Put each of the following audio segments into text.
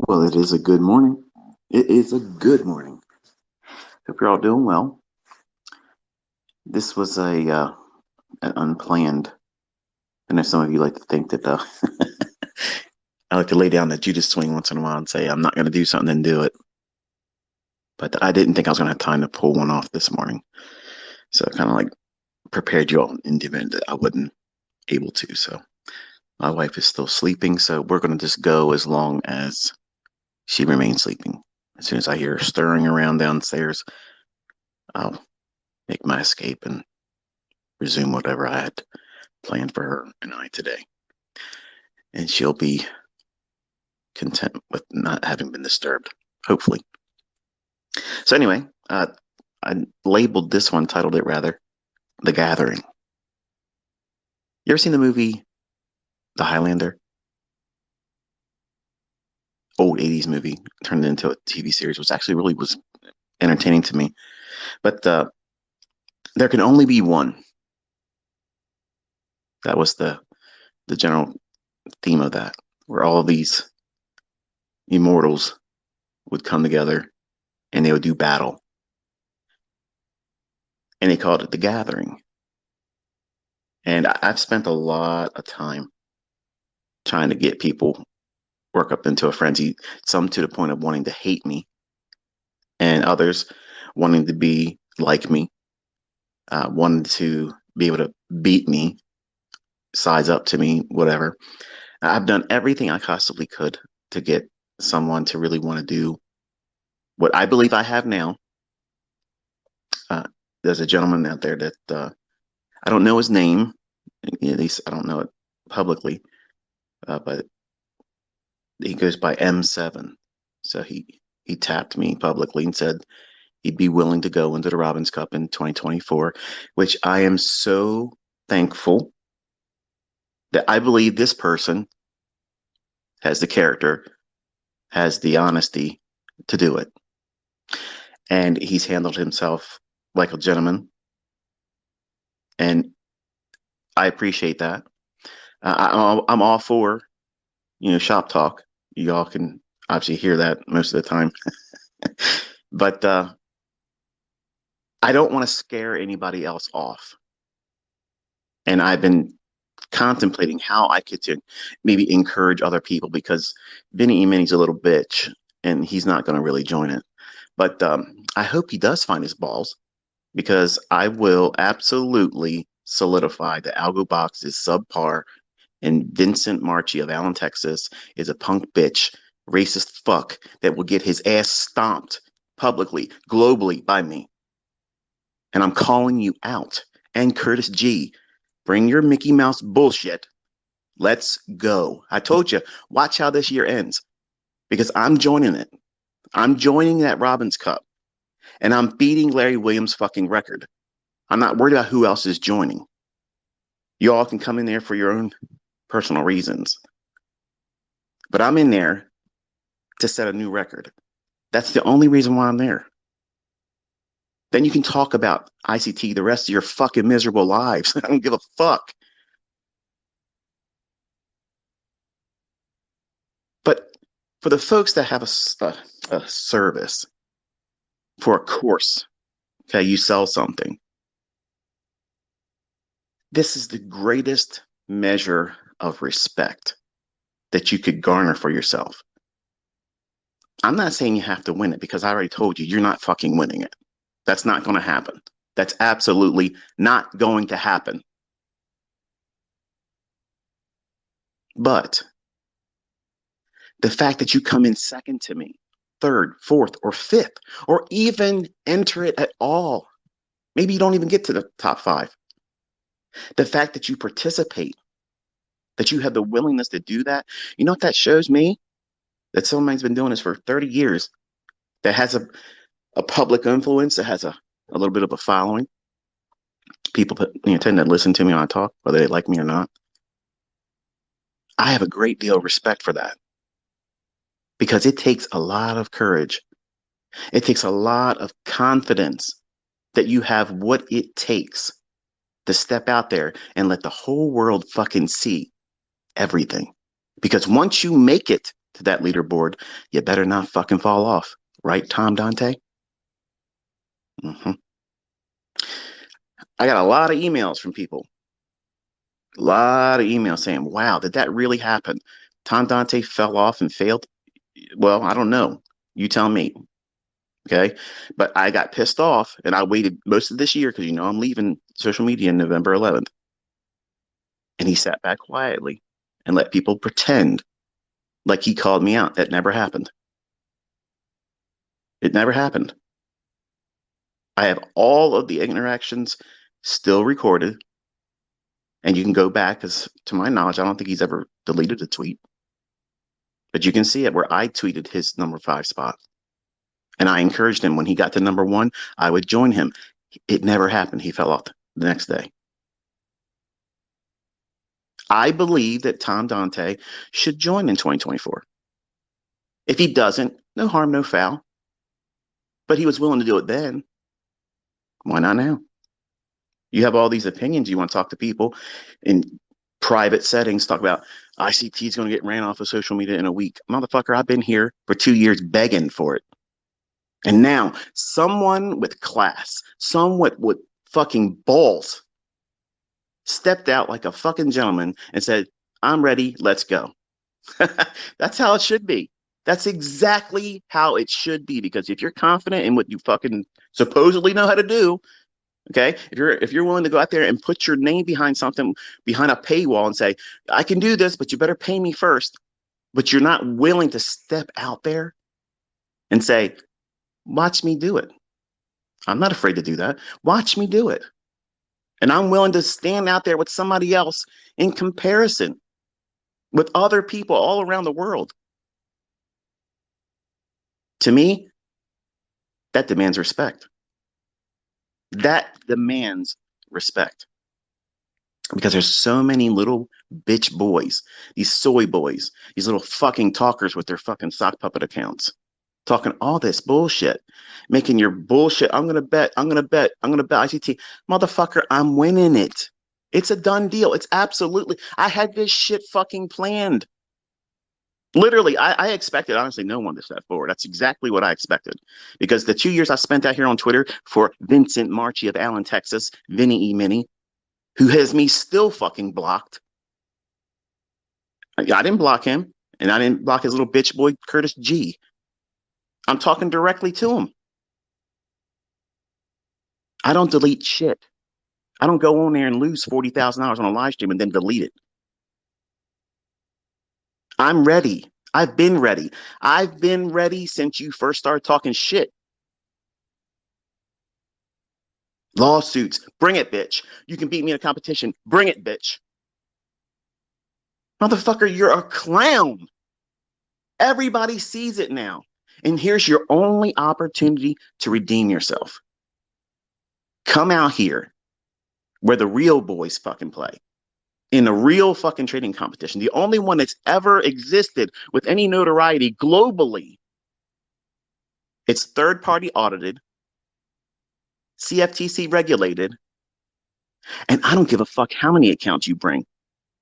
Well, it is a good morning. It is a good morning. Hope you're all doing well. This was an unplanned. I know some of you like to think that I like to lay down the Judas swing once in a while and say I'm not going to do something and do it. But I didn't think I was going to have time to pull one off this morning, so I kind of like prepared you all in the event that I wasn't able to. So my wife is still sleeping, so we're going to just go as long as she remains sleeping. As soon as I hear her stirring around downstairs, I'll make my escape and resume whatever I had planned for her and I today. And she'll be content with not having been disturbed, hopefully. So, anyway, I labeled this one, titled it rather, The Gathering. You ever seen the movie The Highlander? Old 80s movie turned into a TV series, which actually really was entertaining to me. But there can only be one. That was the general theme of that, where all of these immortals would come together and they would do battle. And they called it The Gathering. And I've spent a lot of time trying to get people work up into a frenzy, some to the point of wanting to hate me, and others wanting to be like me, wanting to be able to beat me, size up to me, whatever. I've done everything I possibly could to get someone to really want to do what I believe I have now. Uh, there's a gentleman out there that I don't know his name, at least I don't know it publicly, but he goes by M7. So he tapped me publicly and said he'd be willing to go into the Robbins Cup in 2024, which I am so thankful that I believe this person has the character, has the honesty to do it. And he's handled himself like a gentleman. And I appreciate that. I'm all for, shop talk. Y'all can obviously hear that most of the time. But I don't want to scare anybody else off. And I've been contemplating how I could to maybe encourage other people because Vinny Emini's a little bitch and he's not going to really join it. But I hope he does find his balls because I will absolutely solidify that Algo Box is subpar and Vincent Marchi of Allen, Texas is a punk bitch, racist fuck that will get his ass stomped publicly, globally by me. And I'm calling you out. And Curtis G, bring your Mickey Mouse bullshit. Let's go. I told you, watch how this year ends because I'm joining it. I'm joining that Robbins Cup and I'm beating Larry Williams' fucking record. I'm not worried about who else is joining. You all can come in there for your own personal reasons. But I'm in there to set a new record. That's the only reason why I'm there. Then you can talk about ICT the rest of your fucking miserable lives. I don't give a fuck. But for the folks that have a service for a course, okay, you sell something. This is the greatest measure of respect that you could garner for yourself. I'm not saying you have to win it because I already told you you're not fucking winning it. That's not going to happen. That's absolutely not going to happen. But the fact that you come in second to me, third, fourth, or fifth, or even enter it at all, maybe you don't even get to the top five. The fact that you participate, that you have the willingness to do that, you know what that shows me? That somebody's been doing this for 30 years, that has a public influence, that has a little bit of a following. People tend to listen to me when I talk, whether they like me or not. I have a great deal of respect for that because it takes a lot of courage. It takes a lot of confidence that you have what it takes to step out there and let the whole world fucking see everything. Because once you make it, to that leaderboard, you better not fucking fall off. Right, Tom Dante? Hmm. I got a lot of emails from people, a lot of emails saying, wow, did that really happen? Tom Dante fell off and failed? Well, I don't know. You tell me. Okay. But I got pissed off and I waited most of this year because, I'm leaving social media on November 11th. And he sat back quietly and let people pretend like he called me out. That never happened. It never happened. I have all of the interactions still recorded, and you can go back because, to my knowledge, I don't think he's ever deleted a tweet. But you can see it where I tweeted his number 5 spot, and I encouraged him when he got to number 1, I would join him. It never happened. He fell off the next day. I believe that Tom Dante should join in 2024. If he doesn't, no harm, no foul. But he was willing to do it then. Why not now? You have all these opinions. You want to talk to people in private settings, talk about ICT is going to get ran off of social media in a week. Motherfucker, I've been here for 2 years begging for it. And now someone with class, someone with fucking balls, stepped out like a fucking gentleman and said, I'm ready. Let's go. That's how it should be. That's exactly how it should be. Because if you're confident in what you fucking supposedly know how to do, okay, if you're willing to go out there and put your name behind something, behind a paywall, and say, I can do this, but you better pay me first. But you're not willing to step out there and say, watch me do it. I'm not afraid to do that. Watch me do it. And I'm willing to stand out there with somebody else in comparison with other people all around the world. To me, that demands respect. That demands respect because there's so many little bitch boys, these soy boys, these little fucking talkers with their fucking sock puppet accounts, talking all this bullshit, making your bullshit. I'm gonna bet. I'm gonna bet. I'm gonna bet ICT, motherfucker. I'm winning it. It's a done deal. It's absolutely. I had this shit fucking planned. Literally, I expected, honestly, no one to step forward. That's exactly what I expected. Because the 2 years I spent out here on Twitter for Vincent Marchi of Allen, Texas, Vinny E. Mini, who has me still fucking blocked. I didn't block him, and I didn't block his little bitch boy, Curtis G. I'm talking directly to him. I don't delete shit. I don't go on there and lose $40,000 on a live stream and then delete it. I'm ready. I've been ready. I've been ready since you first started talking shit. Lawsuits. Bring it, bitch. You can beat me in a competition. Bring it, bitch. Motherfucker, you're a clown. Everybody sees it now. And here's your only opportunity to redeem yourself. Come out here where the real boys fucking play. In a real fucking trading competition. The only one that's ever existed with any notoriety globally. It's third party audited, CFTC regulated, and I don't give a fuck how many accounts you bring.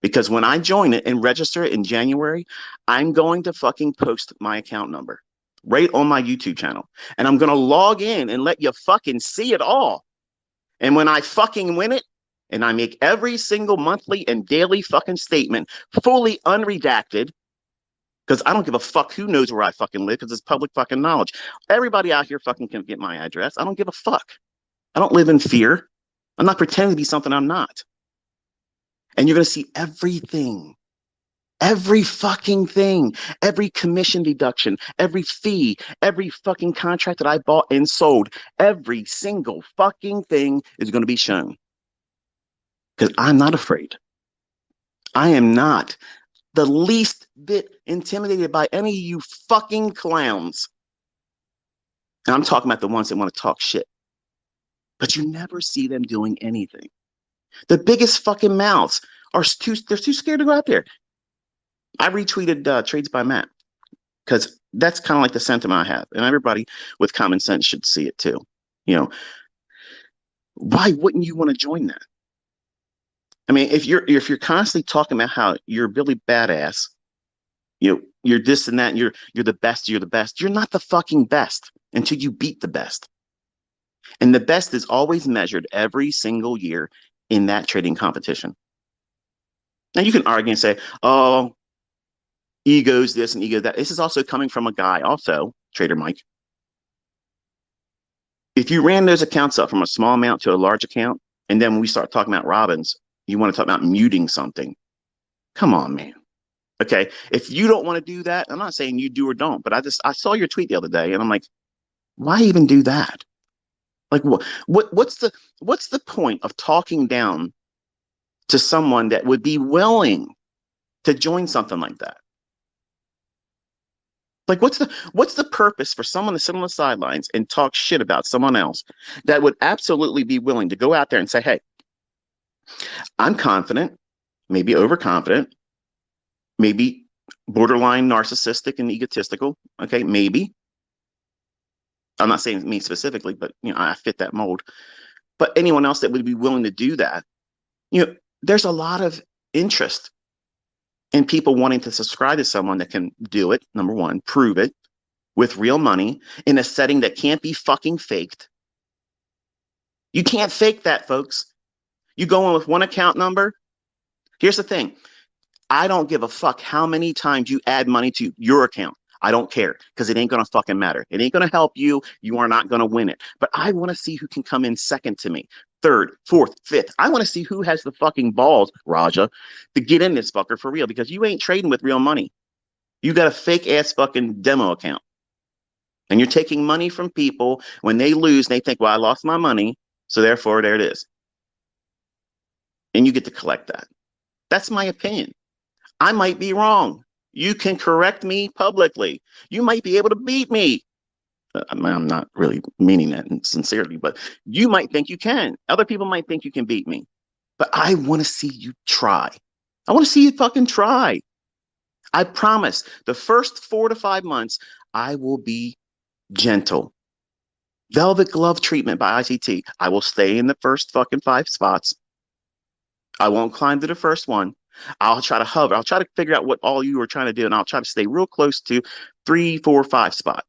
Because when I join it and register it in January, I'm going to fucking post my account number right on my YouTube channel. And I'm going to log in and let you fucking see it all. And when I fucking win it, and I make every single monthly and daily fucking statement fully unredacted, because I don't give a fuck who knows where I fucking live, because it's public fucking knowledge. Everybody out here fucking can get my address. I don't give a fuck. I don't live in fear. I'm not pretending to be something I'm not. And you're going to see everything, every fucking thing, every commission deduction, every fee, every fucking contract that I bought and sold, every single fucking thing is going to be shown. Because I'm not afraid. I am not the least bit intimidated by any of you fucking clowns. And I'm talking about the ones that want to talk shit. But you never see them doing anything. The biggest fucking mouths they're too scared to go out there. I retweeted Trades by Matt because that's kind of like the sentiment I have. And everybody with common sense should see it too. You know, why wouldn't you want to join that? I mean, if you're constantly talking about how you're Billy Badass, you're this and that, and you're the best, you're the best. You're not the fucking best until you beat the best. And the best is always measured every single year in that trading competition. Now you can argue and say, oh, ego's this and ego that. This is also coming from a guy, also, Trader Mike. If you ran those accounts up from a small amount to a large account, and then when we start talking about Robins, you want to talk about muting something. Come on, man. Okay. If you don't want to do that, I'm not saying you do or don't, but I saw your tweet the other day and I'm like, why even do that? Like what's the point of talking down to someone that would be willing to join something like that? Like what's the purpose for someone to sit on the sidelines and talk shit about someone else that would absolutely be willing to go out there and say, hey, I'm confident, maybe overconfident, maybe borderline narcissistic and egotistical. Okay, maybe. I'm not saying me specifically, but I fit that mold. But anyone else that would be willing to do that, there's a lot of interest in people wanting to subscribe to someone that can do it, number one, prove it with real money in a setting that can't be fucking faked. You can't fake that, folks. You go in with one account number. Here's the thing. I don't give a fuck how many times you add money to your account. I don't care because it ain't going to fucking matter. It ain't going to help you. You are not going to win it. But I want to see who can come in second to me, third, fourth, fifth. I want to see who has the fucking balls, Raja, to get in this fucker for real because you ain't trading with real money. You got a fake ass fucking demo account. And you're taking money from people when they lose, they think, well, I lost my money. So therefore, there it is. And you get to collect that. That's my opinion. I might be wrong. You can correct me publicly. You might be able to beat me. I'm not really meaning that sincerely, but you might think you can. Other people might think you can beat me. But I want to see you try. I want to see you fucking try. I promise the first 4 to 5 months, I will be gentle. Velvet glove treatment by ICT. I will stay in the first fucking 5 spots. I won't climb to the first one. I'll try to hover. I'll try to figure out what all you are trying to do, and I'll try to stay real close to 3, 4, 5 spot.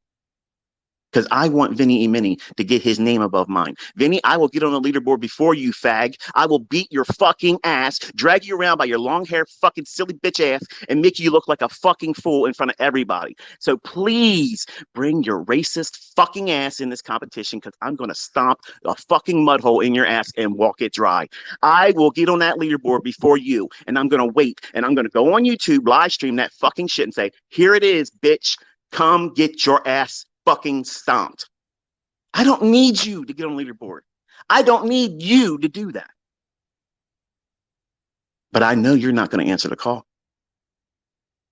Because I want Vinny E. to get his name above mine. Vinny, I will get on the leaderboard before you, fag. I will beat your fucking ass, drag you around by your long hair, fucking silly bitch ass, and make you look like a fucking fool in front of everybody. So please bring your racist fucking ass in this competition because I'm going to stomp a fucking mud hole in your ass and walk it dry. I will get on that leaderboard before you, and I'm going to wait, and I'm going to go on YouTube, live stream that fucking shit and say, here it is, bitch. Come get your ass fucking stomped. I don't need you to get on leaderboard. I don't need you to do that. But I know you're not going to answer the call.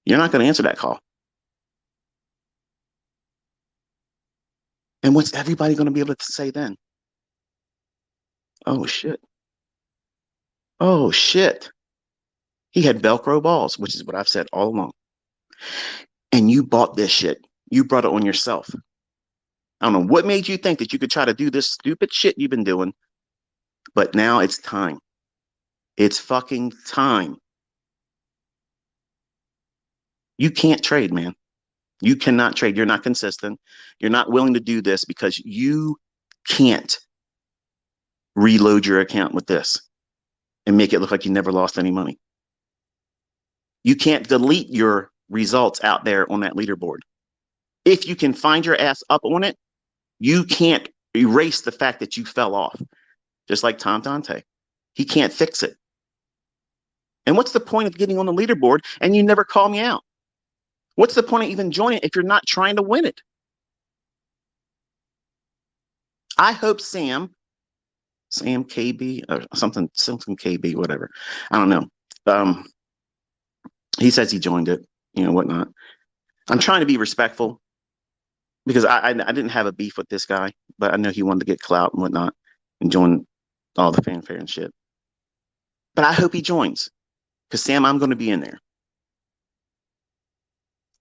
You're not going to answer that call. And what's everybody going to be able to say then? Oh, shit. Oh, shit. He had Velcro balls, which is what I've said all along. And you bought this shit. You brought it on yourself. I don't know what made you think that you could try to do this stupid shit you've been doing, but now it's time. It's fucking time. You can't trade, man. You cannot trade. You're not consistent. You're not willing to do this because you can't reload your account with this and make it look like you never lost any money. You can't delete your results out there on that leaderboard. If you can find your ass up on it, you can't erase the fact that you fell off. Just like Tom Dante. He can't fix it. And what's the point of getting on the leaderboard and you never call me out? What's the point of even joining if you're not trying to win it? I hope Sam KB or something KB, whatever. I don't know. He says he joined it, whatnot. I'm trying to be respectful because I didn't have a beef with this guy, but I know he wanted to get clout and whatnot and join all the fanfare and shit. But I hope he joins because Sam, I'm going to be in there.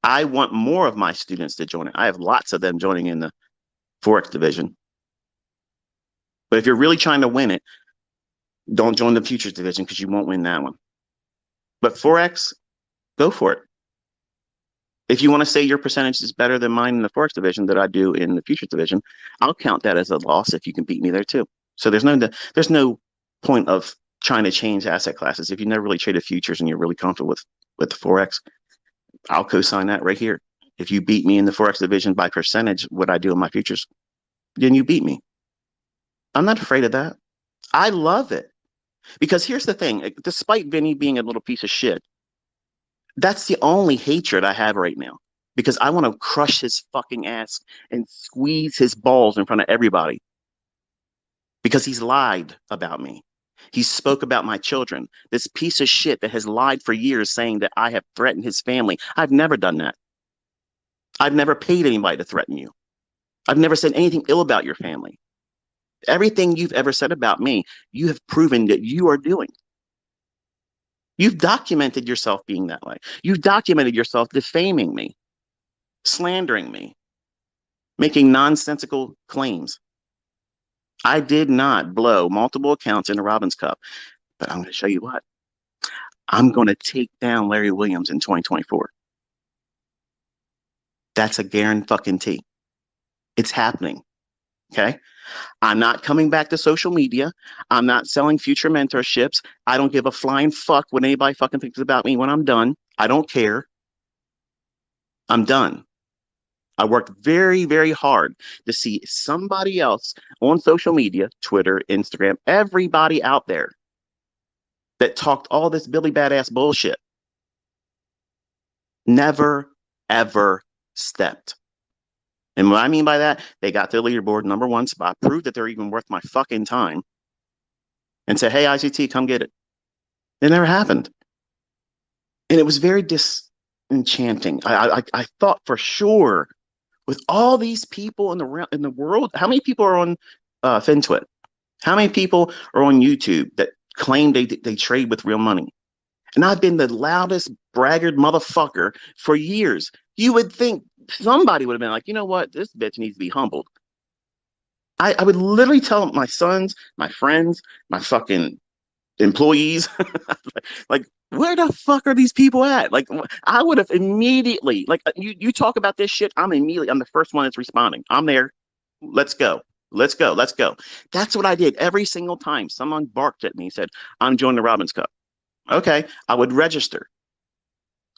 I want more of my students to join it. I have lots of them joining in the Forex division. But if you're really trying to win it, don't join the futures division because you won't win that one. But Forex, go for it. If you want to say your percentage is better than mine in the Forex division that I do in the futures division, I'll count that as a loss if you can beat me there too. So there's no point of trying to change asset classes. If you never really traded futures and you're really comfortable with the Forex, I'll co-sign that right here. If you beat me in the Forex division by percentage, what I do in my futures, then you beat me. I'm not afraid of that. I love it. Because here's the thing, despite Vinny being a little piece of shit, that's the only hatred I have right now. Because I want to crush his fucking ass and squeeze his balls in front of everybody. Because he's lied about me. He spoke about my children. This piece of shit that has lied for years saying that I have threatened his family. I've never done that. I've never paid anybody to threaten you. I've never said anything ill about your family. Everything you've ever said about me, you have proven that you are doing. You've documented yourself being that way. You've documented yourself defaming me, slandering me, making nonsensical claims. I did not blow multiple accounts in the Robbins Cup, but I'm going to show you what. I'm going to take down Larry Williams in 2024. That's a guarantee. It's happening. Okay. I'm not coming back to social media. I'm not selling future mentorships. I don't give a flying fuck what anybody fucking thinks about me when I'm done. I don't care. I'm done. I worked very, very hard to see somebody else on social media, Twitter, Instagram, everybody out there that talked all this Billy Badass bullshit never, ever stepped. And what I mean by that, they got their leaderboard number one spot, proved that they're even worth my fucking time, and said, hey, ICT, come get it. It never happened. And it was very disenchanting. I thought for sure with all these people in the world, how many people are on FinTwit? How many people are on YouTube that claim they trade with real money? And I've been the loudest braggart motherfucker for years. You would think somebody would have been like, you know what? This bitch needs to be humbled. I would literally tell my sons, my friends, my fucking employees, like, where the fuck are these people at? Like, I would have immediately, like, you talk about this shit, I'm the first one that's responding. I'm there. Let's go. Let's go. Let's go. That's what I did every single time someone barked at me and said, I'm joining the Robbins Cup. Okay. I would register.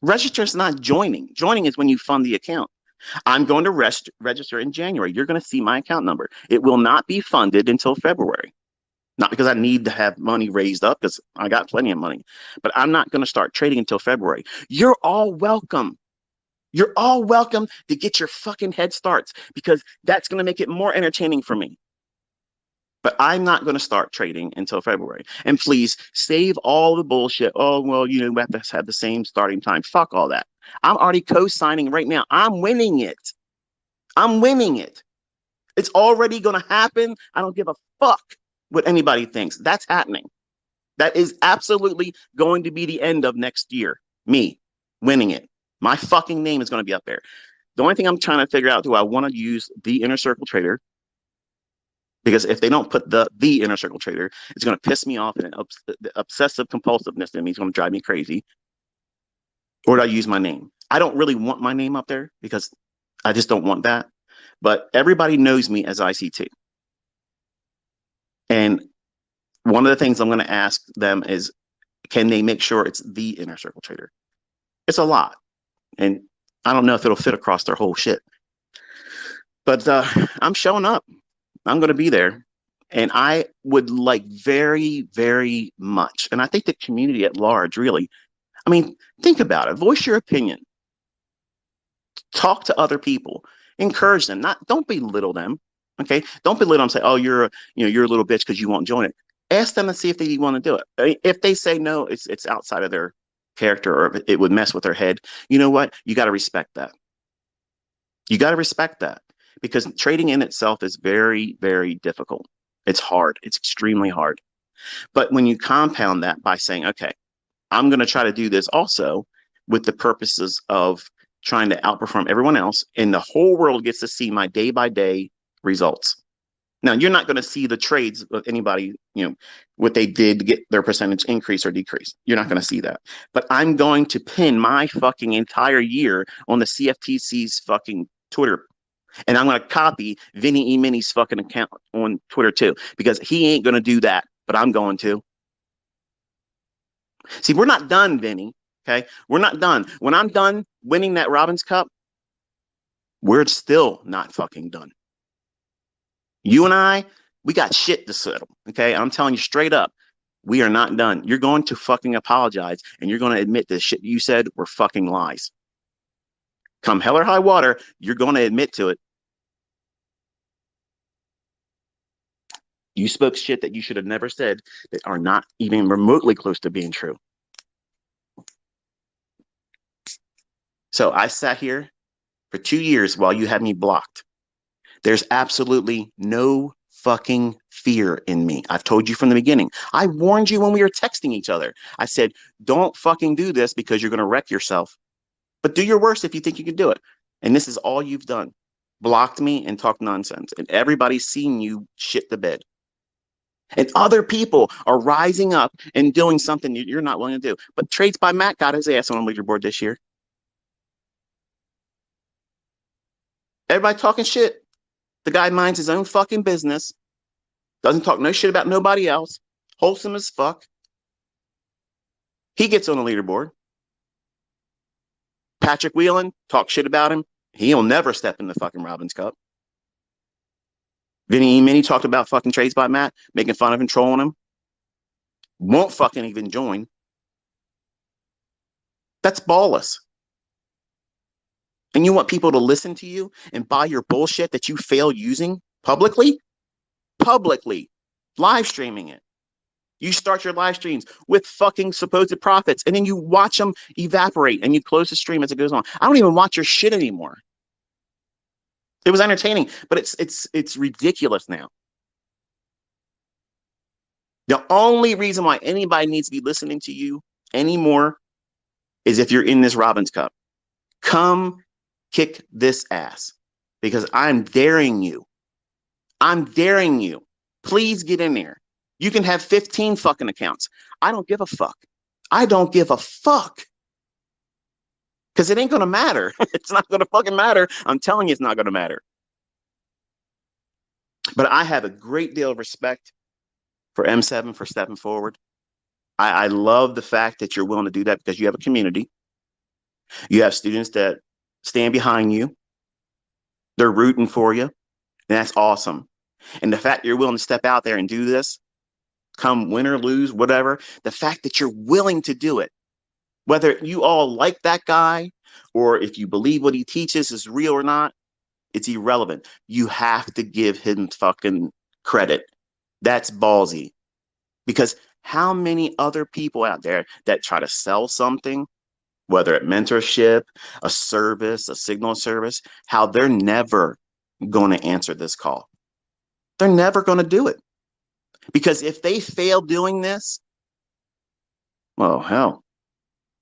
Register is not joining. Joining is when you fund the account. I'm going to register in January. You're going to see my account number. It will not be funded until February. Not because I need to have money raised up, because I got plenty of money, but I'm not going to start trading until February. You're all welcome. You're all welcome to get your fucking head starts, because that's going to make it more entertaining for me. But I'm not going to start trading until February. And please save all the bullshit. Oh, well, we have to have the same starting time. Fuck all that. I'm already co-signing right now. I'm winning it. I'm winning it. It's already going to happen. I don't give a fuck what anybody thinks. That's happening. That is absolutely going to be the end of next year. Me winning it. My fucking name is going to be up there. The only thing I'm trying to figure out, do I want to use the inner circle trader? Because if they don't put the inner circle trader, it's going to piss me off, and the obsessive compulsiveness in me is going to drive me crazy. Or do I use my name? I don't really want my name up there because I just don't want that. But everybody knows me as ICT. And one of the things I'm going to ask them is, can they make sure it's the inner circle trader? It's a lot. And I don't know if it'll fit across their whole shit. But I'm showing up. I'm going to be there. And I would like very, very much, and I think the community at large, really, I mean, think about it. Voice your opinion. Talk to other people. Encourage them. Don't belittle them. Okay. Don't belittle them. Say, oh, you're a little bitch because you won't join it. Ask them and see if they want to do it. I mean, if they say no, it's outside of their character, or if it would mess with their head. You know what? You got to respect that. You got to respect that, because trading in itself is very, very difficult. It's hard. It's extremely hard. But when you compound that by saying, okay, I'm going to try to do this also with the purposes of trying to outperform everyone else, and the whole world gets to see my day by day results. Now, you're not going to see the trades of anybody, what they did to get their percentage increase or decrease. You're not going to see that. But I'm going to pin my fucking entire year on the CFTC's fucking Twitter. And I'm going to copy Vinny E. Mini's fucking account on Twitter too, because he ain't going to do that, but I'm going to. See, we're not done, Vinny. Okay. We're not done. When I'm done winning that Robbins Cup, we're still not fucking done. You and I, we got shit to settle. Okay. I'm telling you straight up, we are not done. You're going to fucking apologize and you're going to admit the shit you said were fucking lies. Come hell or high water, you're going to admit to it. You spoke shit that you should have never said that are not even remotely close to being true. So I sat here for 2 years while you had me blocked. There's absolutely no fucking fear in me. I've told you from the beginning. I warned you when we were texting each other. I said, don't fucking do this because you're going to wreck yourself. But do your worst if you think you can do it. And this is all you've done. Blocked me and talked nonsense. And everybody's seen you shit the bed. And other people are rising up and doing something you're not willing to do. But Trades by Matt got his ass on the leaderboard this year. Everybody talking shit. The guy minds his own fucking business. Doesn't talk no shit about nobody else. Wholesome as fuck. He gets on the leaderboard. Patrick Whelan, talk shit about him. He'll never step in the fucking Robbins Cup. Vinny E. Mini talked about fucking Trades by Matt, making fun of him, trolling him. Won't fucking even join. That's ballless. And you want people to listen to you and buy your bullshit that you fail using publicly? Publicly. Live streaming it. You start your live streams with fucking supposed profits and then you watch them evaporate and you close the stream as it goes on. I don't even watch your shit anymore. It was entertaining, but it's ridiculous now. The only reason why anybody needs to be listening to you anymore is if you're in this Robbins Cup. Come kick this ass because I'm daring you. I'm daring you. Please get in there. You can have 15 fucking accounts. I don't give a fuck. I don't give a fuck. Because it ain't going to matter. It's not going to fucking matter. I'm telling you, it's not going to matter. But I have a great deal of respect for M7 for stepping forward. I love the fact that you're willing to do that because you have a community. You have students that stand behind you. They're rooting for you. And that's awesome. And the fact you're willing to step out there and do this, come win or lose, whatever, the fact that you're willing to do it, whether you all like that guy or if you believe what he teaches is real or not, it's irrelevant. You have to give him fucking credit. That's ballsy. Because how many other people out there that try to sell something, whether it mentorship, a service, a signal service, how they're never going to answer this call. They're never going to do it. Because if they fail doing this, well, hell,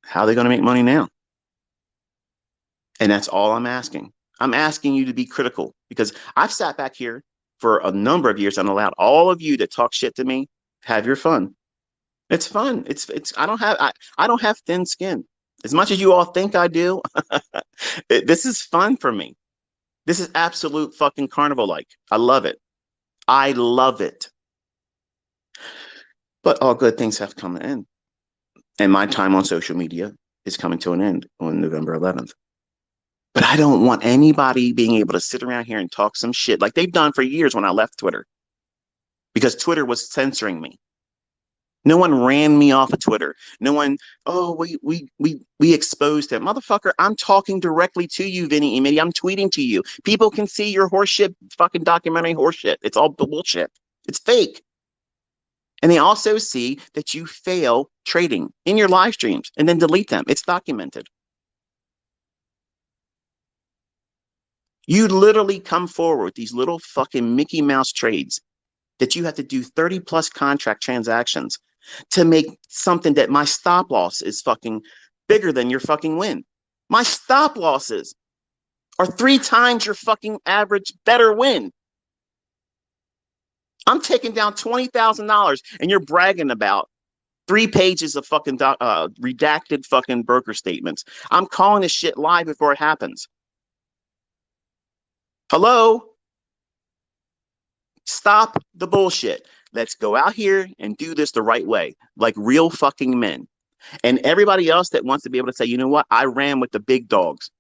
how are they going to make money now? And that's all I'm asking. I'm asking you to be critical because I've sat back here for a number of years and allowed all of you to talk shit to me, have your fun. It's fun. I don't have thin skin. As much as you all think I do, this is fun for me. This is absolute fucking carnival-like. I love it. I love it. But all good things have come to an end. And my time on social media is coming to an end on November 11th. But I don't want anybody being able to sit around here and talk some shit like they've done for years when I left Twitter. Because Twitter was censoring me. No one ran me off of Twitter. No one, oh, we exposed him. Motherfucker, I'm talking directly to you, Vinny Emity. I'm tweeting to you. People can see your horseshit fucking documentary horseshit. It's all bullshit. It's fake. And they also see that you fail trading in your live streams and then delete them. It's documented. You literally come forward with these little fucking Mickey Mouse trades that you have to do 30 plus contract transactions to make something that my stop loss is fucking bigger than your fucking win. My stop losses are 3 times your fucking average better win. I'm taking down $20,000 and you're bragging about 3 pages of fucking redacted fucking broker statements. I'm calling this shit live before it happens. Hello? Stop the bullshit. Let's go out here and do this the right way, like real fucking men. And everybody else that wants to be able to say, you know what, I ran with the big dogs.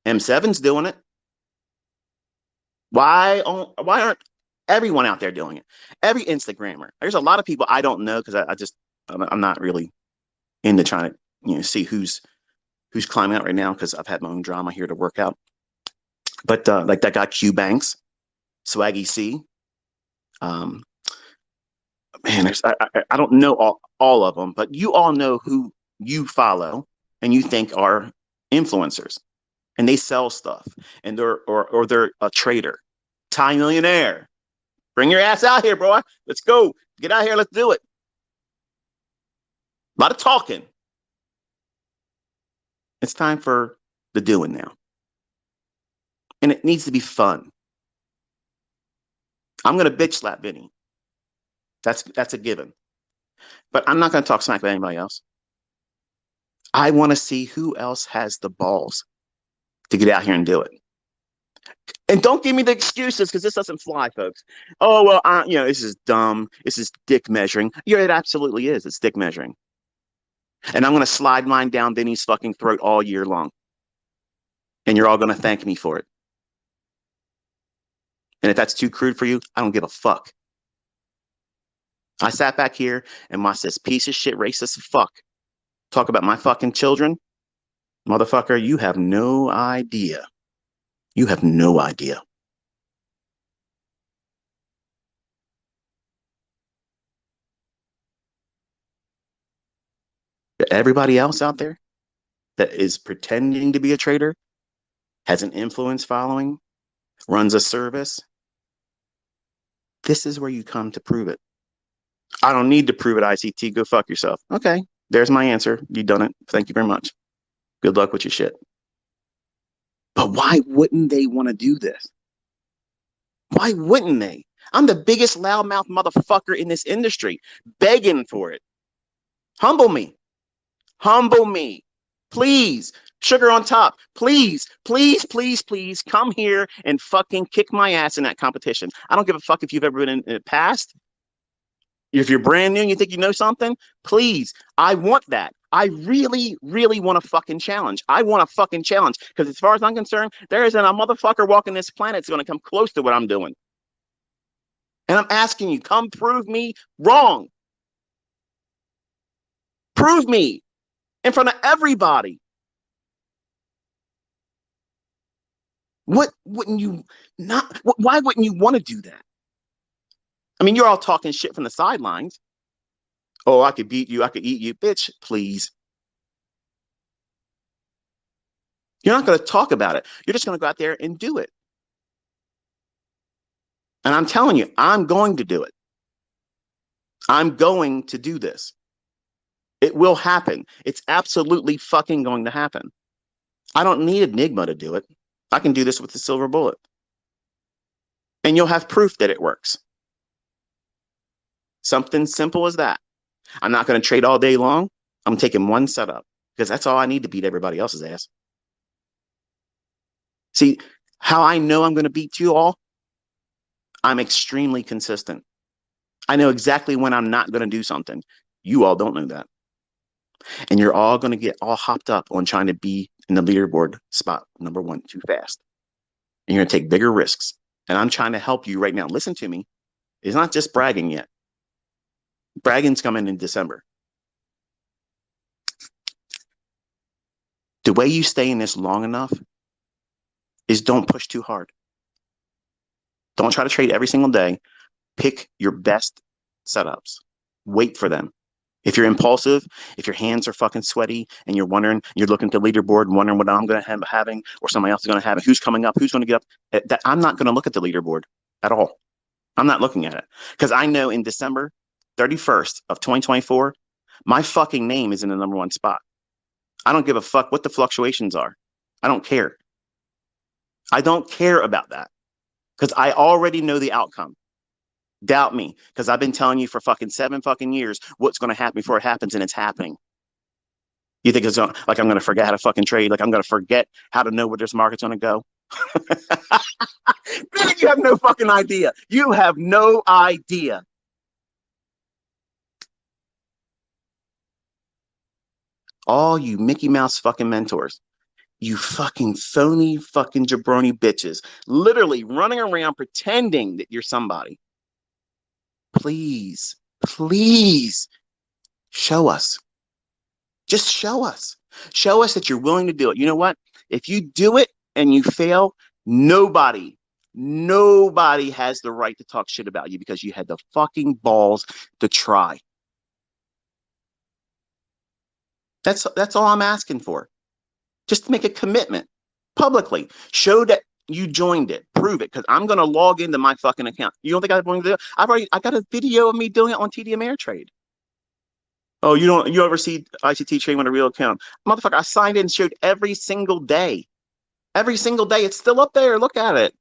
M7's doing it. Why aren't everyone out there doing it? Every Instagrammer. There's a lot of people I don't know because I'm not really into trying to see who's climbing out right now because I've had my own drama here to work out. But like that guy Q Banks, Swaggy C. Um, man, I don't know all of them, but you all know who you follow and you think are influencers, and they sell stuff, and they're a trader, Thai millionaire. Bring your ass out here, bro. Let's go. Get out here. Let's do it. A lot of talking. It's time for the doing now, and it needs to be fun. I'm gonna bitch slap Vinny. That's a given. But I'm not gonna talk smack about anybody else. I want to see who else has the balls to get out here and do it. And don't give me the excuses because this doesn't fly, folks. Oh well, this is dumb. This is dick measuring. Yeah, it absolutely is. It's dick measuring. And I'm gonna slide mine down Vinny's fucking throat all year long, and you're all gonna thank me for it. And if that's too crude for you, I don't give a fuck. I sat back here and watched this piece of shit racist fuck talk about my fucking children. Motherfucker, you have no idea. You have no idea. Everybody else out there that is pretending to be a trader, has an influence following, runs a service, this is where you come to prove it. I don't need to prove it, ICT. Go fuck yourself. Okay, there's my answer. You done it. Thank you very much. Good luck with your shit. But why wouldn't they want to do this? Why wouldn't they? I'm the biggest loudmouth motherfucker in this industry, begging for it. Humble me. Humble me. Please. Sugar on top. Please, please, please, please come here and fucking kick my ass in that competition. I don't give a fuck if you've ever been in the past. If you're brand new and you think you know something, please. I want that. I really, really want a fucking challenge. I want a fucking challenge because as far as I'm concerned, there isn't a motherfucker walking this planet that's going to come close to what I'm doing. And I'm asking you, come prove me wrong. Prove me in front of everybody. What wouldn't you not? Why wouldn't you want to do that? I mean, you're all talking shit from the sidelines. Oh, I could beat you. I could eat you. Bitch, please. You're not going to talk about it. You're just going to go out there and do it. And I'm telling you, I'm going to do it. I'm going to do this. It will happen. It's absolutely fucking going to happen. I don't need Enigma to do it. I can do this with the silver bullet. And you'll have proof that it works. Something simple as that. I'm not going to trade all day long. I'm taking one setup because that's all I need to beat everybody else's ass. See, how I know I'm going to beat you all? I'm extremely consistent. I know exactly when I'm not going to do something. You all don't know that. And you're all going to get all hopped up on trying to be in the leaderboard spot number 1 too fast. And you're going to take bigger risks. And I'm trying to help you right now. Listen to me. It's not just bragging yet. Bragging's coming in December. The way you stay in this long enough is don't push too hard. Don't try to trade every single day. Pick your best setups. Wait for them. If you're impulsive, if your hands are fucking sweaty and you're wondering, you're looking at the leaderboard and wondering what I'm going to have having or somebody else is going to have it, who's coming up, who's going to get up, that I'm not going to look at the leaderboard at all. I'm not looking at it because I know in December 31st of 2024, my fucking name is in the number 1 spot. I don't give a fuck what the fluctuations are. I don't care. I don't care about that because I already know the outcome. Doubt me, because I've been telling you for fucking 7 fucking years what's going to happen before it happens, and it's happening. You think it's gonna, like I'm going to forget how to fucking trade? Like I'm going to forget how to know where this market's going to go? You have no fucking idea. You have no idea. All you Mickey Mouse fucking mentors, you fucking phony fucking jabroni bitches, literally running around pretending that you're somebody. Please, please show us. Just show us. Show us that you're willing to do it. You know what? If you do it and you fail, nobody, nobody has the right to talk shit about you because you had the fucking balls to try. That's all I'm asking for. Just make a commitment publicly. Show that you joined it. Prove it, because I'm going to log into my fucking account. You don't think I'm going to do it? I got a video of me doing it on TD Ameritrade. Oh, you ever see ICT trading on a real account? Motherfucker, I signed in and showed every single day. Every single day. It's still up there. Look at it.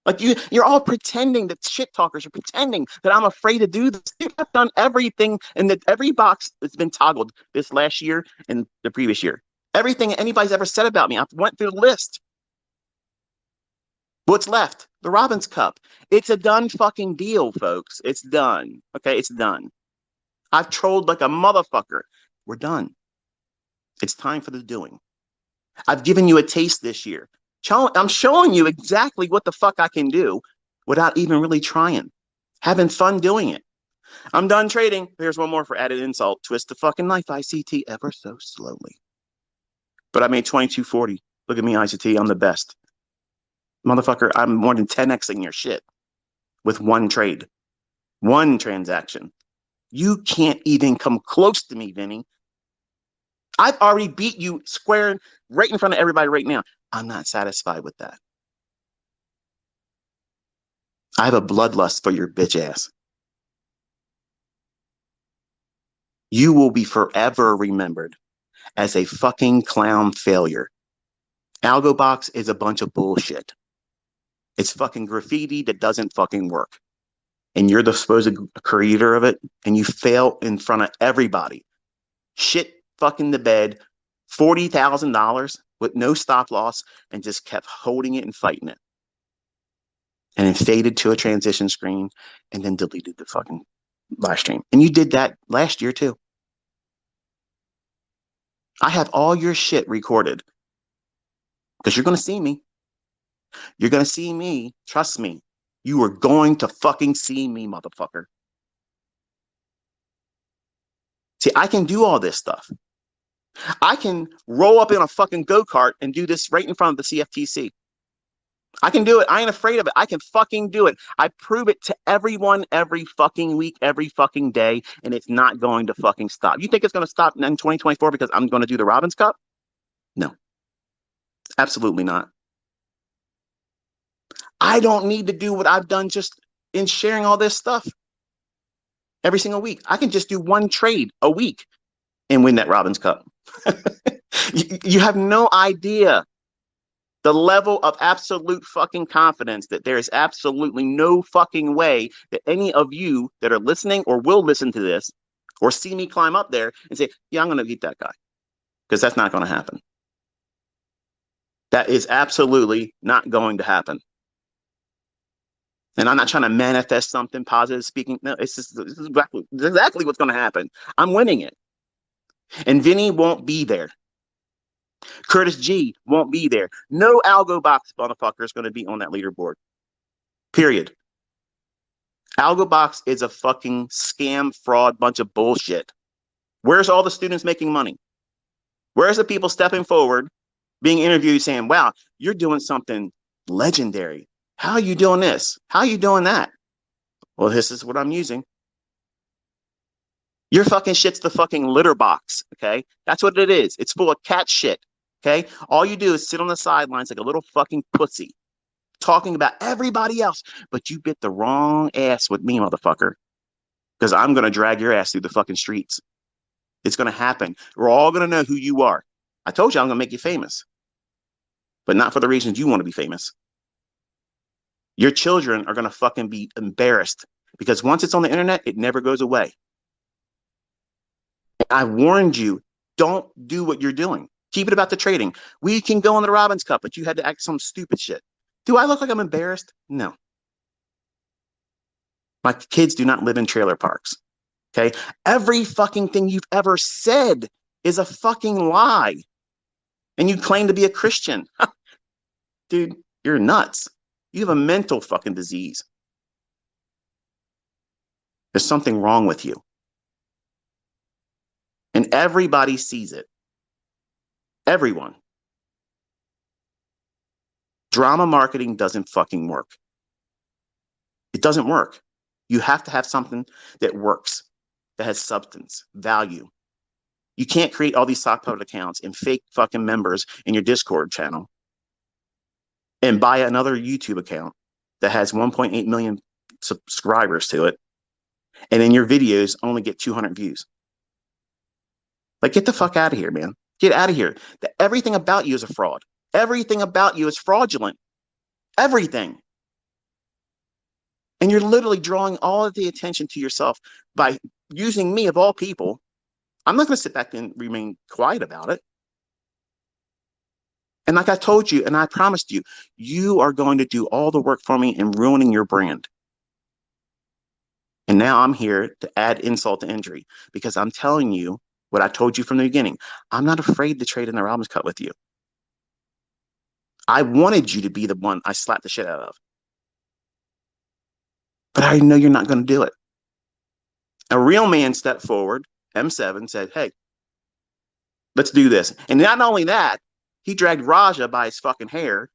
Like you're all pretending that shit talkers are pretending that I'm afraid to do this. I've done everything and that every box that's been toggled this last year and the previous year. Everything anybody's ever said about me, I went through the list. What's left? The Robbins Cup. It's a done fucking deal, folks. It's done. Okay, it's done. I've trolled like a motherfucker. We're done. It's time for the doing. I've given you a taste this year. I'm showing you exactly what the fuck I can do without even really trying. Having fun doing it. I'm done trading. Here's one more for added insult. Twist the fucking knife, ICT, ever so slowly. But I made 2240. Look at me, ICT. I'm the best. Motherfucker, I'm more than 10xing your shit with one trade, one transaction. You can't even come close to me, Vinny. I've already beat you square right in front of everybody right now. I'm not satisfied with that. I have a bloodlust for your bitch ass. You will be forever remembered as a fucking clown failure. AlgoBox is a bunch of bullshit. It's fucking graffiti that doesn't fucking work. And you're the supposed creator of it, and you fail in front of everybody. Shit fucking the bed, $40,000 with no stop loss, and just kept holding it and fighting it. And then faded to a transition screen and then deleted the fucking live stream. And you did that last year too. I have all your shit recorded because you're going to see me. You're going to see me. Trust me. You are going to fucking see me, motherfucker. See, I can do all this stuff. I can roll up in a fucking go-kart and do this right in front of the CFTC. I can do it. I ain't afraid of it. I can fucking do it. I prove it to everyone every fucking week, every fucking day, and it's not going to fucking stop. You think it's going to stop in 2024 because I'm going to do the Robbins Cup? No, absolutely not. I don't need to do what I've done just in sharing all this stuff every single week. I can just do one trade a week and win that Robbins Cup. You have no idea the level of absolute fucking confidence that there is absolutely no fucking way that any of you that are listening or will listen to this or see me climb up there and say, yeah, I'm going to beat that guy. Because that's not going to happen. That is absolutely not going to happen. And I'm not trying to manifest something positive speaking. No, this is exactly what's going to happen. I'm winning it. And Vinny won't be there. Curtis G won't be there. No algo box motherfucker is going to be on that leaderboard. Period. AlgoBox is a fucking scam, fraud, bunch of bullshit. Where's all the students making money? Where's the people stepping forward, being interviewed, saying, wow, you're doing something legendary. How are you doing this? How are you doing that? Well, this is what I'm using. Your fucking shit's the fucking litter box, okay? That's what it is. It's full of cat shit, okay? All you do is sit on the sidelines like a little fucking pussy, talking about everybody else, but you bit the wrong ass with me, motherfucker, because I'm going to drag your ass through the fucking streets. It's going to happen. We're all going to know who you are. I told you I'm going to make you famous, but not for the reasons you want to be famous. Your children are going to fucking be embarrassed because once it's on the internet, it never goes away. I warned you, don't do what you're doing. Keep it about the trading. We can go on the Robbins Cup, but you had to act some stupid shit. Do I look like I'm embarrassed? No. My kids do not live in trailer parks. Okay. Every fucking thing you've ever said is a fucking lie. And you claim to be a Christian. Dude, you're nuts. You have a mental fucking disease. There's something wrong with you. And everybody sees it. Everyone. Drama marketing doesn't fucking work. It doesn't work. You have to have something that works, that has substance, value. You can't create all these sock puppet accounts and fake fucking members in your Discord channel and buy another YouTube account that has 1.8 million subscribers to it. And then your videos only get 200 views. Like, get the fuck out of here, man. Get out of here. Everything about you is a fraud. Everything about you is fraudulent. Everything. And you're literally drawing all of the attention to yourself by using me, of all people. I'm not going to sit back and remain quiet about it. And like I told you, and I promised you, you are going to do all the work for me in ruining your brand. And now I'm here to add insult to injury because I'm telling you what I told you from the beginning. I'm not afraid to trade in the Robbins Cup with you. I wanted you to be the one I slapped the shit out of. But I know you're not going to do it. A real man stepped forward, M7, said, hey, let's do this. And not only that, he dragged Raja by his fucking hair,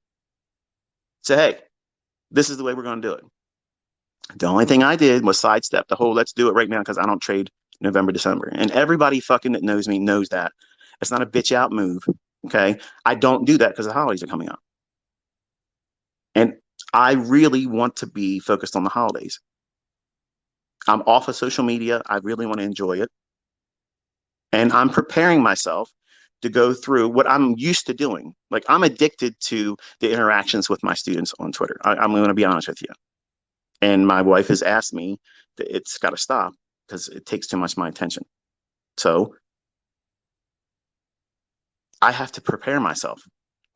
said, hey, this is the way we're going to do it. The only thing I did was sidestep the whole let's do it right now because I don't trade November, December. And everybody fucking that knows me knows that. It's not a bitch out move. Okay. I don't do that because the holidays are coming up. And I really want to be focused on the holidays. I'm off of social media. I really want to enjoy it. And I'm preparing myself to go through what I'm used to doing. Like, I'm addicted to the interactions with my students on Twitter. I'm going to be honest with you. And my wife has asked me that it's got to stop because it takes too much of my attention. So I have to prepare myself.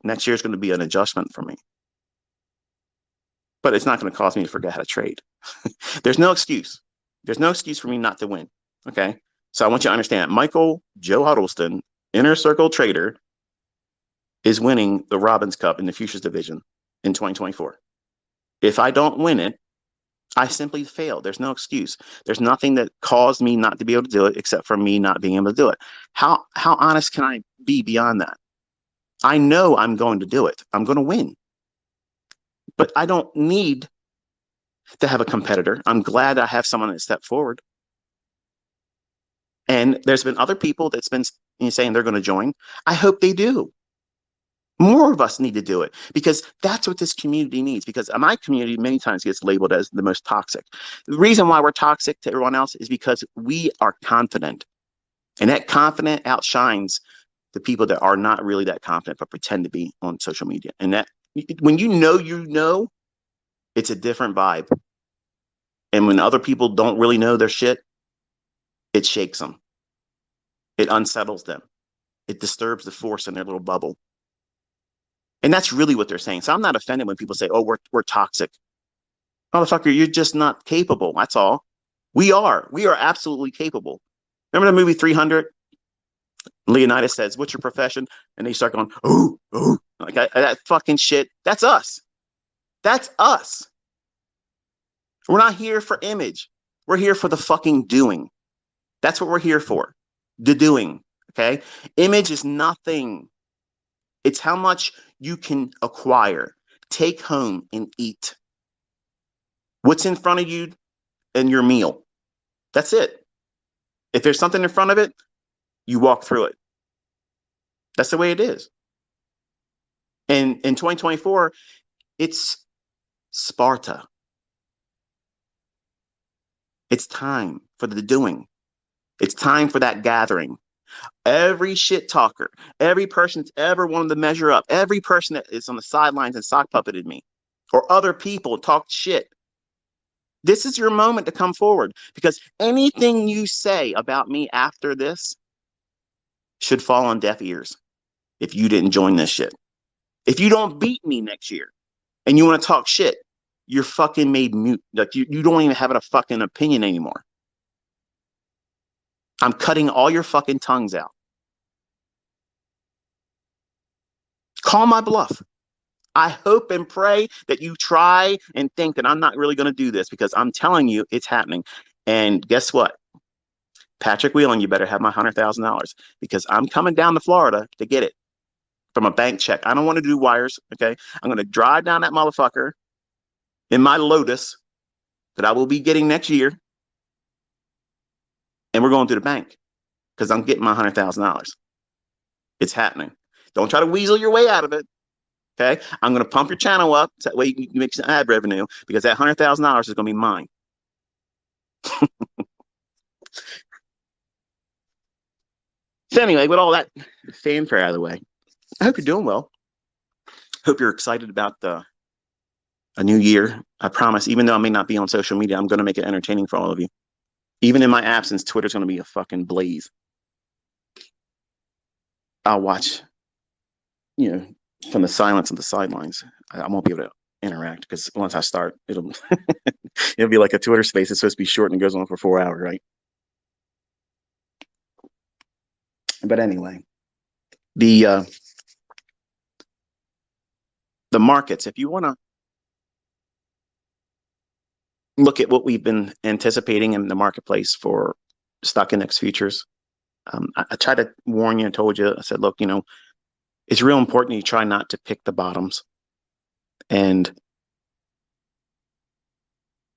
Next year is going to be an adjustment for me. But it's not going to cause me to forget how to trade. There's no excuse. There's no excuse for me not to win. Okay. So I want you to understand Michael Joe Huddleston, inner circle trader, is winning the Robbins Cup in the futures division in 2024. If I don't win it, I simply failed. There's no excuse. There's nothing that caused me not to be able to do it except for me not being able to do it. How honest can I be beyond that? I know I'm going to do it. I'm going to win. But I don't need to have a competitor. I'm glad I have someone that stepped forward. And there's been other people that's been saying they're going to join. I hope they do. More of us need to do it because that's what this community needs. Because my community many times gets labeled as the most toxic. The reason why we're toxic to everyone else is because we are confident. And that confident outshines the people that are not really that confident but pretend to be on social media. And that when you know, it's a different vibe. And when other people don't really know their shit, it shakes them. It unsettles them. It disturbs the force in their little bubble. And that's really what they're saying. So I'm not offended when people say, oh, we're toxic. Motherfucker, you're just not capable. That's all. We are. We are absolutely capable. Remember the movie 300? Leonidas says, what's your profession? And they start going, oh, like that fucking shit. That's us. That's us. We're not here for image. We're here for the fucking doing. That's what we're here for. The doing. Okay. Image is nothing. It's how much you can acquire, take home and eat. What's in front of you and your meal. That's it. If there's something in front of it, you walk through it. That's the way it is. And in 2024, it's Sparta. It's time for the doing. It's time for that gathering. Every shit talker, every person that's ever wanted to measure up, every person that is on the sidelines and sock puppeted me, or other people talked shit, This is your moment to come forward, because anything you say about me after this should fall on deaf ears if you didn't join this shit. If you don't beat me next year and you want to talk shit, you're fucking made mute. Like you don't even have a fucking opinion anymore. I'm cutting all your fucking tongues out. Call my bluff. I hope and pray that you try and think that I'm not really going to do this, because I'm telling you it's happening. And guess what? Patrick Wheeling, you better have my $100,000, because I'm coming down to Florida to get it from a bank check. I don't want to do wires. Okay. I'm going to drive down that motherfucker in my Lotus that I will be getting next year. And we're going to the bank because I'm getting my $100,000. It's happening. Don't try to weasel your way out of it. Okay. I'm going to pump your channel up so that way you can make some ad revenue, because that $100,000 is going to be mine. So, anyway, with all that fanfare out of the way, I hope you're doing well. Hope you're excited about a new year. I promise, even though I may not be on social media, I'm going to make it entertaining for all of you. Even in my absence, Twitter's going to be a fucking blaze. I'll watch, from the silence of the sidelines. I won't be able to interact, because once I start, it'll it'll be like a Twitter space. It's supposed to be short and goes on for 4 hours, right? But anyway, the the markets. If you want to look at what we've been anticipating in the marketplace for stock index futures, I tried to warn you. I told you. I said, look, it's real important you try not to pick the bottoms. And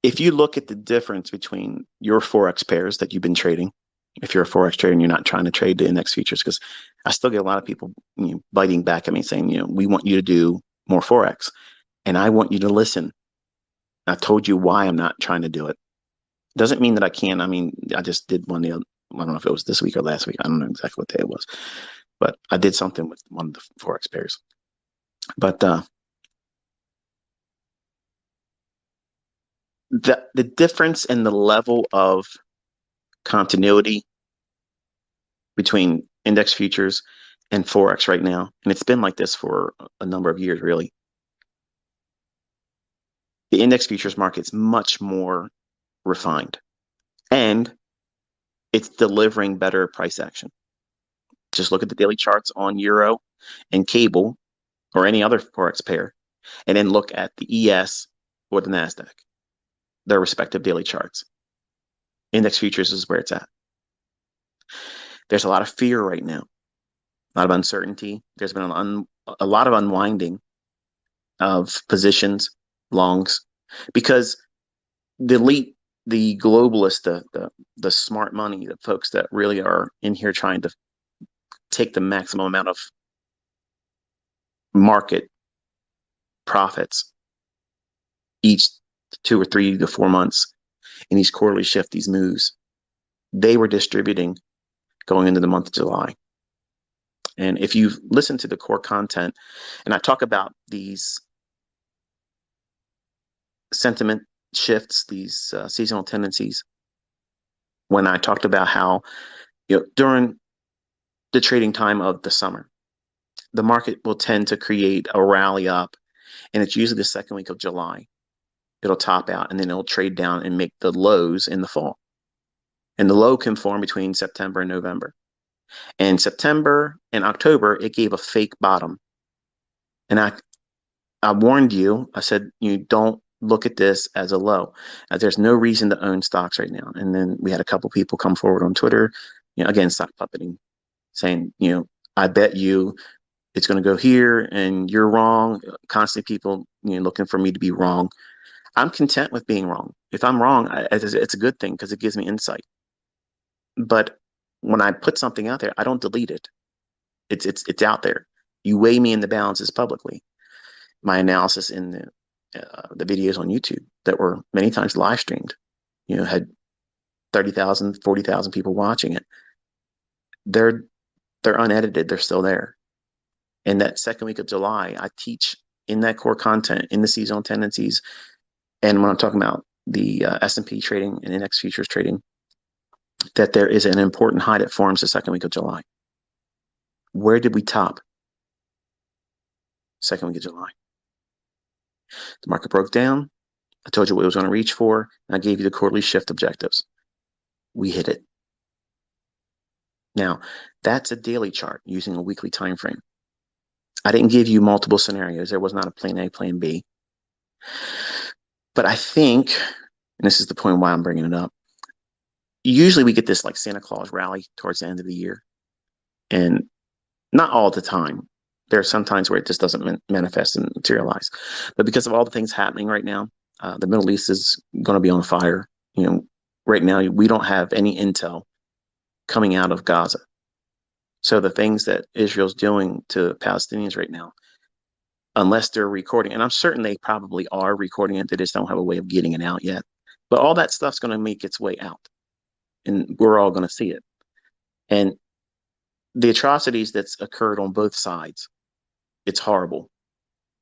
if you look at the difference between your Forex pairs that you've been trading, if you're a Forex trader and you're not trying to trade the index futures, because I still get a lot of people biting back at me saying, we want you to do more Forex. And I want you to listen. I've told you why I'm not trying to do it. Doesn't mean that I can't. I mean, I just did one I don't know if it was this week or last week. I don't know exactly what day it was. But I did something with one of the Forex pairs. But the difference in the level of continuity between index futures and Forex right now, and it's been like this for a number of years, really. The index futures market's much more refined, and it's delivering better price action. Just look at the daily charts on Euro and Cable or any other Forex pair, and then look at the ES or the NASDAQ, their respective daily charts. Index futures is where it's at. There's a lot of fear right now, a lot of uncertainty. There's been a lot of unwinding of positions, longs, because the elite, the globalists, the smart money, the folks that really are in here trying to take the maximum amount of market profits each 2 or 3 to 4 months in these quarterly shift, these moves, they were distributing going into the month of July. And if you listen to the core content, and I talk about these sentiment shifts, these seasonal tendencies, when I talked about how, during the trading time of the summer, the market will tend to create a rally up, and it's usually the second week of July. It'll top out, and then it'll trade down and make the lows in the fall. And the low can form between September and November. And September and October, it gave a fake bottom. And I warned you. I said, you don't look at this as a low. There's no reason to own stocks right now. And then we had a couple people come forward on Twitter, again, stock puppeting, saying, I bet you it's going to go here and you're wrong. Constantly people, looking for me to be wrong. I'm content with being wrong. If I'm wrong, it's a good thing, because it gives me insight. But when I put something out there, I don't delete it. It's out there. You weigh me in the balances publicly. My analysis in the videos on YouTube that were many times live streamed, had 30,000, 40,000 people watching it. They're unedited. They're still there. And that second week of July, I teach in that core content, in the seasonal tendencies. And when I'm talking about the S&P trading and index futures trading, that there is an important high that forms the second week of July. Where did we top? Second week of July. The market broke down. I told you what it was going to reach for, and I gave you the quarterly shift objectives. We hit it. Now, that's a daily chart using a weekly time frame. I didn't give you multiple scenarios. There was not a plan A, plan B. But I think, and this is the point why I'm bringing it up, usually we get this like Santa Claus rally towards the end of the year. And not all the time. There are some times where it just doesn't manifest and materialize. But because of all the things happening right now, the Middle East is going to be on fire. Right now we don't have any intel coming out of Gaza. So the things that Israel's doing to Palestinians right now, unless they're recording, and I'm certain they probably are recording it, they just don't have a way of getting it out yet. But all that stuff's going to make its way out, and we're all going to see it. And the atrocities that's occurred on both sides, it's horrible.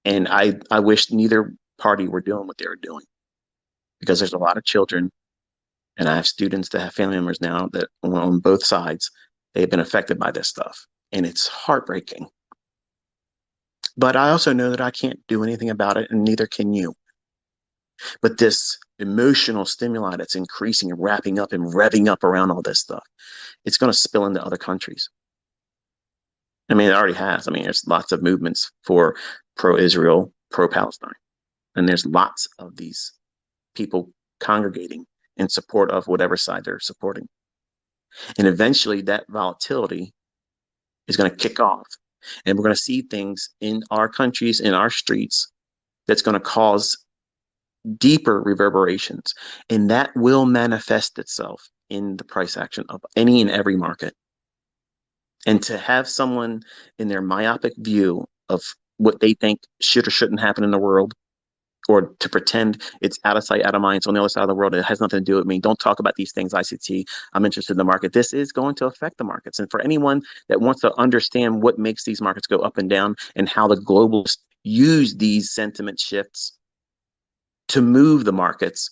And I wish neither party were doing what they were doing, because there's a lot of children, and I have students that have family members now that on both sides, they've been affected by this stuff. And it's heartbreaking. But I also know that I can't do anything about it, and neither can you. But this emotional stimuli that's increasing and wrapping up and revving up around all this stuff, it's going to spill into other countries. I mean, it already has. I mean, there's lots of movements for pro-Israel, pro-Palestine. And there's lots of these people congregating in support of whatever side they're supporting. And eventually that volatility is going to kick off. And we're going to see things in our countries, in our streets, that's going to cause deeper reverberations. And that will manifest itself in the price action of any and every market. And to have someone in their myopic view of what they think should or shouldn't happen in the world, or to pretend it's out of sight, out of mind, it's on the other side of the world, it has nothing to do with me. Don't talk about these things, ICT. I'm interested in the market. This is going to affect the markets. And for anyone that wants to understand what makes these markets go up and down and how the globalists use these sentiment shifts to move the markets,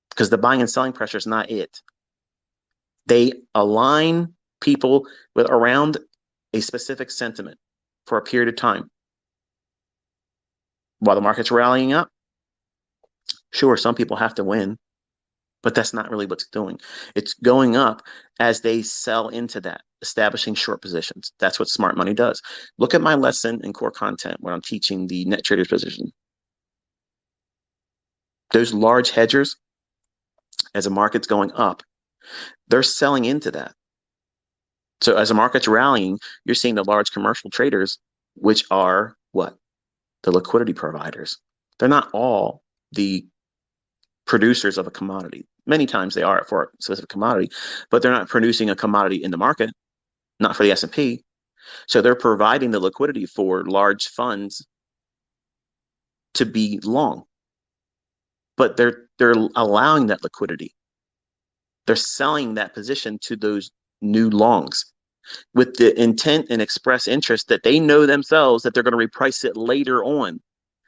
because the buying and selling pressure is not it. They align people with around a specific sentiment for a period of time. While the market's rallying up, sure, some people have to win, but that's not really what's doing. It's going up as they sell into that, establishing short positions. That's what smart money does. Look at my lesson in core content when I'm teaching the net traders position. Those large hedgers, as the market's going up, they're selling into that. So as the market's rallying, you're seeing the large commercial traders, which are what? The liquidity providers. They're not all the producers of a commodity. Many times they are for a specific commodity, but they're not producing a commodity in the market, not for the S&P. So they're providing the liquidity for large funds to be long, but they're allowing that liquidity. They're selling that position to those new longs with the intent and express interest that they know themselves that they're going to reprice it later on,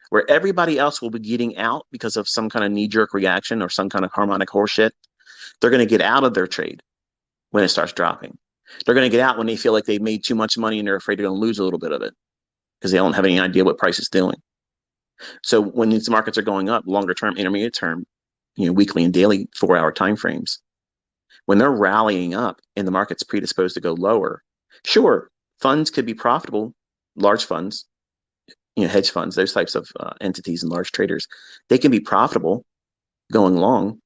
where everybody else will be getting out because of some kind of knee-jerk reaction or some kind of harmonic horseshit. They're going to get out of their trade when it starts dropping. They're going to get out when they feel like they've made too much money and they're afraid they're going to lose a little bit of it because they don't have any idea what price is doing. So when these markets are going up, longer term, intermediate term, weekly and daily 4-hour time frames, when they're rallying up and the market's predisposed to go lower, sure, funds could be profitable, large funds, hedge funds, those types of entities and large traders, they can be profitable going long,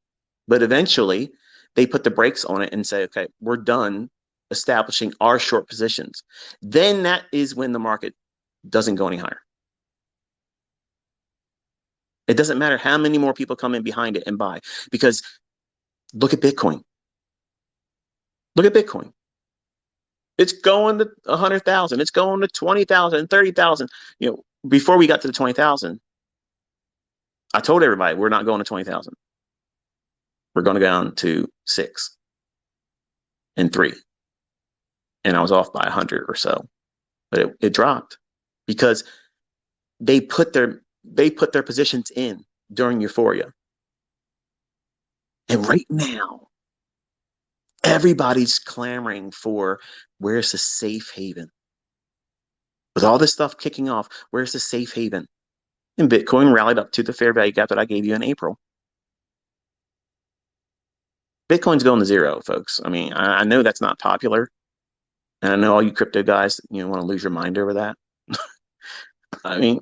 but eventually they put the brakes on it and say, okay, we're done establishing our short positions. Then that is when the market doesn't go any higher. It doesn't matter how many more people come in behind it and buy, because look at Bitcoin. Look at Bitcoin. It's going to 100,000. It's going to 20,000, 30,000. Before we got to the 20,000, I told everybody we're not going to 20,000. We're going to go down to 6 and 3. And I was off by 100 or so, but it dropped because they put their positions in during euphoria. And right now, everybody's clamoring for where's the safe haven? With all this stuff kicking off, where's the safe haven? And Bitcoin rallied up to the fair value gap that I gave you in April. Bitcoin's going to zero, folks. I mean, I know that's not popular. And I know all you crypto guys, want to lose your mind over that. I mean,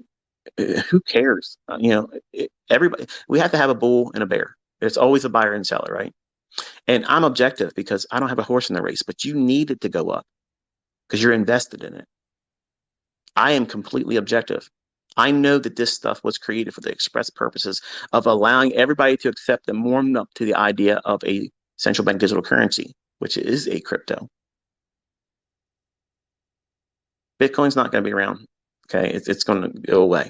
who cares? Everybody, we have to have a bull and a bear. There's always a buyer and seller, right? And I'm objective because I don't have a horse in the race, but you need it to go up because you're invested in it. I am completely objective. I know that this stuff was created for the express purposes of allowing everybody to accept and warm up to the idea of a central bank digital currency, which is a crypto. Bitcoin's not going to be around. Okay. It's going to go away.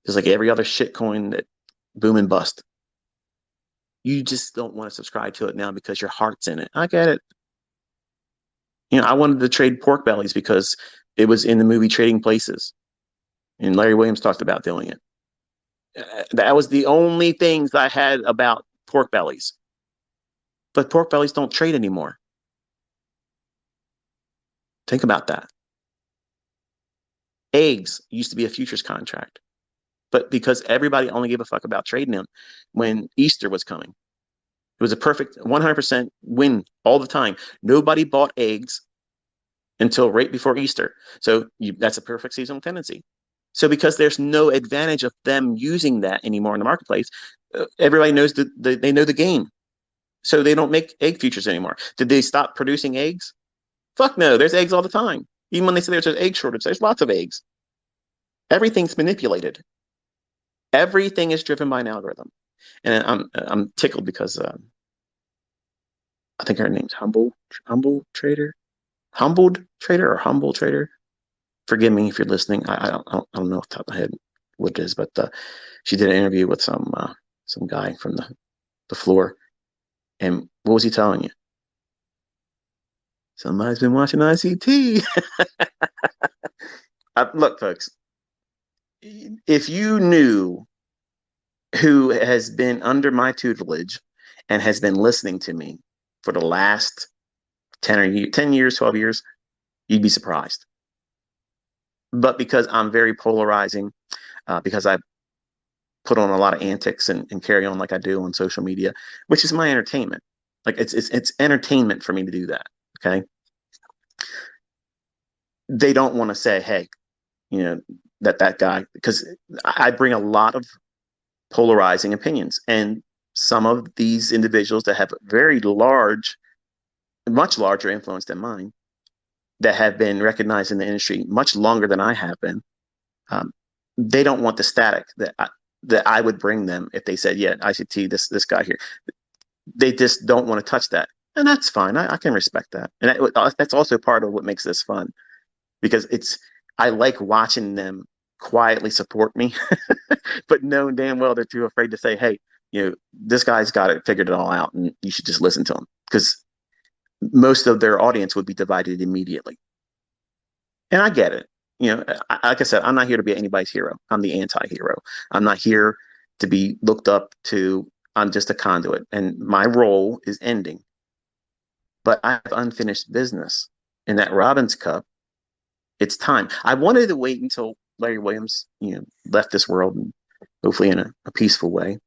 Just like every other shit coin that boom and bust. You just don't want to subscribe to it now because your heart's in it. I get it. I wanted to trade pork bellies because it was in the movie Trading Places. And Larry Williams talked about doing it. That was the only things I had about pork bellies. But pork bellies don't trade anymore. Think about that. Eggs used to be a futures contract. But because everybody only gave a fuck about trading them when Easter was coming, it was a perfect 100% win all the time. Nobody bought eggs until right before Easter. So that's a perfect seasonal tendency. So because there's no advantage of them using that anymore in the marketplace, everybody knows they know the game. So they don't make egg futures anymore. Did they stop producing eggs? Fuck no. There's eggs all the time. Even when they say there's an egg shortage, there's lots of eggs. Everything's manipulated. Everything is driven by an algorithm. And I'm tickled because I think her name's Humble Trader, Humbled Trader or Humble Trader. Forgive me if you're listening. I don't know off the top of my head what it is, but she did an interview with some guy from the floor. And what was he telling you? Somebody's been watching ICT. Look, folks, if you knew who has been under my tutelage and has been listening to me for the last 10 years, 12 years, you'd be surprised. But because I'm very polarizing, because I put on a lot of antics and carry on like I do on social media, which is my entertainment. Like it's entertainment for me to do that. Okay. They don't want to say, hey, you know, that guy, because I bring a lot of polarizing opinions. And some of these individuals that have very large, much larger influence than mine, that have been recognized in the industry much longer than I have been, um, they don't want the static that I would bring them if they said, yeah, ICT, this guy here. They just don't want to touch that. And that's fine. I can respect that. And that's also part of what makes this fun because I like watching them quietly support me, but knowing damn well they're too afraid to say, hey, this guy's got it figured it all out and you should just listen to him because most of their audience would be divided immediately. And I get it. Like I said, I'm not here to be anybody's hero. I'm the anti-hero. I'm not here to be looked up to. I'm just a conduit. And my role is ending. But I have unfinished business. In that Robbins Cup, it's time. I wanted to wait until Larry Williams, left this world and hopefully in a peaceful way.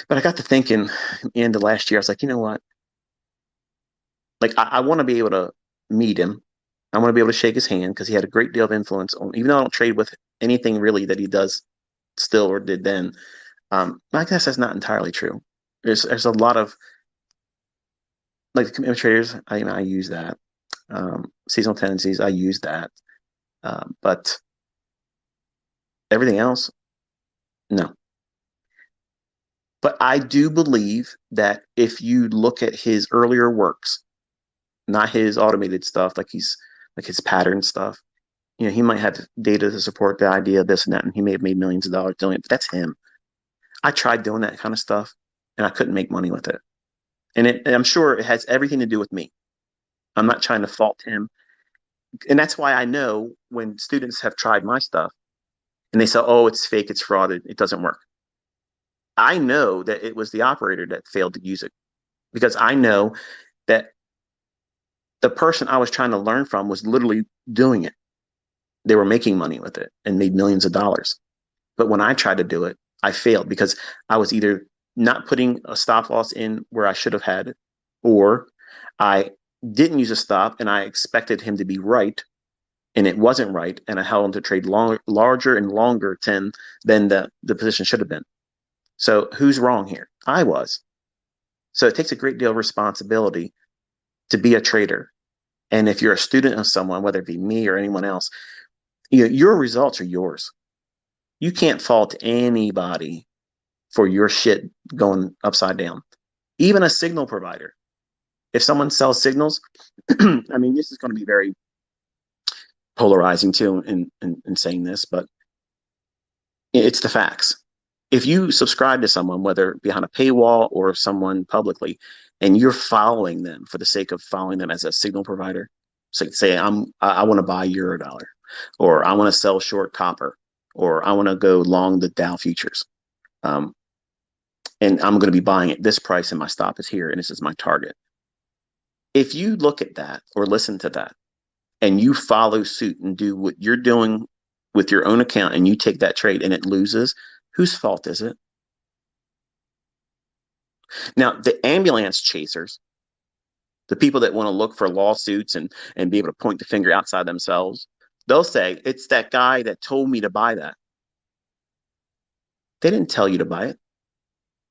But I got to thinking in the end of last year, I was like, you know what? Like I want to be able to meet him. I want to be able to shake his hand because he had a great deal of influence on, even though I don't trade with anything really that he does still or did then. I guess that's not entirely true. There's a lot of like the commitment traders. I use that. Seasonal tendencies. I use that. But everything else, no. But I do believe that if you look at his earlier works, not his automated stuff, like his pattern stuff, he might have data to support the idea of this and that, and he may have made millions of dollars doing it, but that's him. I tried doing that kind of stuff and I couldn't make money with it. And I'm sure it has everything to do with me. I'm not trying to fault him. And that's why I know when students have tried my stuff and they say, oh, it's fake, it's fraud, it doesn't work. I know that it was the operator that failed to use it because I know that the person I was trying to learn from was literally doing it. They were making money with it and made millions of dollars. But when I tried to do it, I failed because I was either not putting a stop loss in where I should have had it, or I didn't use a stop and I expected him to be right and it wasn't right. And I held him to trade larger and longer than the position should have been. So who's wrong here? I was. So it takes a great deal of responsibility to be a trader. And if you're a student of someone, whether it be me or anyone else, your results are yours. You can't fault anybody for your shit going upside down. Even a signal provider. If someone sells signals, I mean, this is going to be very polarizing too in saying this, but it's the facts. If you subscribe to someone, whether behind a paywall or someone publicly, and you're following them for the sake of following them as a signal provider, so say I want to buy Eurodollar, or I want to sell short copper, or I want to go long the Dow futures, um, and I'm going to be buying at this price, and my stop is here, and this is my target. If you look at that or listen to that, and you follow suit and do what you're doing with your own account, and you take that trade and it loses, whose fault is it? Now, the ambulance chasers, the people that want to look for lawsuits and be able to point the finger outside themselves, they'll say, it's that guy that told me to buy that. They didn't tell you to buy it.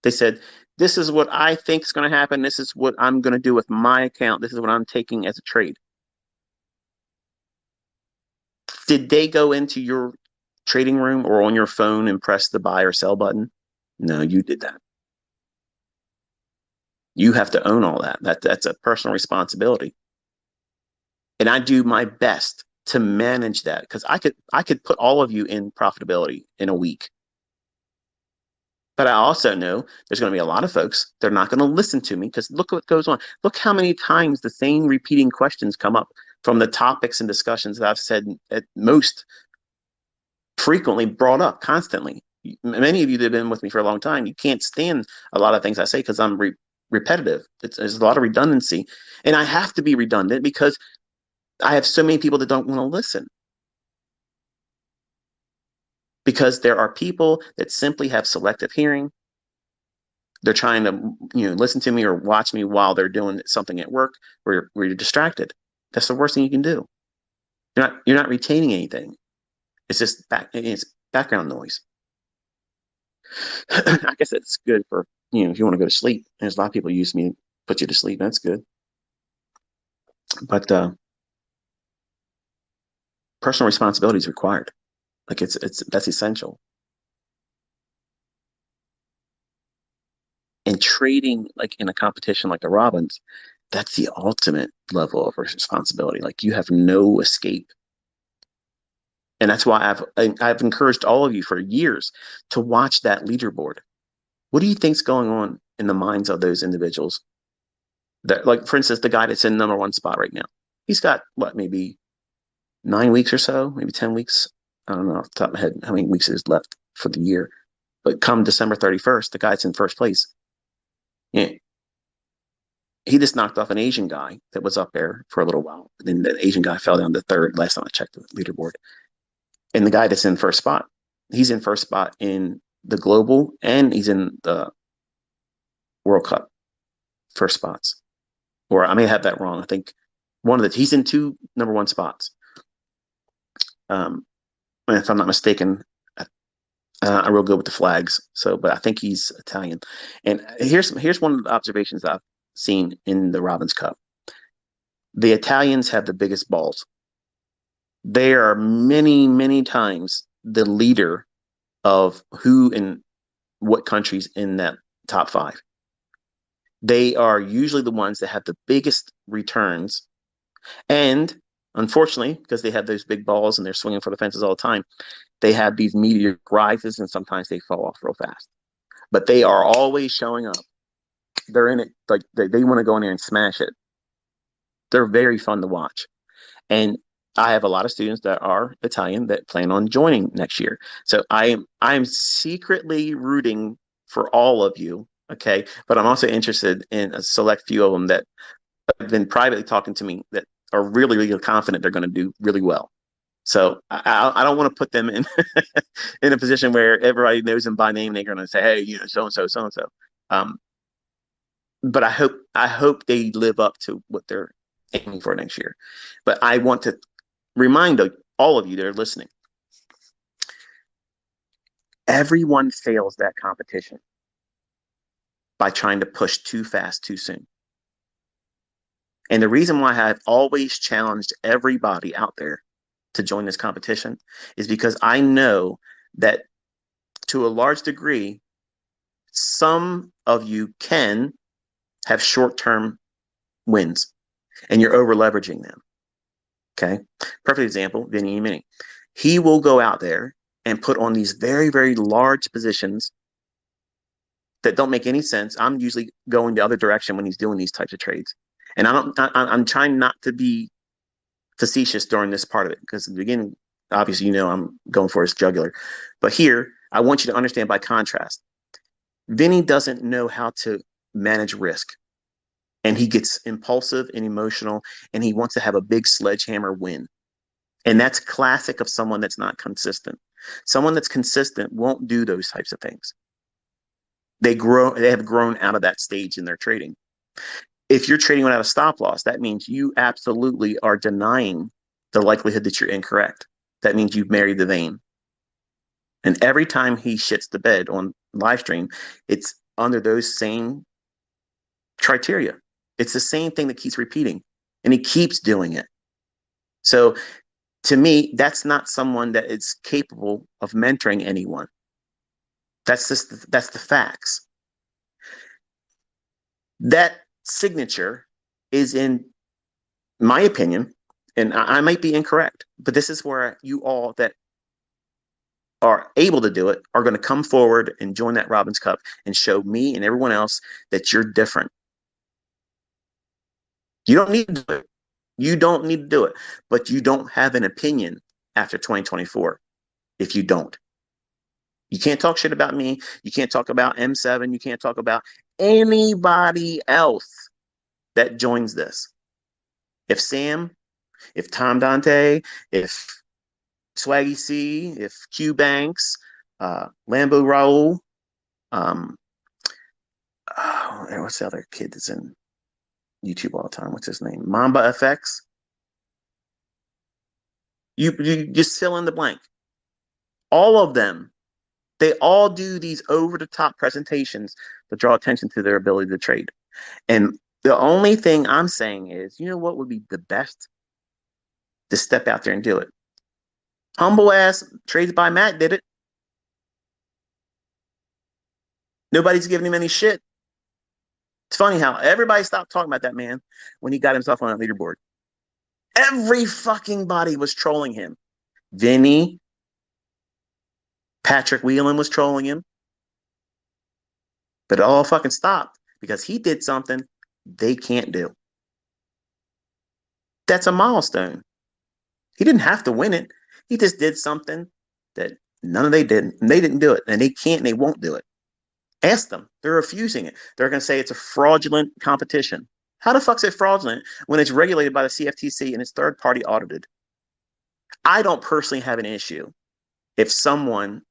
They said, this is what I think is going to happen. This is what I'm going to do with my account. This is what I'm taking as a trade. Did they go into your trading room or on your phone and press the buy or sell button? No, you did that. You have to own all that. That's a personal responsibility. And I do my best to manage that because I could put all of you in profitability in a week. But I also know there's going to be a lot of folks, they're not going to listen to me because look what goes on. Look how many times the same repeating questions come up from the topics and discussions that I've said at most frequently brought up constantly. Many of you that have been with me for a long time, you can't stand a lot of things I say because I'm repetitive. There's a lot of redundancy. And I have to be redundant because I have so many people that don't want to listen. Because there are people that simply have selective hearing. They're trying to, listen to me or watch me while they're doing something at work where you're distracted. That's the worst thing you can do. You're not retaining anything. It's background noise. I guess it's good for, if you want to go to sleep. There's a lot of people use me to put you to sleep. That's good. But personal responsibility is required. Like that's essential. And trading like in a competition like the Robins, that's the ultimate level of responsibility. Like you have no escape. And that's why I've encouraged all of you for years to watch that leaderboard. What do you think's going on in the minds of those individuals? That, like, for instance, the guy that's in number one spot right now, he's got what, maybe 9 weeks or so, maybe 10 weeks. I don't know off the top of my head how many weeks is left for the year. But come December 31st, the guy that's in first place, yeah, he just knocked off an Asian guy that was up there for a little while. Then the Asian guy fell down to third last time I checked the leaderboard. And the guy that's in first spot, he's in first spot in the global and he's in the World Cup first spots. Or I may have that wrong. I think he's in two number one spots. If I'm not mistaken, I'm real good with the flags. So, but I think he's Italian. And here's one of the observations I've seen in the Robbins Cup. The Italians have the biggest balls. They are many, many times the leader of who and what countries in that top five. They are usually the ones that have the biggest returns. And unfortunately, because they have those big balls and they're swinging for the fences all the time, they have these meteoric rises and sometimes they fall off real fast. But they are always showing up. They're in it, like they want to go in there and smash it. They're very fun to watch. And I have a lot of students that are Italian that plan on joining next year. So I'm secretly rooting for all of you. Okay. But I'm also interested in a select few of them that have been privately talking to me that are really, really confident they're going to do really well. So I don't want to put them in in a position where everybody knows them by name. They're going to say, hey, you know, so and so, so and so. Um, but I hope they live up to what they're aiming for next year. But I want to remind all of you that are listening, everyone fails that competition by trying to push too fast, too soon. And the reason why I've always challenged everybody out there to join this competition is because I know that to a large degree, some of you can have short term wins and you're over leveraging them. Okay. Perfect example, Vinny Mini. He will go out there and put on these very, very large positions that don't make any sense. I'm usually going the other direction when he's doing these types of trades. And I'm trying not to be facetious during this part of it because in the beginning, obviously, you know, I'm going for his jugular. But here, I want you to understand by contrast, Vinny doesn't know how to manage risk. And he gets impulsive and emotional, and he wants to have a big sledgehammer win. And that's classic of someone that's not consistent. Someone that's consistent won't do those types of things. They have grown out of that stage in their trading. If you're trading without a stop loss, that means you absolutely are denying the likelihood that you're incorrect. That means you've married the vein. And every time he shits the bed on live stream, it's under those same criteria. It's the same thing that keeps repeating, and he keeps doing it. So to me, that's not someone that is capable of mentoring anyone. That's the facts. That signature is, in my opinion, and I might be incorrect, but this is where you all that are able to do it are going to come forward and join that Robbins Cup and show me and everyone else that you're different. You don't need to do it. You don't need to do it, but you don't have an opinion after 2024 if you don't. You can't talk shit about me. You can't talk about M7. You can't talk about anybody else that joins this. If Sam, if Tom Dante, if Swaggy C, if Q Banks, Lambo Raul, um, what's the other kid that's in YouTube all the time? What's his name? Mamba FX. You just fill in the blank. All of them, they all do these over the top presentations to draw attention to their ability to trade. And the only thing I'm saying is, you know what would be the best? To step out there and do it. Humble ass Trades by Matt did it. Nobody's giving him any shit. It's funny how everybody stopped talking about that man when he got himself on a leaderboard. Every fucking body was trolling him. Vinny, Patrick Whelan was trolling him. But it all fucking stopped because he did something they can't do. That's a milestone. He didn't have to win it. He just did something that none of they did. And they didn't do it. And they can't and they won't do it. Ask them. They're refusing it. They're going to say it's a fraudulent competition. How the fuck's it fraudulent when it's regulated by the CFTC and it's third party audited? I don't personally have an issue if someone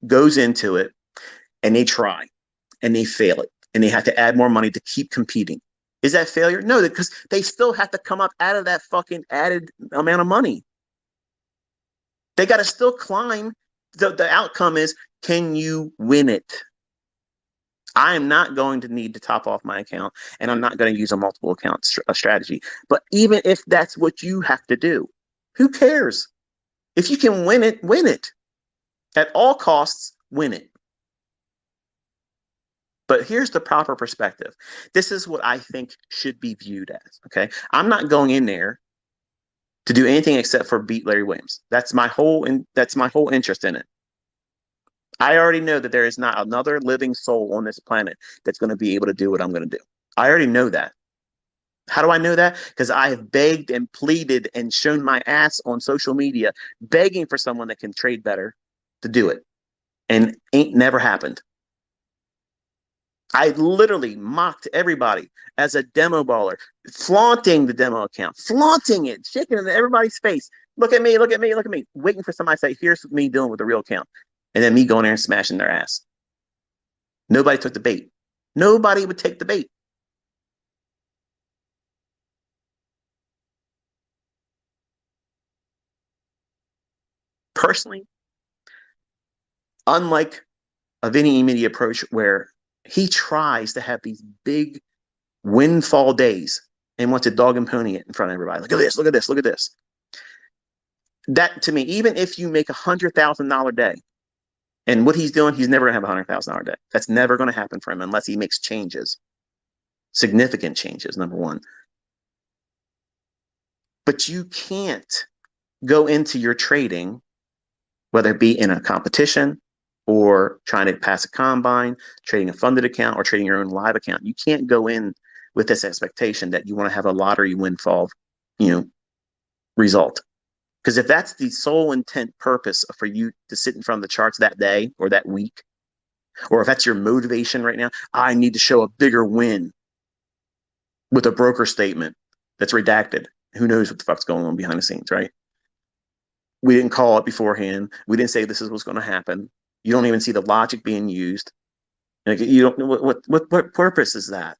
goes into it and they try and they fail it and they have to add more money to keep competing. Is that failure? No, because they still have to come up out of that fucking added amount of money. They got to still climb. The outcome is, can you win it? I am not going to need to top off my account, and I'm not going to use a multiple account strategy. But even if that's what you have to do, who cares? If you can win it, win it. At all costs, win it. But here's the proper perspective. This is what I think should be viewed as, okay? I'm not going in there to do anything except for beat Larry Williams. That's my whole interest in it. I already know that there is not another living soul on this planet that's going to be able to do what I'm going to do. I already know that. How do I know that? Because I have begged and pleaded and shown my ass on social media, begging for someone that can trade better to do it. And ain't never happened. I literally mocked everybody as a demo baller, flaunting the demo account, flaunting it, shaking it in everybody's face. Look at me, look at me, look at me, waiting for somebody to say, here's me dealing with the real account. And then me going there and smashing their ass. Nobody took the bait. Nobody would take the bait. Personally, unlike a Vinny Media approach where he tries to have these big windfall days and wants to dog and pony it in front of everybody. Look at this, look at this, look at this. That to me, even if you make $100,000 day, and what he's doing, he's never gonna have $100,000 day. That's never gonna happen for him unless he makes changes, significant changes. Number one, but you can't go into your trading, whether it be in a competition or trying to pass a combine, trading a funded account, or trading your own live account. You can't go in with this expectation that you want to have a lottery windfall, you know, result. Because if that's the sole intent purpose for you to sit in front of the charts that day or that week, or if that's your motivation right now, I need to show a bigger win with a broker statement that's redacted. Who knows what the fuck's going on behind the scenes, right? We didn't call it beforehand. We didn't say this is what's going to happen. You don't even see the logic being used. Like, you don't know what purpose is that?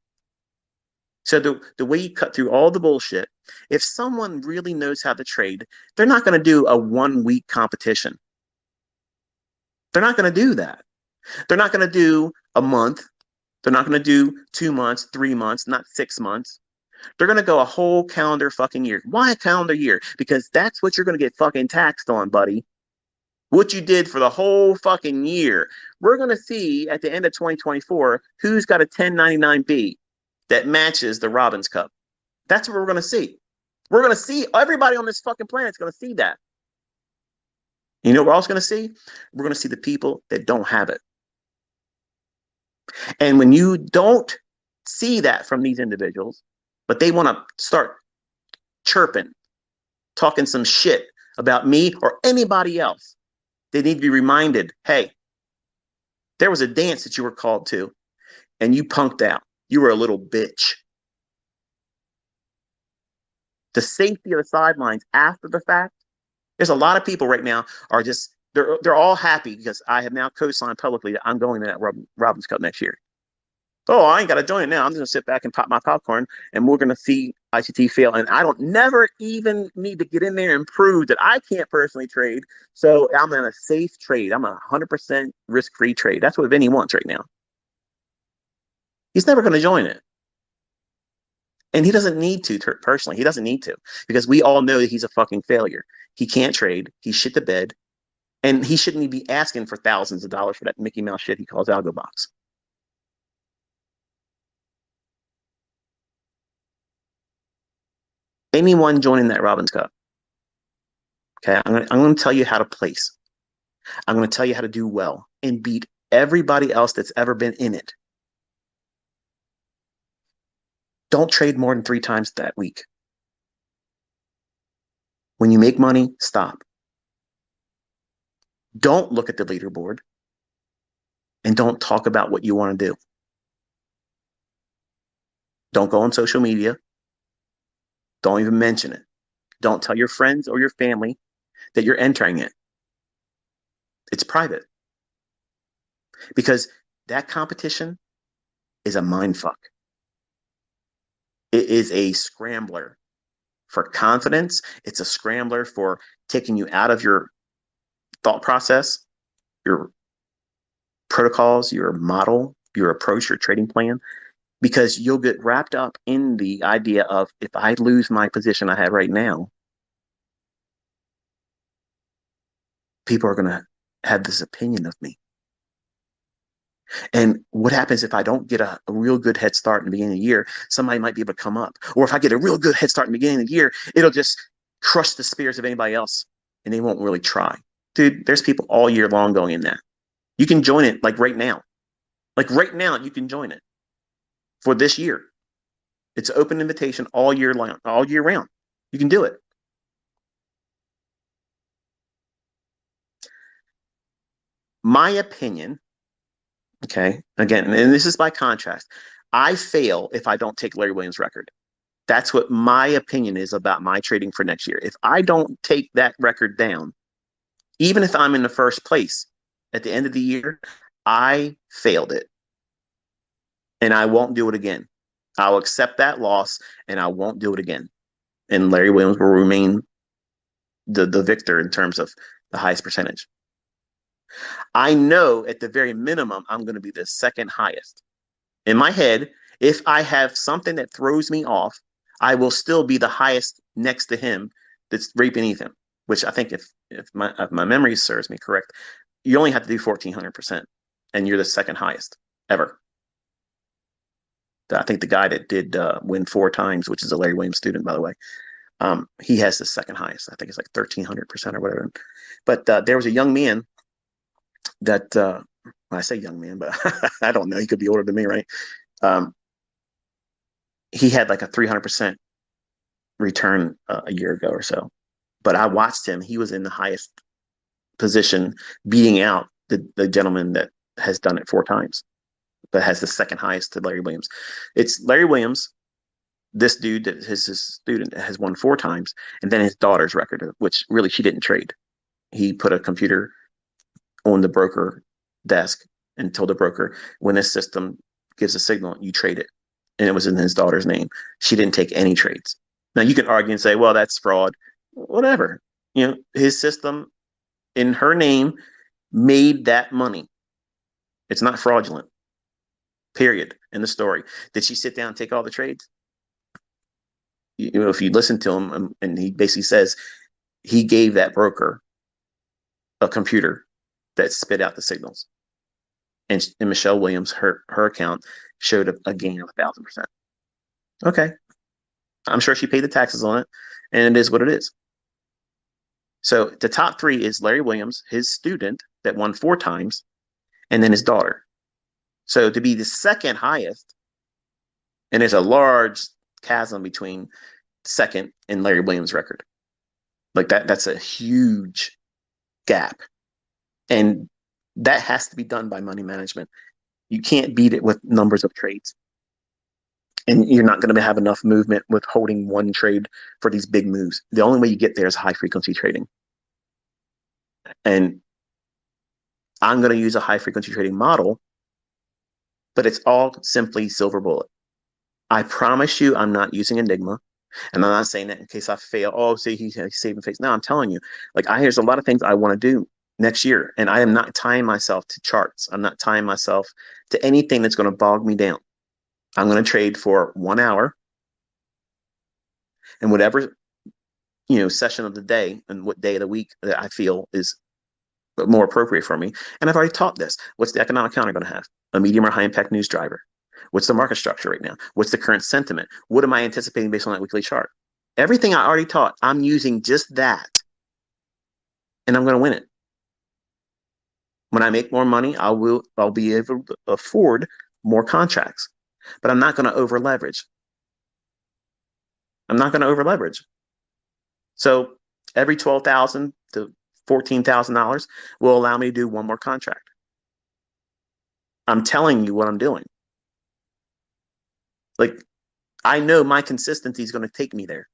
So the way you cut through all the bullshit, if someone really knows how to trade, they're not going to do a 1 week competition. They're not going to do that. They're not going to do a month. They're not going to do 2 months, 3 months, not 6 months. They're going to go a whole calendar fucking year. Why a calendar year? Because that's what you're going to get fucking taxed on, buddy. What you did for the whole fucking year. We're going to see at the end of 2024 who's got a 1099B that matches the Robbins Cup. That's what we're going to see. We're going to see everybody on this fucking planet is going to see that. You know what we're also going to see? We're going to see the people that don't have it. And when you don't see that from these individuals, but they want to start chirping, talking some shit about me or anybody else, they need to be reminded, hey, there was a dance that you were called to and you punked out. You were a little bitch. The safety of the sidelines after the fact, there's a lot of people right now are just, they're all happy because I have now co-signed publicly that I'm going to that Robbins Cup next year. Oh, I ain't got to join it now. I'm just going to sit back and pop my popcorn and we're going to see ICT fail. And I don't never even need to get in there and prove that I can't personally trade. So I'm in a safe trade. I'm a 100% risk-free trade. That's what Vinny wants right now. He's never going to join it. And he doesn't need to personally. He doesn't need to because we all know that he's a fucking failure. He can't trade. He's shit to bed. And he shouldn't even be asking for thousands of dollars for that Mickey Mouse shit he calls Algo Box. Anyone joining that Robbins Cup, okay, I'm going to tell you how to place. I'm going to tell you how to do well and beat everybody else that's ever been in it. Don't trade more than 3 times that week. When you make money, stop. Don't look at the leaderboard and don't talk about what you want to do. Don't go on social media. Don't even mention it. Don't tell your friends or your family that you're entering it. It's private because that competition is a mind fuck. It is a scrambler for confidence. It's a scrambler for taking you out of your thought process, your protocols, your model, your approach, your trading plan, because you'll get wrapped up in the idea of if I lose my position I have right now, people are going to have this opinion of me. And what happens if I don't get a real good head start in the beginning of the year? Somebody might be able to come up. Or if I get a real good head start in the beginning of the year, it'll just crush the spirits of anybody else and they won't really try. Dude, there's people all year long going in that. You can join it like right now. Like right now, you can join it for this year. It's an open invitation all year long, all year round. You can do it. My opinion, Okay. Again, and this is by contrast. I fail if I don't take Larry Williams' record. That's what my opinion is about my trading for next year. If I don't take that record down, even if I'm in the first place at the end of the year, I failed it and I won't do it again. I'll accept that loss and I won't do it again. And Larry Williams will remain the victor in terms of the highest percentage. I know at the very minimum, I'm going to be the second highest. In my head, if I have something that throws me off, I will still be the highest next to him that's right beneath him, which I think if my memory serves me correct, you only have to do 1,400%, and you're the second highest ever. I think the guy that did win 4 times, which is a Larry Williams student, by the way, he has the second highest. I think it's like 1,300% or whatever. But there was a young man that, well, I say young man, but I don't know. He could be older than me, right? Um, he had like a 300% return a year ago or so. But I watched him. He was in the highest position, beating out the gentleman that has done it 4 times, that has the second highest to Larry Williams. It's Larry Williams, this dude that is his student has won 4 times, and then his daughter's record, which really she didn't trade. He put a computer on the broker desk and told the broker, when this system gives a signal, you trade it. And it was in his daughter's name. She didn't take any trades. Now you can argue and say, well, that's fraud. Whatever. His system in her name made that money. It's not fraudulent. Period. In the story. Did she sit down and take all the trades? If you listen to him, and he basically says he gave that broker a computer that spit out the signals. And Michelle Williams, her account showed a gain of 1,000%. Okay. I'm sure she paid the taxes on it, and it is what it is. So the top 3 is Larry Williams, his student that won 4 times, and then his daughter. So to be the second highest, and there's a large chasm between second and Larry Williams' record. Like that's a huge gap. And that has to be done by money management. You can't beat it with numbers of trades. And you're not going to have enough movement with holding one trade for these big moves. The only way you get there is high frequency trading. And I'm going to use a high frequency trading model, but it's all simply silver bullet. I promise you, I'm not using Enigma. And I'm not saying that in case I fail. Oh, see, he's saving face. No, I'm telling you, like, there's a lot of things I want to do next year, and I am not tying myself to charts. I'm not tying myself to anything that's going to bog me down. I'm going to trade for 1 hour, and whatever session of the day and what day of the week that I feel is more appropriate for me. And I've already taught this. What's the economic counter going to have? A medium or high impact news driver. What's the market structure right now? What's the current sentiment? What am I anticipating based on that weekly chart? Everything I already taught, I'm using just that, and I'm going to win it. When I make more money, I'll be able to afford more contracts, but I'm not going to over leverage. I'm not going to over leverage. So every $12,000 to $14,000 will allow me to do one more contract. I'm telling you what I'm doing. Like, I know my consistency is going to take me there.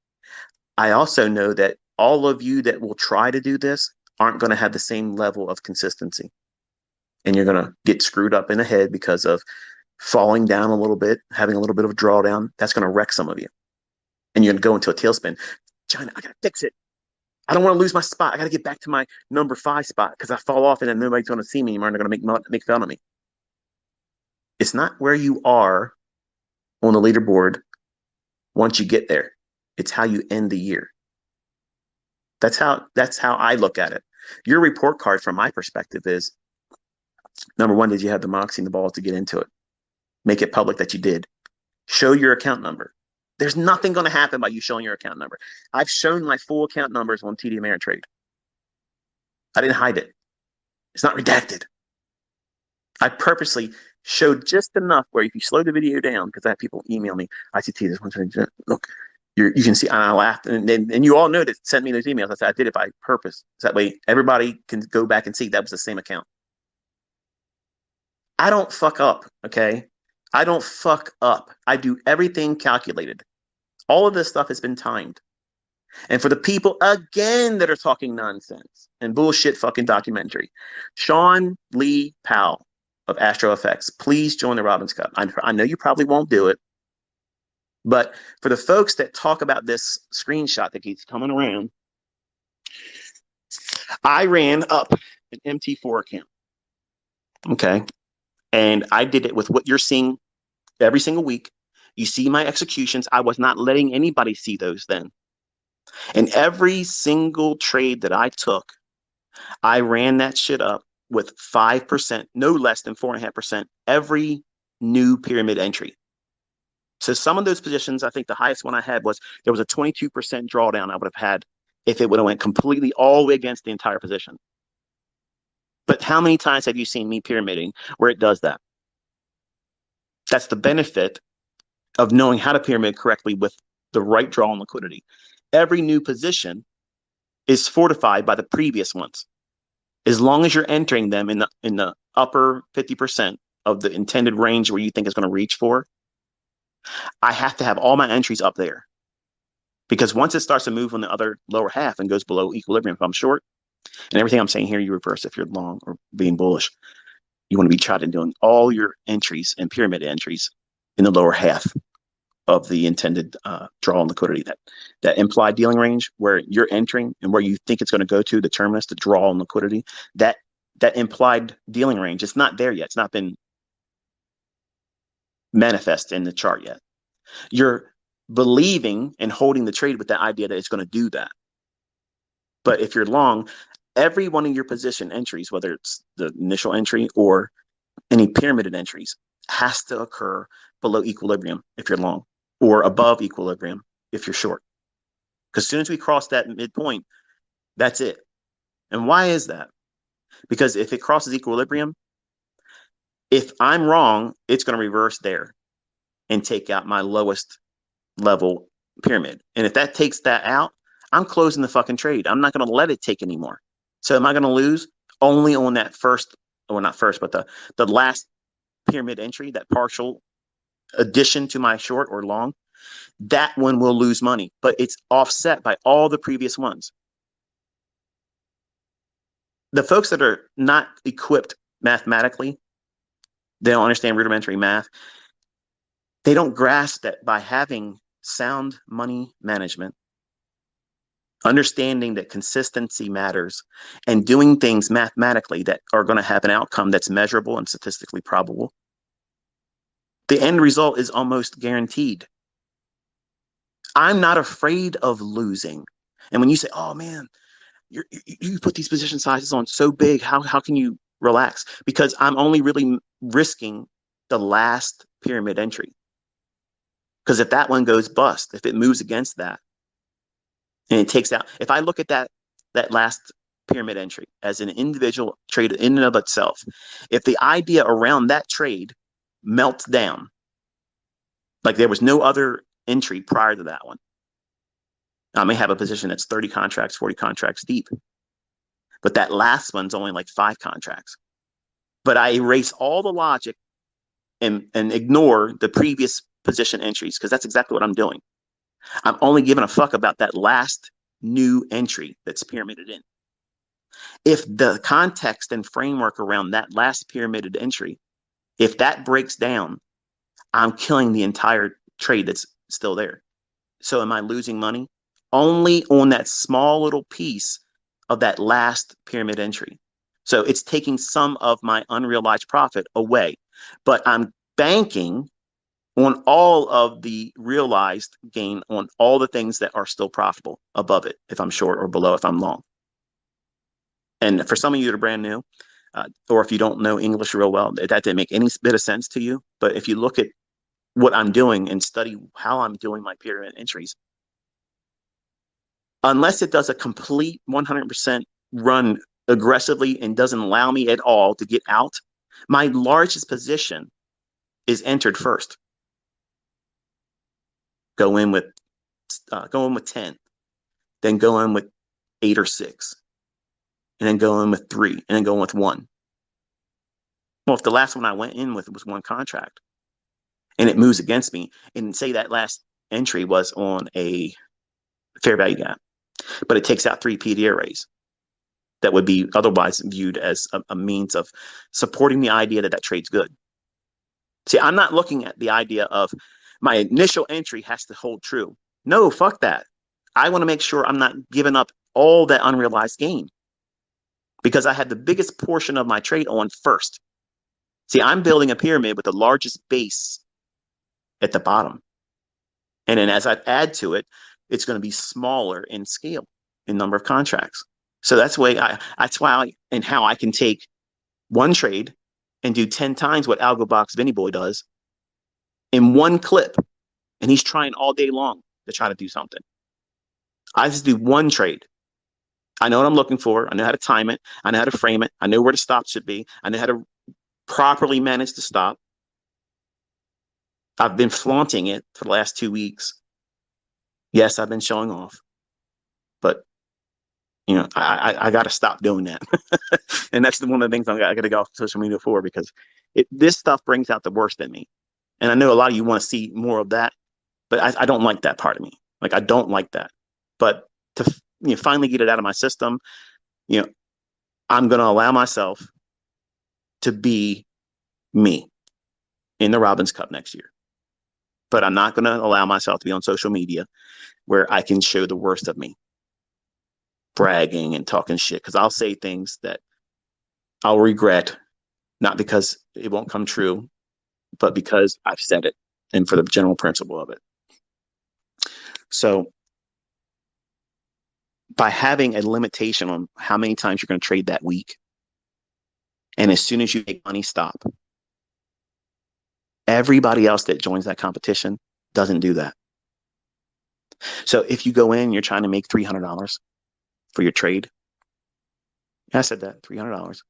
I also know that all of you that will try to do this aren't going to have the same level of consistency. And you're going to get screwed up in the head because of falling down a little bit, having a little bit of a drawdown. That's going to wreck some of you. And you're going to go into a tailspin. China, I got to fix it. I don't want to lose my spot. I got to get back to my number 5 spot because I fall off and then nobody's going to see me anymore and they're going to make fun of me. It's not where you are on the leaderboard once you get there. It's how you end the year. That's how I look at it. Your report card from my perspective is, number 1, did you have the moxie and the balls to get into it? Make it public that you did. Show your account number. There's nothing going to happen by you showing your account number. I've shown my full account numbers on TD Ameritrade. I didn't hide it. It's not redacted. I purposely showed just enough where if you slow the video down, because I have people email me, ICT, this one, look, you can see, and I laughed, and you all know that sent me those emails. I said, I did it by purpose. So that way everybody can go back and see that was the same account. I don't fuck up, okay? I don't fuck up. I do everything calculated. All of this stuff has been timed. And for the people again that are talking nonsense and bullshit fucking documentary, Sean Lee Powell of Astro Effects, please join the Robbins Cup. I know you probably won't do it, but for the folks that talk about this screenshot that keeps coming around, I ran up an MT4 account. Okay. And I did it with what you're seeing every single week. You see my executions. I was not letting anybody see those then. And every single trade that I took, I ran that shit up with 5%, no less than 4.5% every new pyramid entry. So some of those positions, I think the highest one I had was there was a 22% drawdown I would have had if it would have went completely all the way against the entire position. But how many times have you seen me pyramiding where it does that? That's the benefit of knowing how to pyramid correctly with the right draw and liquidity. Every new position is fortified by the previous ones. As long as you're entering them in the upper 50% of the intended range where you think it's going to reach for, I have to have all my entries up there. Because once it starts to move on the other lower half and goes below equilibrium, if I'm short, and everything I'm saying here, you reverse if you're long or being bullish. You want to be trying doing all your entries and pyramid entries in the lower half of the intended draw and liquidity, that implied dealing range where you're entering and where you think it's going to go to, the terminus, the draw and liquidity, that implied dealing range, it's not there yet. It's not been manifest in the chart yet. You're believing and holding the trade with the idea that it's going to do that. But if you're long, every one of your position entries, whether it's the initial entry or any pyramided entries, has to occur below equilibrium if you're long, or above equilibrium if you're short. Because as soon as we cross that midpoint, that's it. And why is that? Because if it crosses equilibrium, if I'm wrong, it's going to reverse there and take out my lowest level pyramid. And if that takes that out, I'm closing the fucking trade. I'm not going to let it take anymore. So am I going to lose? Only on that first, or not first, but the last pyramid entry, that partial addition to my short or long, that one will lose money, but it's offset by all the previous ones. The folks that are not equipped mathematically, they don't understand rudimentary math. They don't grasp that by having sound money management, understanding that consistency matters, and doing things mathematically that are going to have an outcome that's measurable and statistically probable, the end result is almost guaranteed. I'm not afraid of losing. And when you say, oh man, you put these position sizes on so big, how can you relax? Because I'm only really risking the last pyramid entry. Because if that one goes bust, if it moves against that and it takes out, if I look at that last pyramid entry as an individual trade in and of itself, if the idea around that trade melts down, like there was no other entry prior to that one, I may have a position that's 30 contracts, 40 contracts deep, but that last one's only like 5 contracts. But I erase all the logic and ignore the previous position entries, because that's exactly what I'm doing. I'm only giving a fuck about that last new entry that's pyramided in. If the context and framework around that last pyramided entry, if that breaks down, I'm killing the entire trade that's still there. So am I losing money? Only on that small little piece of that last pyramid entry. So it's taking some of my unrealized profit away, but I'm banking on all of the realized gain on all the things that are still profitable above it, if I'm short, or below if I'm long. And for some of you that are brand new, or if you don't know English real well, that didn't make any bit of sense to you. But if you look at what I'm doing and study how I'm doing my pyramid entries, unless it does a complete 100% run aggressively and doesn't allow me at all to get out, my largest position is entered first. Go in with 10, then go in with 8 or 6, and then go in with 3, and then go in with 1. Well, if the last one I went in with was one contract and it moves against me, and say that last entry was on a fair value gap, but it takes out three PD arrays that would be otherwise viewed as a means of supporting the idea that that trade's good. See, I'm not looking at the idea of my initial entry has to hold true. No, fuck that. I want to make sure I'm not giving up all that unrealized gain because I had the biggest portion of my trade on first. See, I'm building a pyramid with the largest base at the bottom. And then as I add to it, it's going to be smaller in scale in number of contracts. So that's why and how I can take one trade and do 10 times what Algo Box Vinny Boy does in one clip. And he's trying all day long to try to do something. I just do one trade. I know what I'm looking for. I know how to time it. I know how to frame it. I know where the stop should be. I know how to properly manage the stop. I've been flaunting it for the last 2 weeks. Yes, I've been showing off, but I got to stop doing that. And that's one of the things I got to go off social media for because this stuff brings out the worst in me. And I know a lot of you want to see more of that, but I don't like that part of me. Like I don't like that. But to finally get it out of my system, you know, I'm going to allow myself to be me in the Robbins Cup next year. But I'm not going to allow myself to be on social media where I can show the worst of me, bragging and talking shit. Because I'll say things that I'll regret, not because it won't come true, but because I've said it and for the general principle of it. So by having a limitation on how many times you're going to trade that week, and as soon as you make money, stop. Everybody else that joins that competition doesn't do that. So if you go in, you're trying to make $300 for your trade. Yeah, I said that, $300.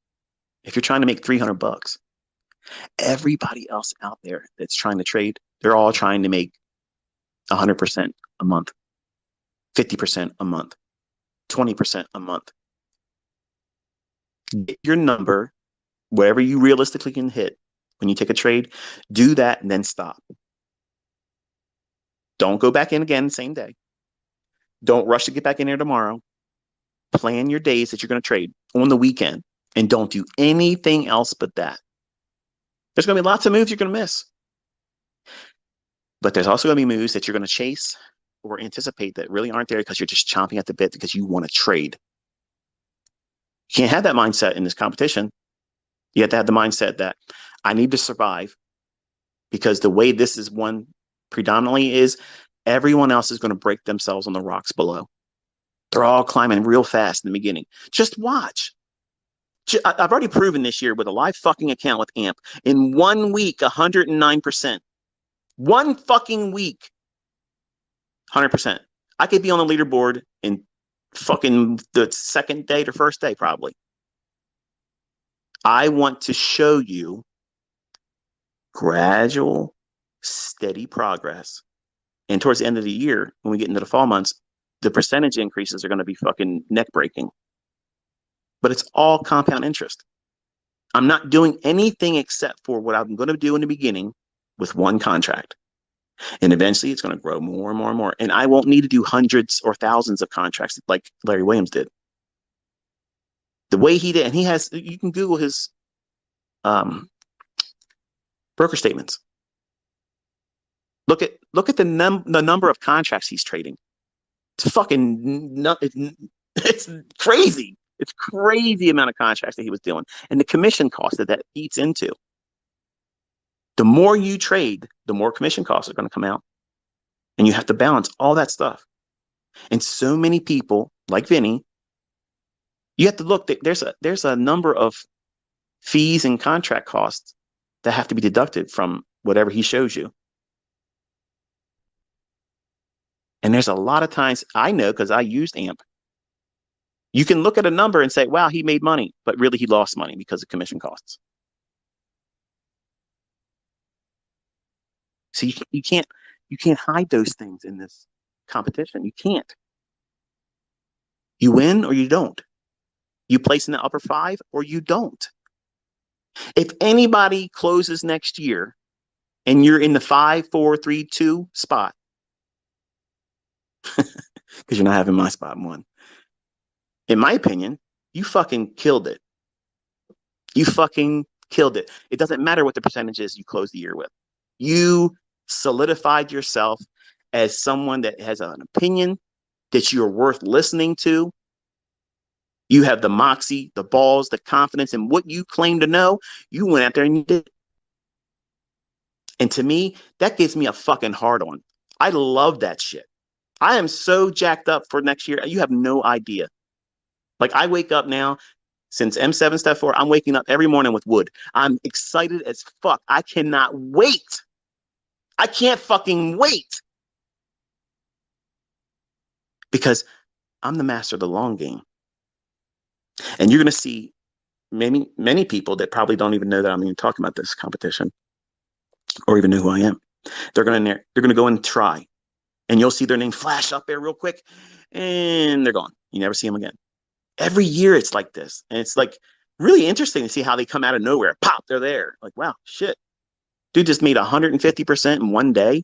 If you're trying to make $300, everybody else out there that's trying to trade, they're all trying to make 100% a month, 50% a month, 20% a month. Get your number, wherever you realistically can hit when you take a trade, do that and then stop. Don't go back in again same day. Don't rush to get back in there tomorrow. Plan your days that you're going to trade on the weekend and don't do anything else but that. There's going to be lots of moves you're going to miss. But there's also going to be moves that you're going to chase or anticipate that really aren't there because you're just chomping at the bit because you want to trade. You can't have that mindset in this competition. You have to have the mindset that I need to survive because the way this is won predominantly is everyone else is going to break themselves on the rocks below. They're all climbing real fast in the beginning. Just watch. I've already proven this year with a live fucking account with AMP in 1 week, 109%. 1 fucking week, 100%. I could be on the leaderboard in fucking the second day to first day, probably. I want to show you gradual, steady progress. And towards the end of the year, when we get into the fall months, the percentage increases are going to be fucking neck breaking. But it's all compound interest. I'm not doing anything except for what I'm going to do in the beginning with one contract. And eventually it's going to grow more and more and more. And I won't need to do hundreds or thousands of contracts like Larry Williams did. The way he did, and he has, you can Google his broker statements. Look at the number of contracts he's trading. It's fucking it's crazy. It's crazy amount of contracts that he was doing, and the commission cost that eats into. The more you trade, the more commission costs are going to come out, and you have to balance all that stuff. And so many people, like Vinny, you have to look. There's a number of fees and contract costs that have to be deducted from whatever he shows you. And there's a lot of times I know because I used AMP. You can look at a number and say, wow, he made money, but really he lost money because of commission costs. So you can't hide those things in this competition. You can't. You win or you don't. You place in the upper 5 or you don't. If anybody closes next year and you're in the 5, 4, 3, 2 spot, because you're not having my spot one, in my opinion, you fucking killed it. You fucking killed it. It doesn't matter what the percentage is you close the year with. You solidified yourself as someone that has an opinion that you're worth listening to. You have the moxie, the balls, the confidence in what you claim to know. You went out there and you did. And to me, that gives me a fucking hard on. I love that shit. I am so jacked up for next year. You have no idea. Like I wake up now, since M7 Step 4, I'm waking up every morning with wood. I'm excited as fuck. I cannot wait. I can't fucking wait. Because I'm the master of the long game. And you're going to see many people that probably don't even know that I'm even talking about this competition or even know who I am. They're going to go and try. And you'll see their name flash up there real quick and they're gone. You never see them again. Every year it's like this. And it's like really interesting to see how they come out of nowhere. Pop, they're there. Like, wow, shit. Dude just made 150% in one day.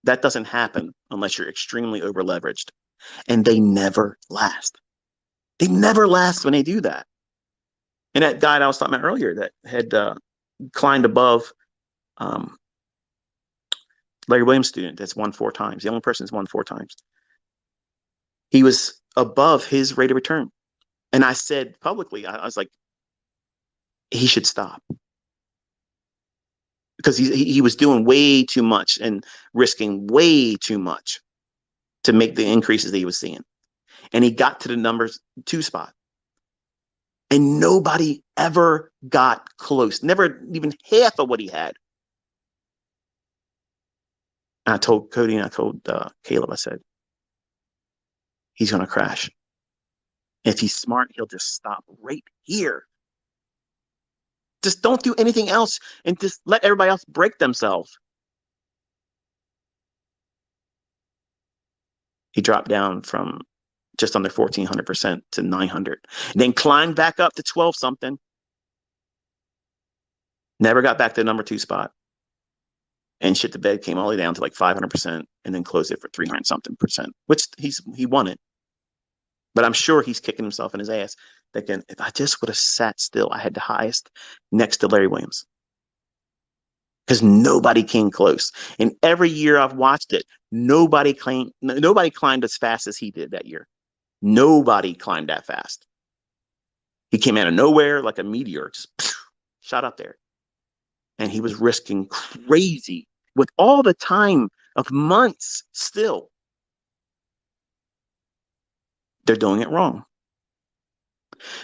That doesn't happen unless you're extremely over leveraged. And they never last. They never last when they do that. And that guy that I was talking about earlier that had climbed above um, Larry Williams' student that's won 4 times. The only person that's won 4 times. He was above his rate of return. And I said publicly, I was like, he should stop. Because he was doing way too much and risking way too much to make the increases that he was seeing. And he got to the numbers 2 spot. And nobody ever got close, never even half of what he had. And I told Cody and I told Caleb, I said, he's going to crash. If he's smart, he'll just stop right here. Just don't do anything else and just let everybody else break themselves. He dropped down from just under 1,400% to 900, then climbed back up to 12 something. Never got back to the number 2 spot. And shit, the bed came all the way down to like 500% and then closed it for 300 something percent, which he won it. But I'm sure he's kicking himself in his ass thinking, if I just would have sat still, I had the highest next to Larry Williams. Because nobody came close. And every year I've watched it, nobody climbed as fast as he did that year. Nobody climbed that fast. He came out of nowhere like a meteor, just shot up there. And he was risking crazy with all the time of months still. They're doing it wrong.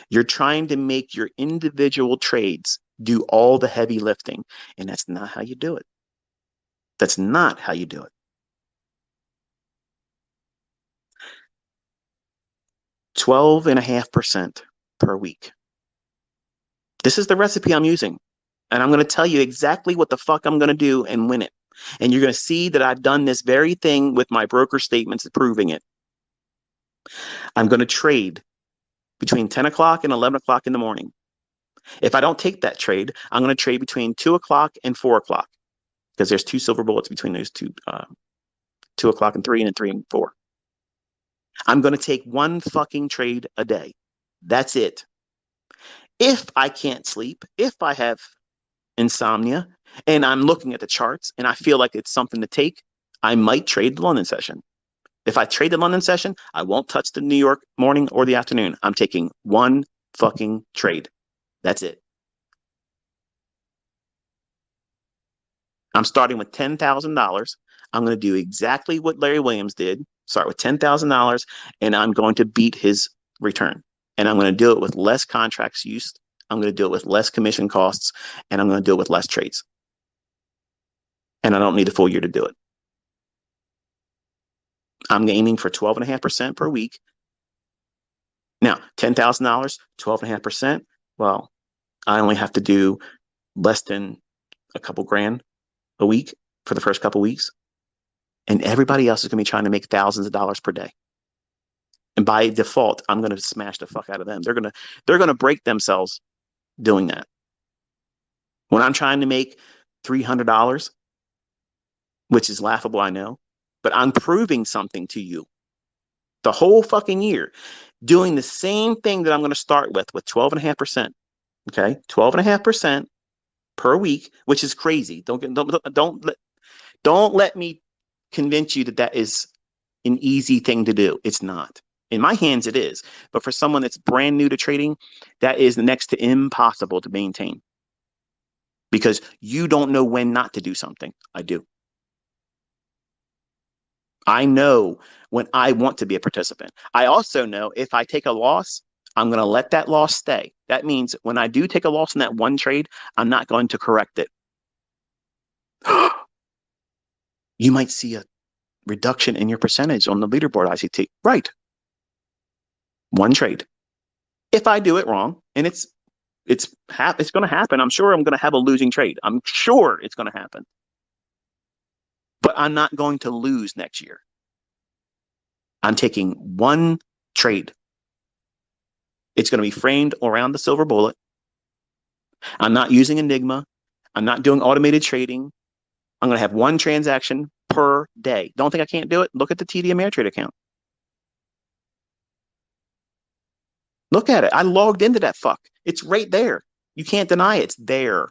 You're trying to make your individual trades do all the heavy lifting, and that's not how you do it. That's not how you do it. 12.5% per week. This is the recipe I'm using. And I'm going to tell you exactly what the fuck I'm going to do and win it. And you're going to see that I've done this very thing with my broker statements proving it. I'm going to trade between 10 o'clock and 11 o'clock in the morning. If I don't take that trade, I'm going to trade between 2 o'clock and 4 o'clock because there's 2 silver bullets between those 2 o'clock and 3 and 3 and 4. I'm going to take one fucking trade a day. That's it. If I can't sleep, if I have insomnia and I'm looking at the charts and I feel like it's something to take, I might trade the London session. If I trade the London session, I won't touch the New York morning or the afternoon. I'm taking one fucking trade. That's it. I'm starting with $10,000. I'm going to do exactly what Larry Williams did. Start with $10,000 and I'm going to beat his return. And I'm going to do it with less contracts used. I'm going to do it with less commission costs and I'm going to do it with less trades. And I don't need a full year to do it. I'm aiming for 12.5% per week. Now, $10,000, 12.5%. Well, I only have to do less than a couple grand a week for the first couple weeks. And everybody else is going to be trying to make thousands of dollars per day. And by default, I'm going to smash the fuck out of them. They're going to break themselves doing that. When I'm trying to make $300, which is laughable, I know, but I'm proving something to you the whole fucking year, doing the same thing that I'm going to start with 12.5%. Okay. 12.5% per week, which is crazy. Don't let me convince you that that is an easy thing to do. It's not. In my hands, it is. But for someone that's brand new to trading, that is next to impossible to maintain because you don't know when not to do something. I do. I know when I want to be a participant. I also know if I take a loss, I'm going to let that loss stay. That means when I do take a loss in that one trade, I'm not going to correct it. You might see a reduction in your percentage on the leaderboard ICT. Right. One trade. If I do it wrong, and it's going to happen. I'm sure I'm going to have a losing trade. I'm sure it's going to happen. But I'm not going to lose next year. I'm taking one trade. It's going to be framed around the silver bullet. I'm not using Enigma. I'm not doing automated trading. I'm going to have one transaction per day. Don't think I can't do it? Look at the TD Ameritrade account. Look at it. I logged into that fuck. It's right there. You can't deny it. It's there.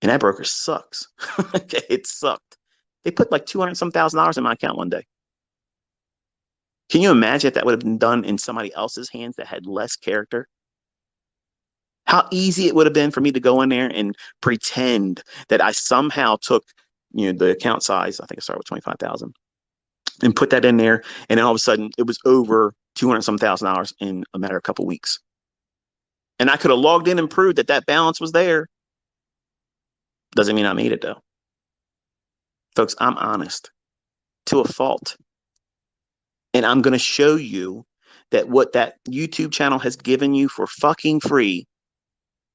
And that broker sucks. Okay, it sucked. They put like 200 some $1,000 in my account one day. Can you imagine if that would have been done in somebody else's hands that had less character? How easy it would have been for me to go in there and pretend that I somehow took, the account size. I think I started with 25,000 and put that in there, and then all of a sudden it was over 200 some $1,000 in a matter of a couple of weeks. And I could have logged in and proved that that balance was there. Doesn't mean I made it though, folks. I'm honest to a fault, and I'm going to show you that what that YouTube channel has given you for fucking free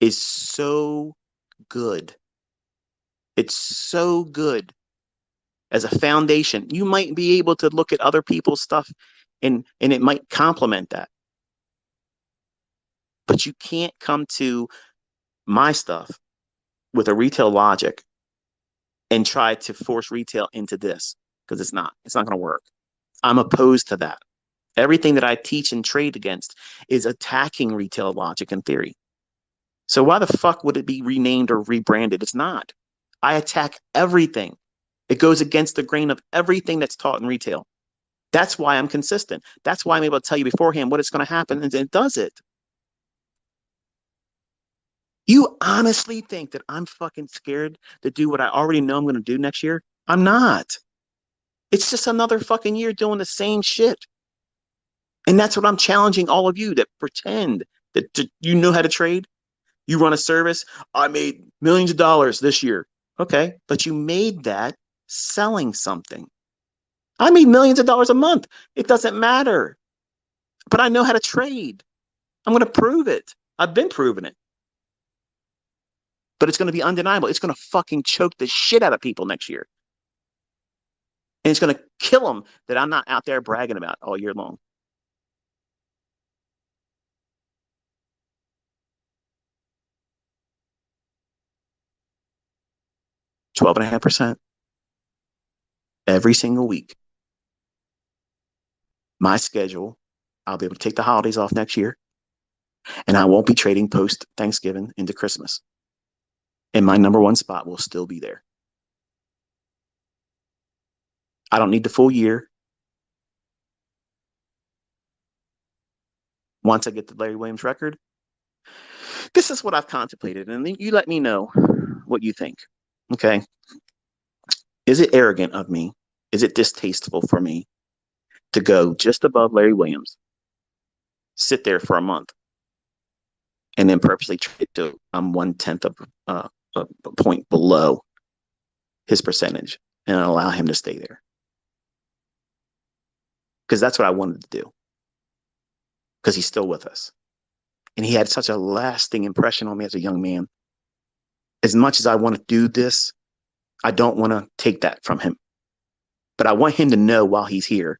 is so good. It's so good as a foundation. You might be able to look at other people's stuff and it might complement that. But you can't come to my stuff with a retail logic and try to force retail into this because it's not. It's not going to work. I'm opposed to that. Everything that I teach and trade against is attacking retail logic and theory. So why the fuck would it be renamed or rebranded? It's not. I attack everything. It goes against the grain of everything that's taught in retail. That's why I'm consistent. That's why I'm able to tell you beforehand what it's going to happen, and it does it. You honestly think that I'm fucking scared to do what I already know I'm going to do next year? I'm not. It's just another fucking year doing the same shit. And that's what I'm challenging all of you that pretend that you know how to trade. You run a service. I made millions of dollars this year. Okay, but you made that selling something. I made millions of dollars a month. It doesn't matter. But I know how to trade. I'm going to prove it. I've been proving it. But it's going to be undeniable. It's going to fucking choke the shit out of people next year. And it's going to kill them that I'm not out there bragging about all year long. Twelve and a half percent every single week. My schedule, I'll be able to take the holidays off next year, and I won't be trading post Thanksgiving into Christmas. And my number one spot will still be there. I don't need the full year. Once I get the Larry Williams record, this is what I've contemplated. And then you let me know what you think. Okay. Is it arrogant of me? Is it distasteful for me to go just above Larry Williams, sit there for a month, and then purposely trade to 1/10 of a point below his percentage and allow him to stay there? Because that's what I wanted to do. Because he's still with us. And he had such a lasting impression on me as a young man. As much as I want to do this, I don't want to take that from him. But I want him to know while he's here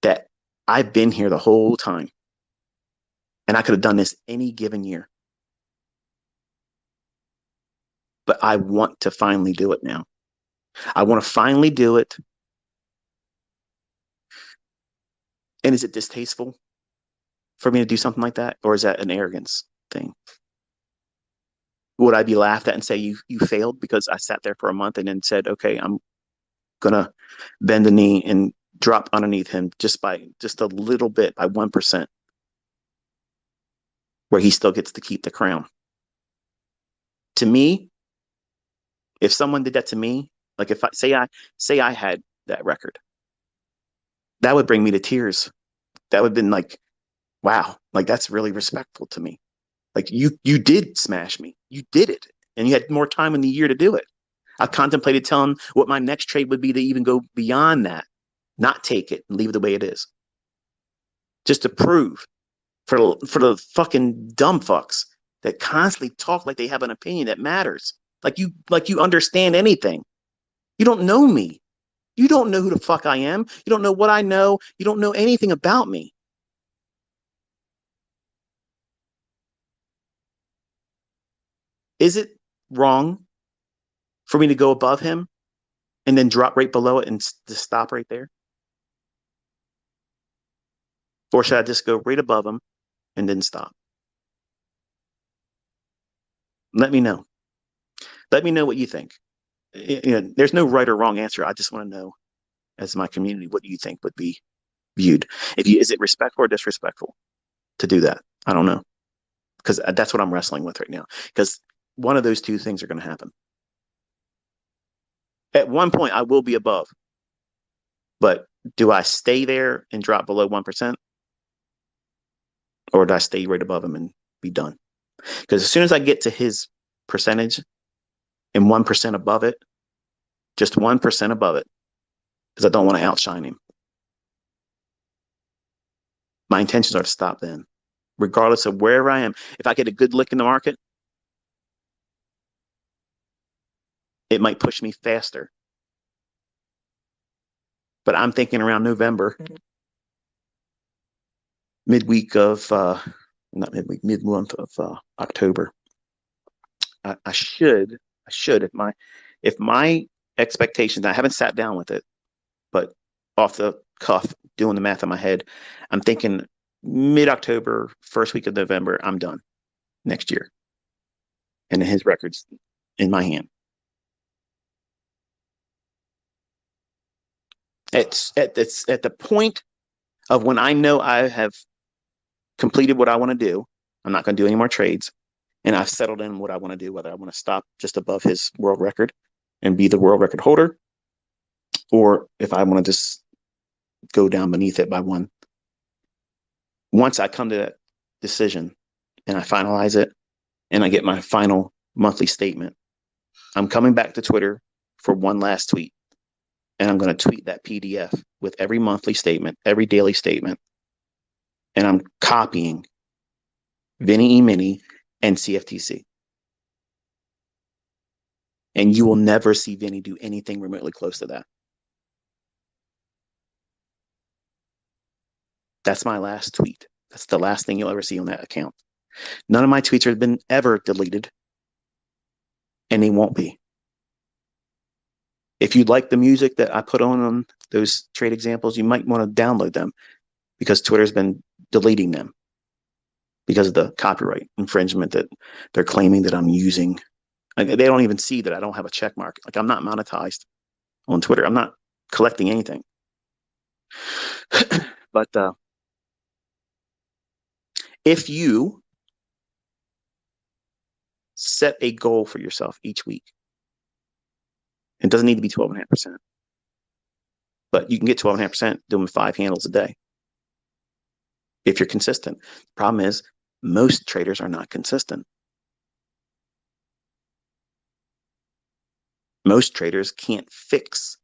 that I've been here the whole time. And I could have done this any given year. but I want to finally do it now. I want to finally do it. And is it distasteful for me to do something like that? Or is that an arrogance thing? Would I be laughed at and say you failed because I sat there for a month and then said, okay, I'm gonna bend the knee and drop underneath him just a little bit by 1%, where he still gets to keep the crown. To me, if someone did that to me, like if I had that record, that would bring me to tears. That would have been like, wow, like that's really respectful to me. Like you did smash me. You did it. And you had more time in the year to do it. I contemplated telling what my next trade would be to even go beyond that, not take it and leave it the way it is. Just to prove for the fucking dumb fucks that constantly talk like they have an opinion that matters. Like you understand anything. You don't know me. You don't know who the fuck I am. You don't know what I know. You don't know anything about me. Is it wrong for me to go above him and then drop right below it and just stop right there? Or should I just go right above him and then stop? Let me know. Let me know what you think. There's no right or wrong answer. I just want to know, as my community, what do you think would be viewed? If you Is it respectful or disrespectful to do that? I don't know, because that's what I'm wrestling with right now. Because one of those two things are going to happen. At one point, I will be above, but do I stay there and drop below 1%, or do I stay right above him and be done? Because as soon as I get to his percentage and 1% above it, just 1% above it, because I don't want to outshine him. My intentions are to stop then, regardless of wherever I am. If I get a good lick in the market, it might push me faster. But I'm thinking around November, midweek of, not midweek, mid month of October. I should, if my expectations, I haven't sat down with it, but off the cuff, doing the math in my head, I'm thinking mid October, first week of November, I'm done next year. And his record's in my hand. It's at the point of when I know I have completed what I want to do. I'm not going to do any more trades, and I've settled in what I want to do. Whether I want to stop just above his world record and be the world record holder, or if I want to just go down beneath it by one. Once I come to that decision and I finalize it, and I get my final monthly statement, I'm coming back to Twitter for one last tweet, and I'm going to tweet that PDF with every monthly statement, every daily statement, and I'm copying Vinny E. Mini and CFTC. And you will never see Vinny do anything remotely close to that. That's my last tweet. That's the last thing you'll ever see on that account. None of my tweets have been ever deleted, and they won't be. If you like the music that I put on those trade examples, you might want to download them, because Twitter's been deleting them because of the copyright infringement that they're claiming that I'm using. They don't even see that I don't have a check mark. Like, I'm not monetized on Twitter. I'm not collecting anything. But if you set a goal for yourself each week, it doesn't need to be 12.5%, but you can get 12.5% doing 5 handles a day if you're consistent. The problem is most traders are not consistent. Most traders can't fix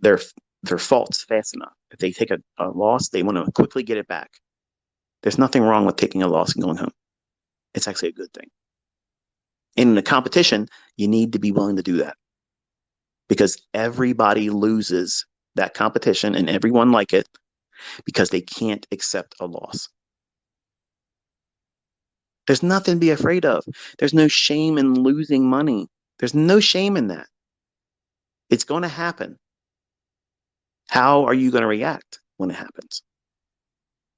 their their faults fast enough. If they take a loss, they want to quickly get it back. There's nothing wrong with taking a loss and going home. It's actually a good thing. In the competition, you need to be willing to do that, because everybody loses that competition and everyone like it because they can't accept a loss. There's nothing to be afraid of. There's no shame in losing money. There's no shame in that. It's going to happen. How are you going to react when it happens?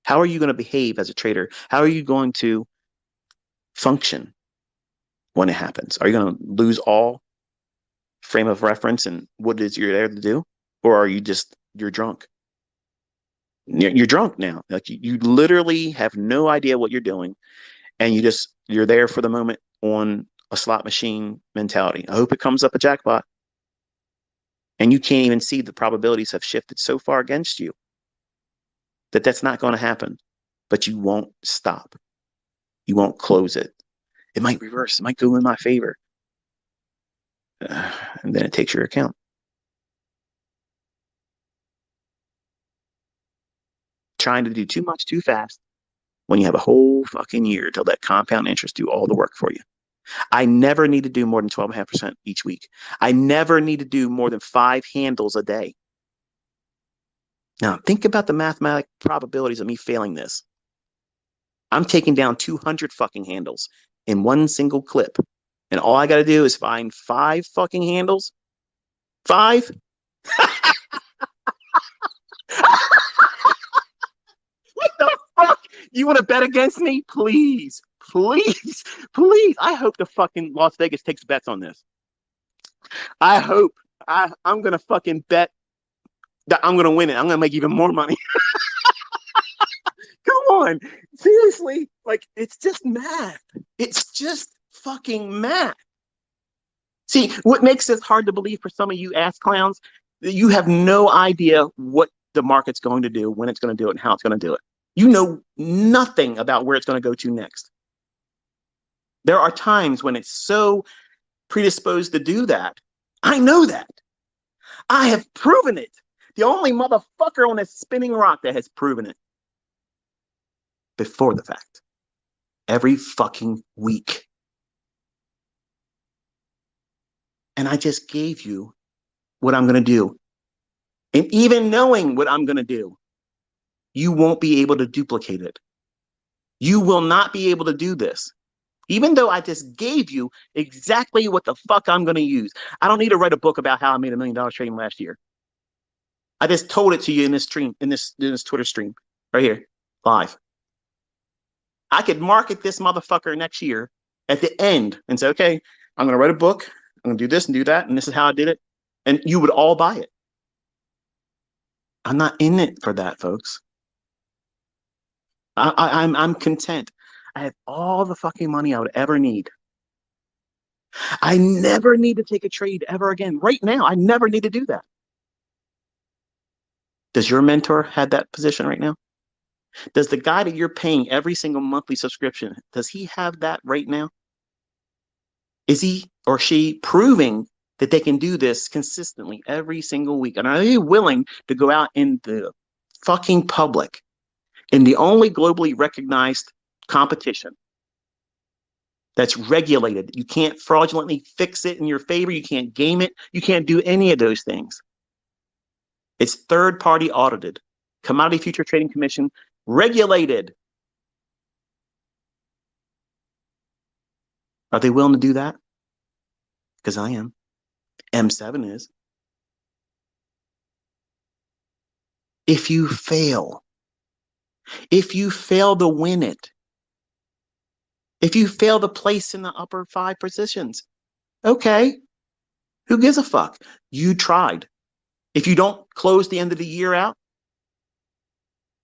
How are you going to behave as a trader? How are you going to function when it happens? Are you going to lose all frame of reference and what it is you're there to do? Or are you just, you're drunk? You're drunk now. Like you literally have no idea what you're doing. And you're there for the moment on a slot machine mentality. I hope it comes up a jackpot. And you can't even see the probabilities have shifted so far against you that that's not going to happen. But you won't stop. You won't close it. It might reverse. It might go in my favor. And then it takes your account. Trying to do too much too fast when you have a whole fucking year to let compound interest do all the work for you. I never need to do more than 12.5% each week. I never need to do more than 5 handles a day. Now, think about the mathematic probabilities of me failing this. I'm taking down 200 fucking handles in one single clip. And all I got to do is find 5 fucking handles. 5? What the fuck? You want to bet against me? Please, please, please. I hope the fucking Las Vegas takes bets on this. I hope. I'm going to fucking bet that I'm going to win it. I'm going to make even more money. Come on. Seriously. Like, it's just math. It's just fucking math. See, what makes this hard to believe for some of you ass clowns, you have no idea what the market's going to do, when it's going to do it, and how it's going to do it. You know nothing about where it's going to go to next. There are times when it's so predisposed to do that. I know that. I have proven it. The only motherfucker on this spinning rock that has proven it before the fact. Every fucking week. And I just gave you what I'm going to do. And even knowing what I'm going to do, you won't be able to duplicate it. You will not be able to do this. Even though I just gave you exactly what the fuck I'm going to use. I don't need to write a book about how I made $1 million trading last year. I just told it to you in this stream, in this Twitter stream right here, live. I could market this motherfucker next year at the end and say, okay, I'm going to write a book. I'm going to do this and do that. And this is how I did it. And you would all buy it. I'm not in it for that, folks. I'm content. I have all the fucking money I would ever need. I never need to take a trade ever again. Right now, I never need to do that. Does your mentor have that position right now? Does the guy that you're paying every single monthly subscription, does he have that right now? Is he or she proving that they can do this consistently every single week? And are they willing to go out in the fucking public in the only globally recognized competition that's regulated? You can't fraudulently fix it in your favor. You can't game it. You can't do any of those things. It's third-party audited. Commodity Future Trading Commission regulated. Are they willing to do that? Because I am. M7 is. If you fail to win it, if you fail to place in the upper 5 positions, okay, who gives a fuck? You tried. If you don't close the end of the year out,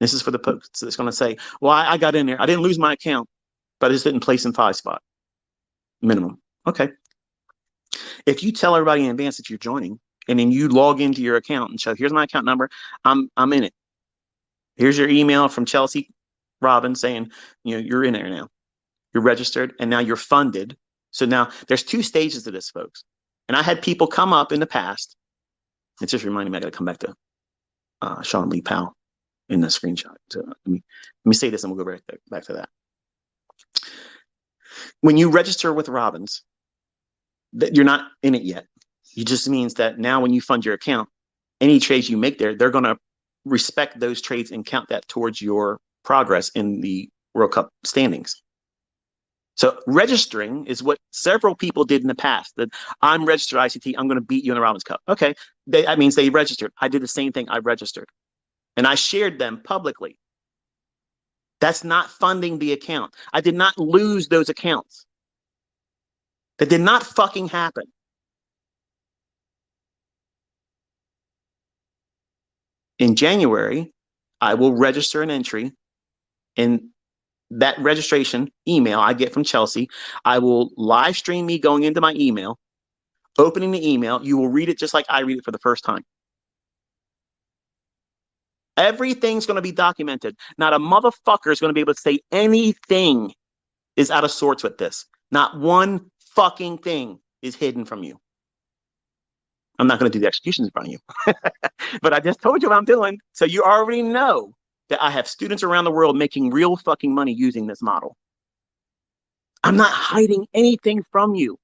this is for the folks that's going to say, well, I got in there. I didn't lose my account, but I just didn't place in 5 spot minimum. Okay. If you tell everybody in advance that you're joining and then you log into your account and show, here's my account number, I'm in it. Here's your email from Chelsea Robbins saying, you're in there now. You're registered and now you're funded. So now there's 2 stages to this, folks. And I had people come up in the past. It's just reminding me I got to come back to Sean Lee Powell in the screenshot. So let me say this and we'll go back to that. When you register with Robbins, that you're not in it yet. It just means that now when you fund your account, any trades you make there, they're going to respect those trades and count that towards your progress in the World Cup standings. So registering is what several people did in the past. That I'm registered ICT. I'm going to beat you in the Robins Cup. Okay, that means they registered. I did the same thing. I registered, and I shared them publicly. That's not funding the account. I did not lose those accounts. That did not fucking happen. In January, I will register an entry, and that registration email I get from Chelsea, I will live stream me going into my email, opening the email. You will read it just like I read it for the first time. Everything's going to be documented. Not a motherfucker is going to be able to say anything is out of sorts with this. Not one fucking thing is hidden from you. I'm not going to do the executions in front of you, but I just told you what I'm doing. So you already know that I have students around the world making real fucking money using this model. I'm not hiding anything from you.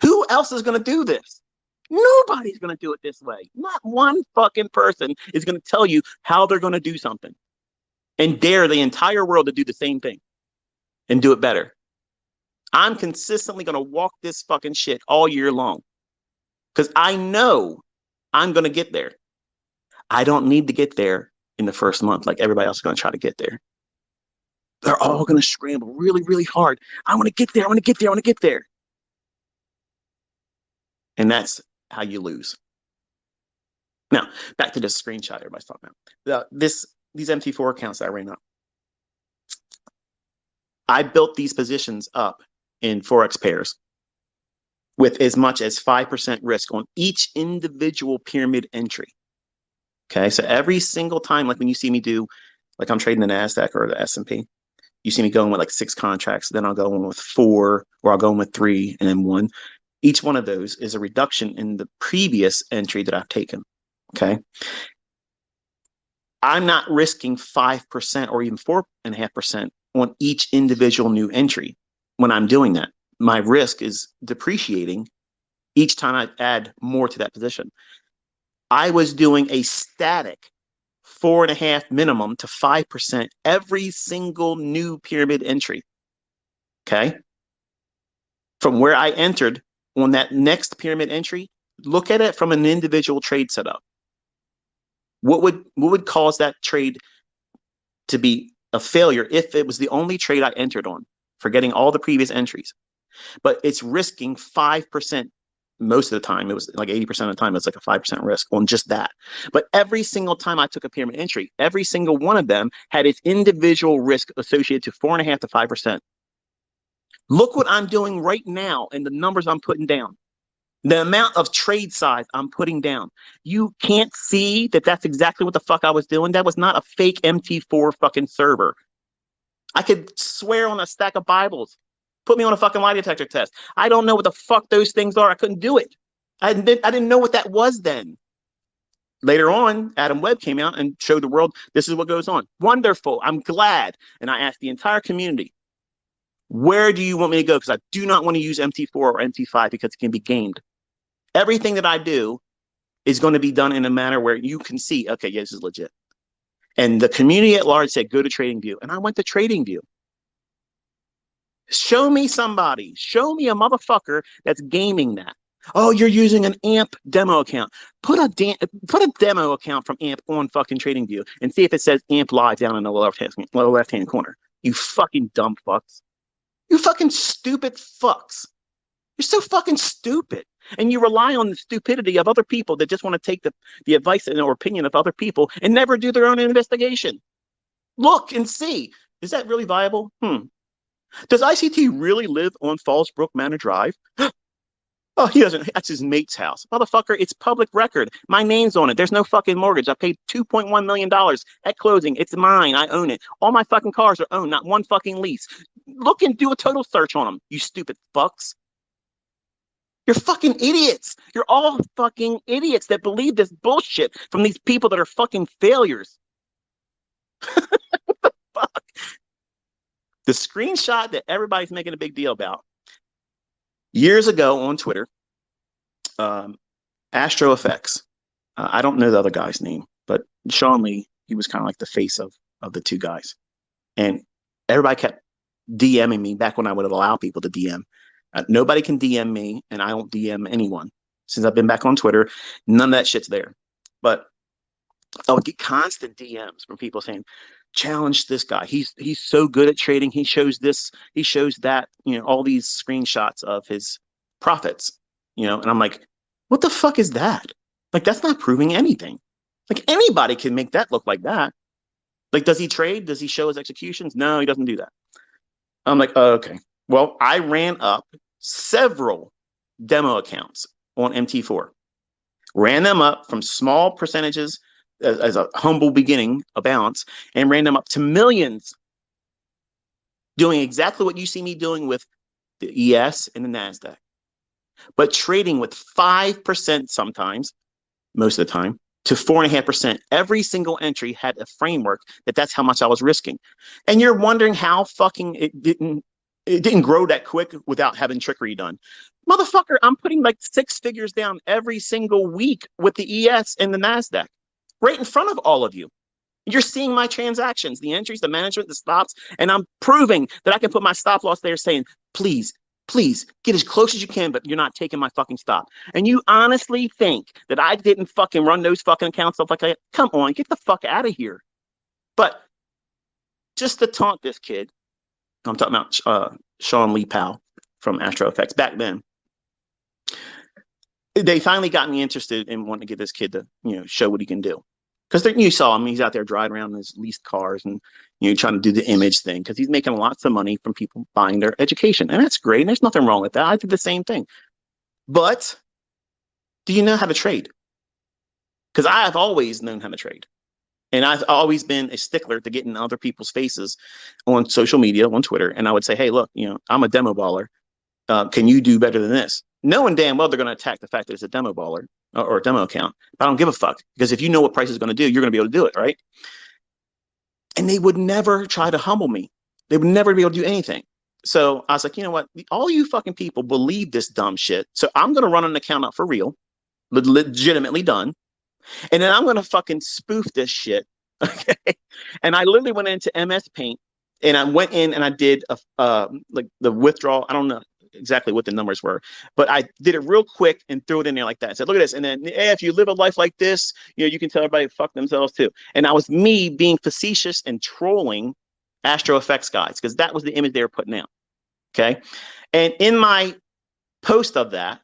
Who else is going to do this? Nobody's going to do it this way. Not one fucking person is going to tell you how they're going to do something and dare the entire world to do the same thing and do it better. I'm consistently going to walk this fucking shit all year long because I know I'm going to get there. I don't need to get there in the first month like everybody else is going to try to get there. They're all going to scramble really, really hard. I want to get there. I want to get there. I want to get there. And that's how you lose. Now, back to this screenshot everybody's talking about. These MT4 accounts that I ran up. I built these positions up in Forex pairs with as much as 5% risk on each individual pyramid entry. Okay, so every single time, like when you see me do, like I'm trading the NASDAQ or the S&P, you see me going with like 6 contracts, then I'll go in with 4, or I'll go in with 3 and then 1. Each one of those is a reduction in the previous entry that I've taken. Okay. I'm not risking 5% or even 4.5% on each individual new entry when I'm doing that. My risk is depreciating each time I add more to that position. I was doing a static 4.5 minimum to 5% every single new pyramid entry. Okay. From where I entered on that next pyramid entry, look at it from an individual trade setup. What would cause that trade to be a failure if it was the only trade I entered on, forgetting all the previous entries? But it's risking 5%. Most of the time, it was like 80% of the time, it's like a 5% risk on just that. But every single time I took a pyramid entry, every single one of them had its individual risk associated to 4.5 to 5%. Look what I'm doing right now and the numbers I'm putting down. The amount of trade size I'm putting down. You can't see that that's exactly what the fuck I was doing. That was not a fake MT4 fucking server. I could swear on a stack of Bibles. Put me on a fucking lie detector test. I don't know what the fuck those things are. I couldn't do it. I didn't know what that was then. Later on, Adam Webb came out and showed the world this is what goes on. Wonderful. I'm glad. And I asked the entire community, where do you want me to go? Because I do not want to use MT4 or MT5 because it can be gamed. Everything that I do is going to be done in a manner where you can see, okay, yeah, this is legit. And the community at large said, go to TradingView. And I went to TradingView. Show me somebody. Show me a motherfucker that's gaming that. Oh, you're using an AMP demo account. Put a demo account from AMP on fucking TradingView and see if it says AMP live down in the lower left-hand corner. You fucking dumb fucks. You fucking stupid fucks. You're so fucking stupid. And you rely on the stupidity of other people that just want to take the advice and or opinion of other people and never do their own investigation. Look and see. Is that really viable? Does ICT really live on Fallsbrook Manor Drive? Oh, he doesn't. That's his mate's house. Motherfucker, it's public record. My name's on it. There's no fucking mortgage. I paid $2.1 million at closing. It's mine. I own it. All my fucking cars are owned, not one fucking lease. Look and do a total search on them, you stupid fucks. You're fucking idiots. You're all fucking idiots that believe this bullshit from these people that are fucking failures. Fuck. The screenshot that everybody's making a big deal about. Years ago on Twitter, Astro Effects. I don't know the other guy's name, but Sean Lee, he was kind of like the face of the two guys. And everybody kept DMing me back when I would allow people to DM. Nobody can DM me, and I don't DM anyone. Since I've been back on Twitter, none of that shit's there. But I would get constant DMs from people saying, challenge this guy. He's so good at trading. He shows this, he shows that, all these screenshots of his profits, and I'm like, what the fuck is that? Like, that's not proving anything. Like, anybody can make that look like that. Like, does he trade? Does he show his executions? No, he doesn't do that. I'm like, oh, okay. Well, I ran up several demo accounts on MT4, ran them up from small percentages as a humble beginning, a balance, and ran them up to millions, doing exactly what you see me doing with the ES and the NASDAQ, but trading with 5% sometimes, most of the time, to 4.5%. Every single entry had a framework that's how much I was risking. And you're wondering how fucking it didn't grow that quick without having trickery done. Motherfucker, I'm putting like 6 figures down every single week with the ES and the NASDAQ right in front of all of you. You're seeing my transactions, the entries, the management, the stops, and I'm proving that I can put my stop loss there saying, please, please get as close as you can, but you're not taking my fucking stop. And you honestly think that I didn't fucking run those fucking accounts stuff like that? Come on, get the fuck out of here. But just to taunt this kid, I'm talking about Sean Lee Powell from Astro Effects back then. They finally got me interested in wanting to get this kid to, show what he can do. Because you saw him, he's out there driving around in his leased cars and trying to do the image thing because he's making lots of money from people buying their education. And that's great. And there's nothing wrong with that. I did the same thing. But do you know how to trade? Because I've always known how to trade. And I've always been a stickler to get in other people's faces on social media, on Twitter. And I would say, hey, look, I'm a demo baller. Can you do better than this? Knowing damn well they're going to attack the fact that it's a demo baller or a demo account. But I don't give a fuck because if you know what price is going to do, you're going to be able to do it, right? And they would never try to humble me. They would never be able to do anything. So I was like, you know what? All you fucking people believe this dumb shit. So I'm going to run an account up for real, legitimately done. And then I'm going to fucking spoof this shit. Okay. And I literally went into MS Paint and I went in and I did like the withdrawal. I don't know exactly what the numbers were, but I did it real quick and threw it in there like that. I said, look at this. And then, hey, if you live a life like this, you can tell everybody to fuck themselves too. And that was me being facetious and trolling Astro Effects guys because that was the image they were putting out. Okay. And in my post of that,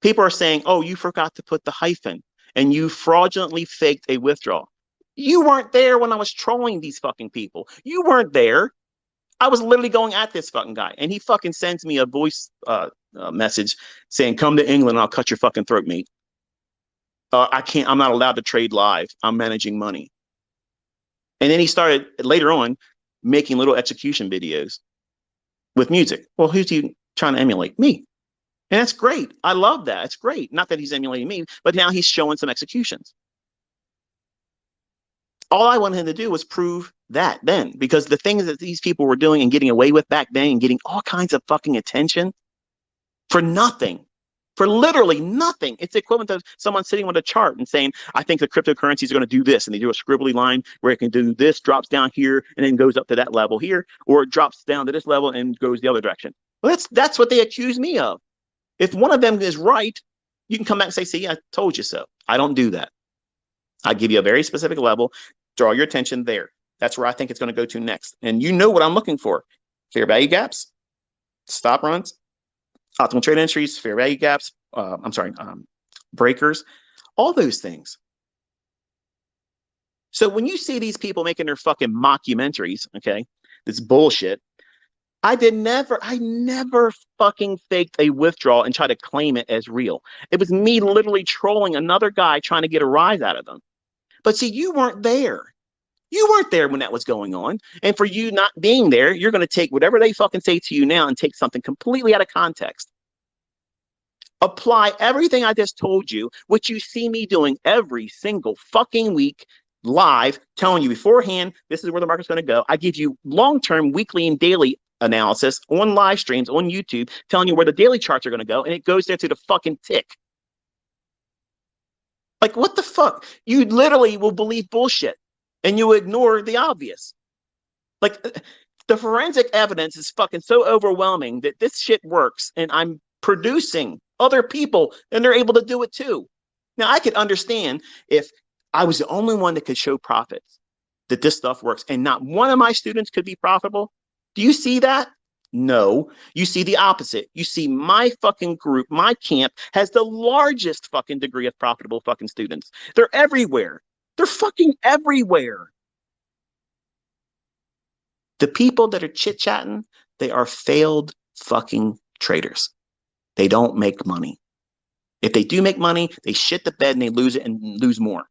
people are saying, oh, you forgot to put the hyphen and you fraudulently faked a withdrawal. You weren't there when I was trolling these fucking people. You weren't there. I was literally going at this fucking guy, and he fucking sends me a voice message saying, "Come to England, and I'll cut your fucking throat, mate." I can't. I'm not allowed to trade live. I'm managing money. And then he started later on making little execution videos with music. Well, who's he trying to emulate? Me. And that's great. I love that. It's great. Not that he's emulating me, but now he's showing some executions. All I wanted him to do was prove that then, because the things that these people were doing and getting away with back then and getting all kinds of fucking attention for nothing, for literally nothing. It's equivalent to someone sitting on a chart and saying, I think the cryptocurrencies are going to do this. And they do a scribbly line where it can do this, drops down here, and then goes up to that level here, or it drops down to this level and goes the other direction. Well, that's what they accuse me of. If one of them is right, you can come back and say, see, I told you so. I don't do that. I give you a very specific level, draw your attention there. That's where I think it's going to go to next. And you know what I'm looking for. Fair value gaps, stop runs, optimal trade entries, fair value gaps, breakers, all those things. So when you see these people making their fucking mockumentaries, okay, this bullshit, I never fucking faked a withdrawal and tried to claim it as real. It was me literally trolling another guy trying to get a rise out of them. But see, you weren't there. You weren't there when that was going on. And for you not being there, you're going to take whatever they fucking say to you now and take something completely out of context. Apply everything I just told you, which you see me doing every single fucking week live, telling you beforehand, this is where the market's going to go. I give you long-term, weekly, and daily analysis on live streams on YouTube, telling you where the daily charts are going to go, and it goes there to the fucking tick. Like, what the fuck? You literally will believe bullshit and you ignore the obvious. Like, The forensic evidence is fucking so overwhelming that this shit works, and I'm producing other people and they're able to do it too. Now, I could understand if I was the only one that could show profits, that this stuff works, and not one of my students could be profitable. Do you see that? No, you see the opposite. You see my fucking group, my camp has the largest fucking degree of profitable fucking students. They're everywhere. They're fucking everywhere. The people that are chit chatting, they are failed fucking traders. They don't make money. If they do make money, they shit the bed and they lose it and lose more.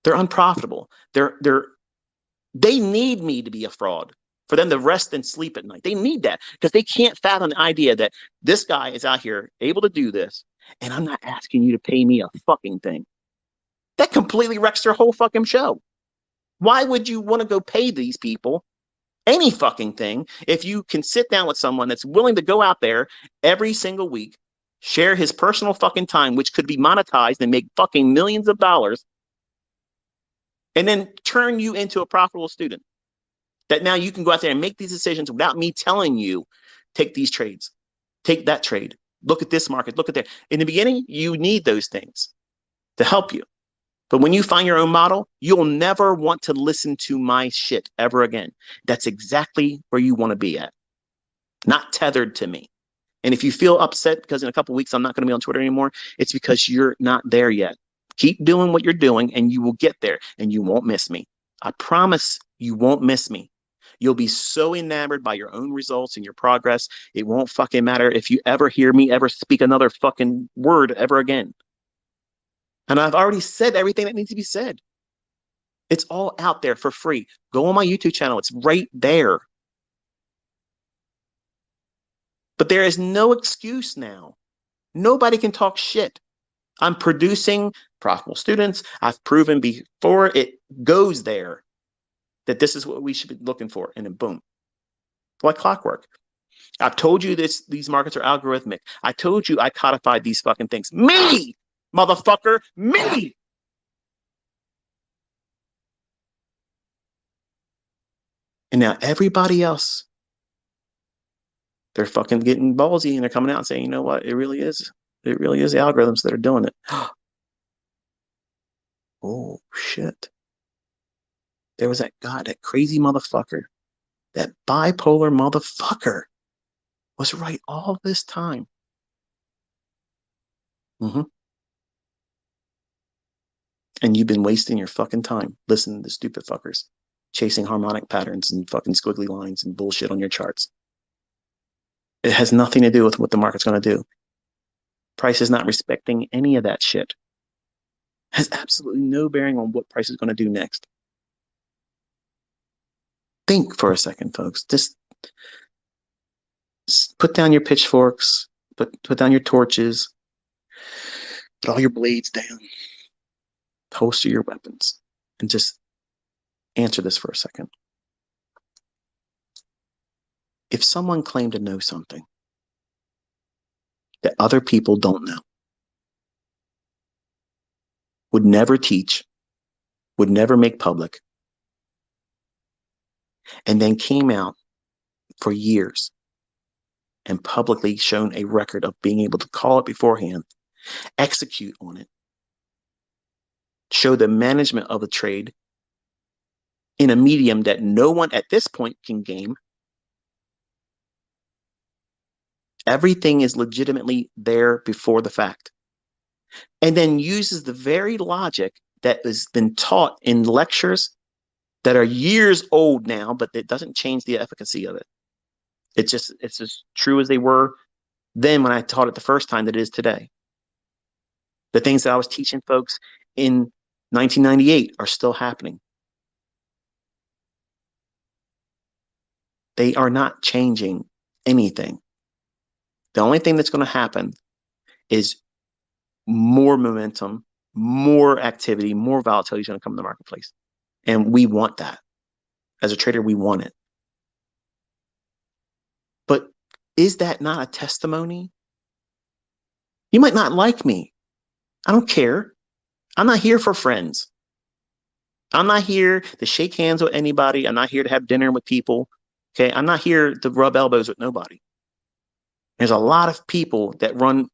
They're unprofitable. They need me to be a fraud for them to rest and sleep at night. They need that because they can't fathom the idea that this guy is out here able to do this, and I'm not asking you to pay me a fucking thing. That completely wrecks their whole fucking show. Why would you want to go pay these people any fucking thing if you can sit down with someone that's willing to go out there every single week, share his personal fucking time, which could be monetized and make fucking millions of dollars, and then turn you into a profitable student? That now you can go out there and make these decisions without me telling you, take these trades, take that trade, look at this market, look at that. In the beginning, you need those things to help you. But when you find your own model, you'll never want to listen to my shit ever again. That's exactly where you want to be at, not tethered to me. And if you feel upset because in a couple of weeks I'm not going to be on Twitter anymore, it's because you're not there yet. Keep doing what you're doing and you will get there and you won't miss me. I promise you won't miss me. You'll be so enamored by your own results and your progress. It won't fucking matter if you ever hear me ever speak another fucking word ever again. And I've already said everything that needs to be said. It's all out there for free. Go on my YouTube channel. It's right there. But there is no excuse now. Nobody can talk shit. I'm producing profitable students. I've proven before it goes there that this is what we should be looking for. And then boom, like clockwork. I've told you this, these markets are algorithmic. I told you I codified these fucking things. Me, motherfucker, me. And now everybody else, they're fucking getting ballsy and they're coming out and saying, you know what? It really is the algorithms that are doing it. Oh, shit. There was that guy, that crazy motherfucker, that bipolar motherfucker was right all this time. Mm-hmm. And you've been wasting your fucking time listening to stupid fuckers chasing harmonic patterns and fucking squiggly lines and bullshit on your charts. It has nothing to do with what the market's going to do. Price is not respecting any of that shit. It has absolutely no bearing on what price is going to do next. Think for a second, folks. Just put down your pitchforks, put down your torches, put all your blades down, holster your weapons, and just answer this for a second. If someone claimed to know something that other people don't know, would never teach, would never make public, and then came out for years and publicly shown a record of being able to call it beforehand, execute on it, show the management of a trade in a medium that no one at this point can game. Everything is legitimately there before the fact. And then uses the very logic that has been taught in lectures that are years old now, but it doesn't change the efficacy of it. It's as true as they were then when I taught it the first time that it is today. The things that I was teaching folks in 1998 are still happening. They are not changing anything. The only thing that's going to happen is more momentum, more activity, more volatility is going to come in the marketplace. And we want that. As a trader, we want it. But is that not a testimony? You might not like me. I don't care. I'm not here for friends. I'm not here to shake hands with anybody. I'm not here to have dinner with people. Okay. I'm not here to rub elbows with nobody. There's a lot of people that run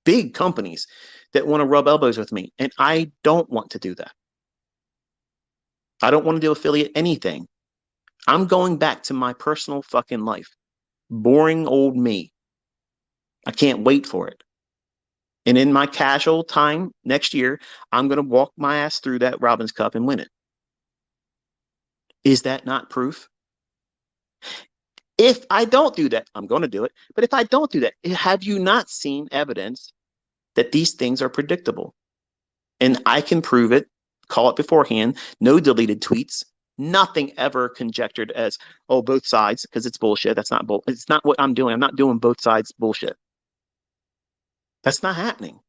big companies that want to rub elbows with me. And I don't want to do that. I don't want to do affiliate anything. I'm going back to my personal fucking life. Boring old me. I can't wait for it. And in my casual time next year, I'm going to walk my ass through that Robbins Cup and win it. Is that not proof? If I don't do that, I'm going to do it. But if I don't do that, have you not seen evidence that these things are predictable? And I can prove it, call it beforehand, no deleted tweets, nothing ever conjectured as, oh, both sides, because it's bullshit. That's not bull. It's not what I'm doing. I'm not doing both sides bullshit. That's not happening.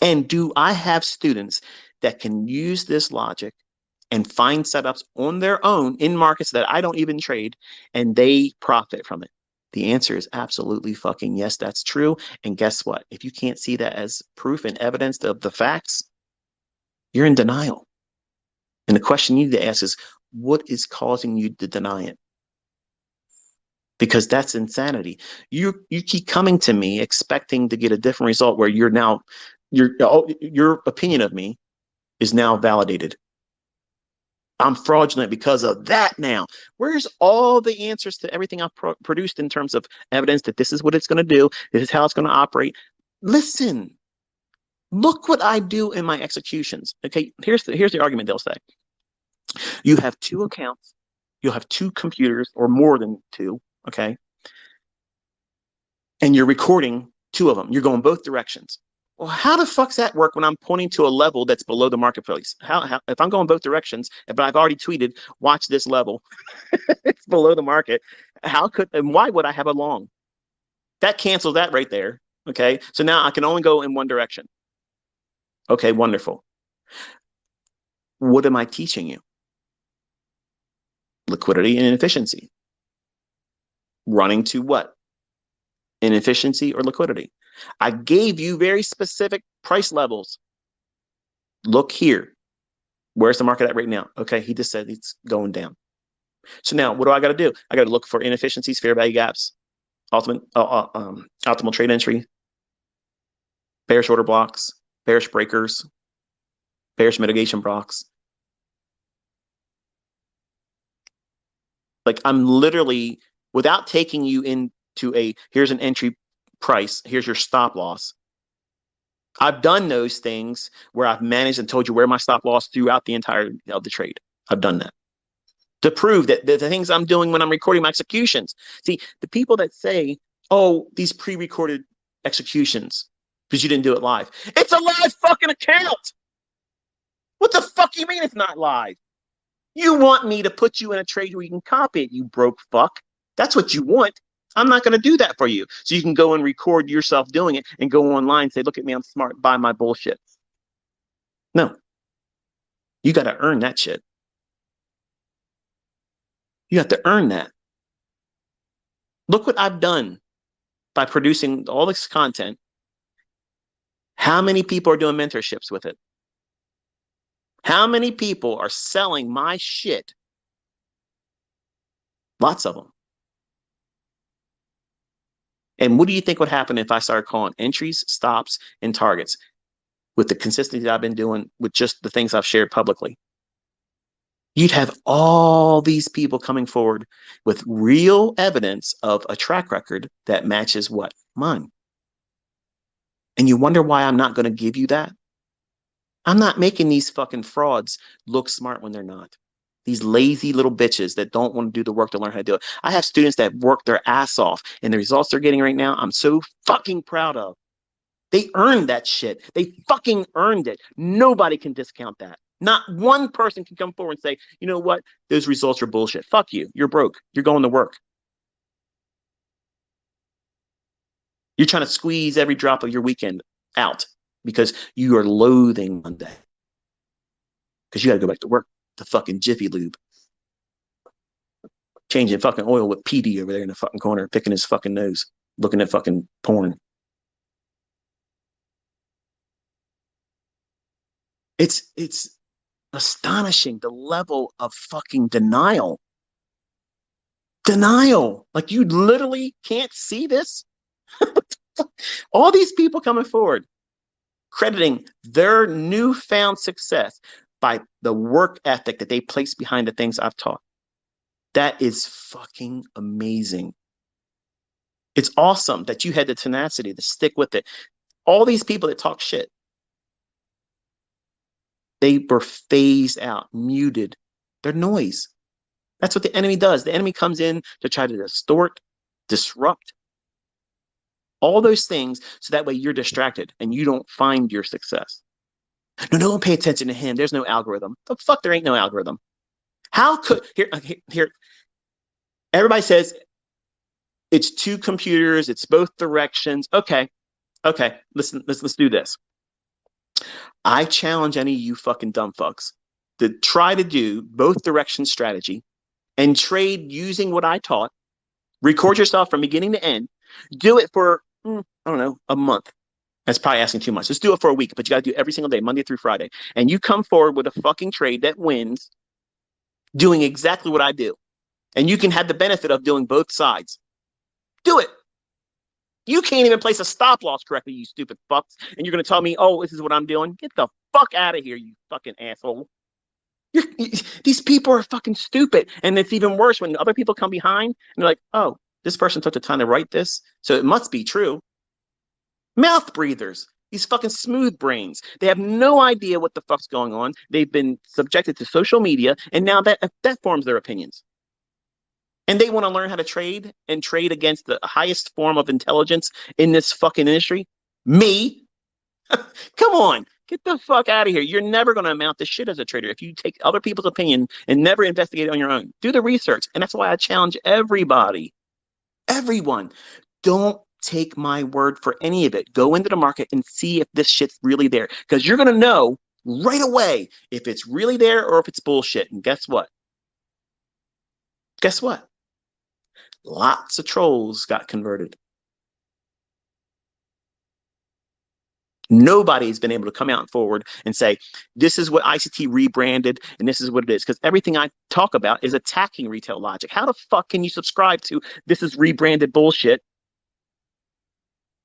And do I have students that can use this logic and find setups on their own in markets that I don't even trade and they profit from it? The answer is absolutely fucking yes, that's true. And guess what? If you can't see that as proof and evidence of the facts, you're in denial. And the question you need to ask is, what is causing you to deny it? Because that's insanity. You keep coming to me expecting to get a different result where you're now your opinion of me is now validated. I'm fraudulent because of that now. Where's all the answers to everything I've produced in terms of evidence that this is what it's going to do, this is how it's going to operate? Listen, look what I do in my executions. Okay, here's the argument they'll say. You have two accounts, you'll have two computers or more than two, okay? And you're recording two of them. You're going both directions. Well, how the fuck's that work when I'm pointing to a level that's below the marketplace? How if I'm going both directions, but I've already tweeted, watch this level, it's below the market. How could and why would I have a long? That cancels that right there. Okay. So now I can only go in one direction. Okay, wonderful. What am I teaching you? Liquidity and efficiency. Running to what? Inefficiency or liquidity. I gave you very specific price levels. Look here. Where's the market at right now? Okay, he just said it's going down. So now what do I got to do? I got to look for inefficiencies, fair value gaps, optimal trade entry, bearish order blocks, bearish breakers, bearish mitigation blocks. Like I'm literally, without taking you into here's an entry price, here's your stop loss. I've done those things where I've managed and told you where my stop loss throughout the entire of the trade. I've done that to prove that the things I'm doing when I'm recording my executions. See, the people that say, oh, these pre-recorded executions because you didn't do it live. It's a live fucking account. What the fuck you mean it's not live? You want me to put you in a trade where you can copy it, you broke fuck. That's what you want. I'm not going to do that for you. So you can go and record yourself doing it and go online and say, look at me, I'm smart, buy my bullshit. No, you got to earn that shit. You have to earn that. Look what I've done by producing all this content. How many people are doing mentorships with it? How many people are selling my shit? Lots of them. And what do you think would happen if I started calling entries, stops, and targets with the consistency I've been doing with just the things I've shared publicly? You'd have all these people coming forward with real evidence of a track record that matches what? Mine. And you wonder why I'm not going to give you that? I'm not making these fucking frauds look smart when they're not. These lazy little bitches that don't want to do the work to learn how to do it. I have students that work their ass off, and the results they're getting right now, I'm so fucking proud of. They earned that shit. They fucking earned it. Nobody can discount that. Not one person can come forward and say, you know what? Those results are bullshit. Fuck you. You're broke. You're going to work. You're trying to squeeze every drop of your weekend out because you are loathing Monday. Because you got to go back to work. The fucking Jiffy Lube. Changing fucking oil with PD over there in the fucking corner, picking his fucking nose, looking at fucking porn. It's astonishing, the level of fucking denial. Denial. Like you literally can't see this. All these people coming forward, crediting their newfound success by the work ethic that they place behind the things I've taught. That is fucking amazing. It's awesome that you had the tenacity to stick with it. All these people that talk shit, they were phased out, muted. They're noise. That's what the enemy does. The enemy comes in to try to distort, disrupt, all those things so that way you're distracted and you don't find your success. No, don't pay attention to him. There's no algorithm. The fuck, there ain't no algorithm. How could here? Everybody says it's two computers. It's both directions. Okay. Listen. Let's do this. I challenge any of you fucking dumb fucks to try to do both direction strategy and trade using what I taught. Record yourself from beginning to end. Do it for I don't know, a month. That's probably asking too much. Just do it for a week, but you got to do it every single day, Monday through Friday. And you come forward with a fucking trade that wins doing exactly what I do. And you can have the benefit of doing both sides. Do it. You can't even place a stop loss correctly, you stupid fucks. And you're going to tell me, oh, this is what I'm doing? Get the fuck out of here, you fucking asshole. These people are fucking stupid. And it's even worse when other people come behind and they're like, oh, this person took the time to write this, so it must be true. Mouth breathers. These fucking smooth brains. They have no idea what the fuck's going on. They've been subjected to social media, and now that forms their opinions. And they want to learn how to trade and trade against the highest form of intelligence in this fucking industry. Me? Come on. Get the fuck out of here. You're never going to amount to shit as a trader if you take other people's opinion and never investigate it on your own. Do the research. And that's why I challenge everybody, everyone. Don't take my word for any of it. Go into the market and see if this shit's really there. Because you're going to know right away if it's really there or if it's bullshit. And guess what? Guess what? Lots of trolls got converted. Nobody's been able to come out forward and say, this is what ICT rebranded and this is what it is. Because everything I talk about is attacking retail logic. How the fuck can you subscribe to this is rebranded bullshit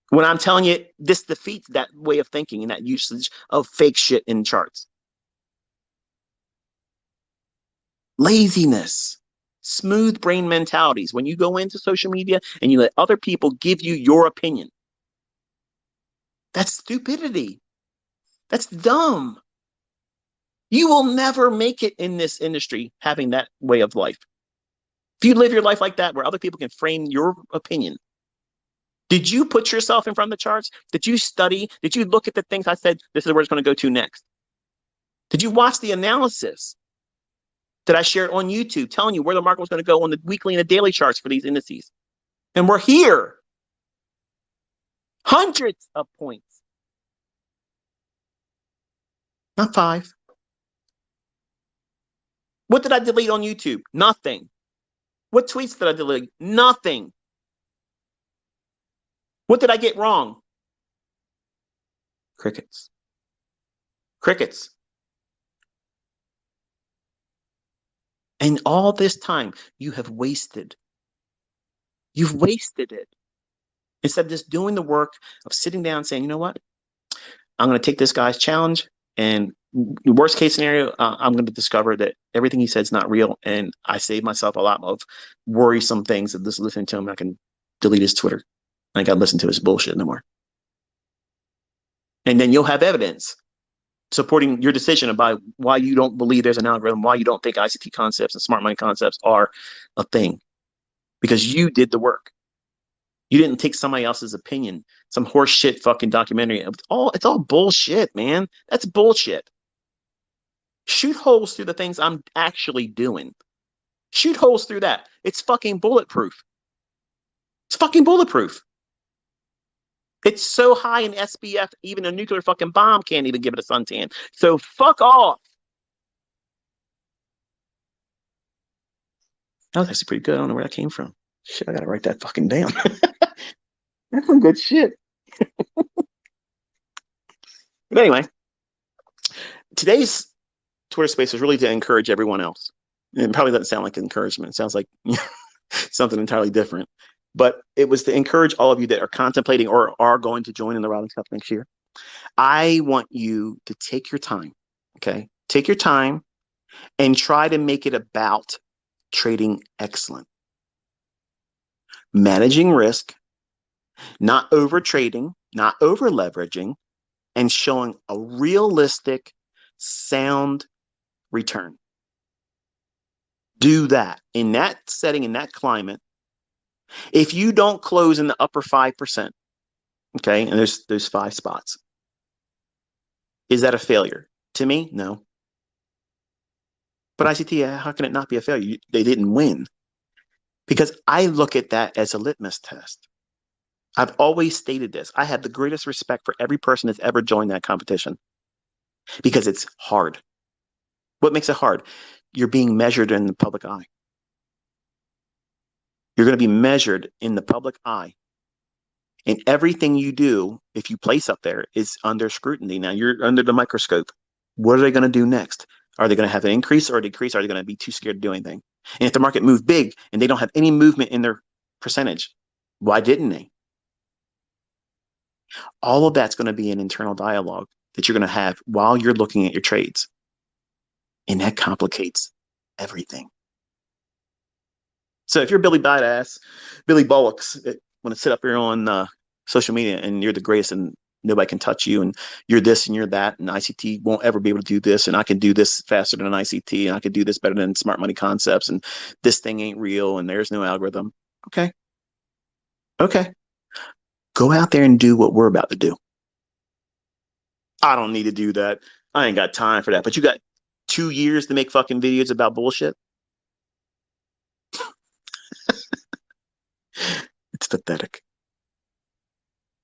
when I'm telling you this defeats that way of thinking and that usage of fake shit in charts? Laziness, smooth brain mentalities. When you go into social media and you let other people give you your opinion, that's stupidity. That's dumb. You will never make it in this industry having that way of life. If you live your life like that, where other people can frame your opinion, did you put yourself in front of the charts? Did you study? Did you look at the things I said, this is where it's going to go to next? Did you watch the analysis that I shared on YouTube telling you where the market was going to go on the weekly and the daily charts for these indices? And we're here. Hundreds of points. Not 5. What did I delete on YouTube? Nothing. What tweets did I delete? Nothing. What did I get wrong? Crickets. Crickets. And all this time you have wasted. You've wasted it. Instead of just doing the work of sitting down and saying, you know what? I'm going to take this guy's challenge, and worst case scenario, I'm going to discover that everything he said is not real, and I save myself a lot of worrisome things of just listening to him. I can delete his Twitter. I got to listen to his bullshit no more. And then you'll have evidence supporting your decision about why you don't believe there's an algorithm, why you don't think ICT concepts and smart money concepts are a thing, because you did the work. You didn't take somebody else's opinion, some horse shit fucking documentary. It's all bullshit, man. That's bullshit. Shoot holes through the things I'm actually doing. Shoot holes through that. It's fucking bulletproof. It's fucking bulletproof. It's so high in SPF, even a nuclear fucking bomb can't even give it a suntan. So fuck off. That was actually pretty good. I don't know where that came from. Shit, I gotta write that fucking down. That's some good shit. But anyway, today's Twitter Space was really to encourage everyone else. And it probably doesn't sound like encouragement. It sounds like something entirely different. But it was to encourage all of you that are contemplating or are going to join in the Robbins Cup next year. I want you to take your time, okay? Take your time and try to make it about trading excellent, managing risk, not over trading, not over leveraging, and showing a realistic, sound return. Do that in that setting, in that climate. If you don't close in the upper 5%, okay, and there's 5 spots, is that a failure? To me, no. But ICT, how can it not be a failure? They didn't win. Because I look at that as a litmus test. I've always stated this. I have the greatest respect for every person that's ever joined that competition because it's hard. What makes it hard? You're being measured in the public eye. You're going to be measured in the public eye. And everything you do, if you place up there, is under scrutiny. Now you're under the microscope. What are they going to do next? Are they going to have an increase or a decrease? Are they going to be too scared to do anything? And if the market moved big and they don't have any movement in their percentage, why didn't they? All of that's going to be an internal dialogue that you're going to have while you're looking at your trades. And that complicates everything. So if you're Billy Badass, Billy Bollocks, want to sit up here on social media and you're the greatest and nobody can touch you and you're this and you're that and ICT won't ever be able to do this and I can do this faster than ICT and I can do this better than smart money concepts and this thing ain't real and there's no algorithm. Okay. Okay. Go out there and do what we're about to do. I don't need to do that. I ain't got time for that. But you got 2 years to make fucking videos about bullshit. It's pathetic.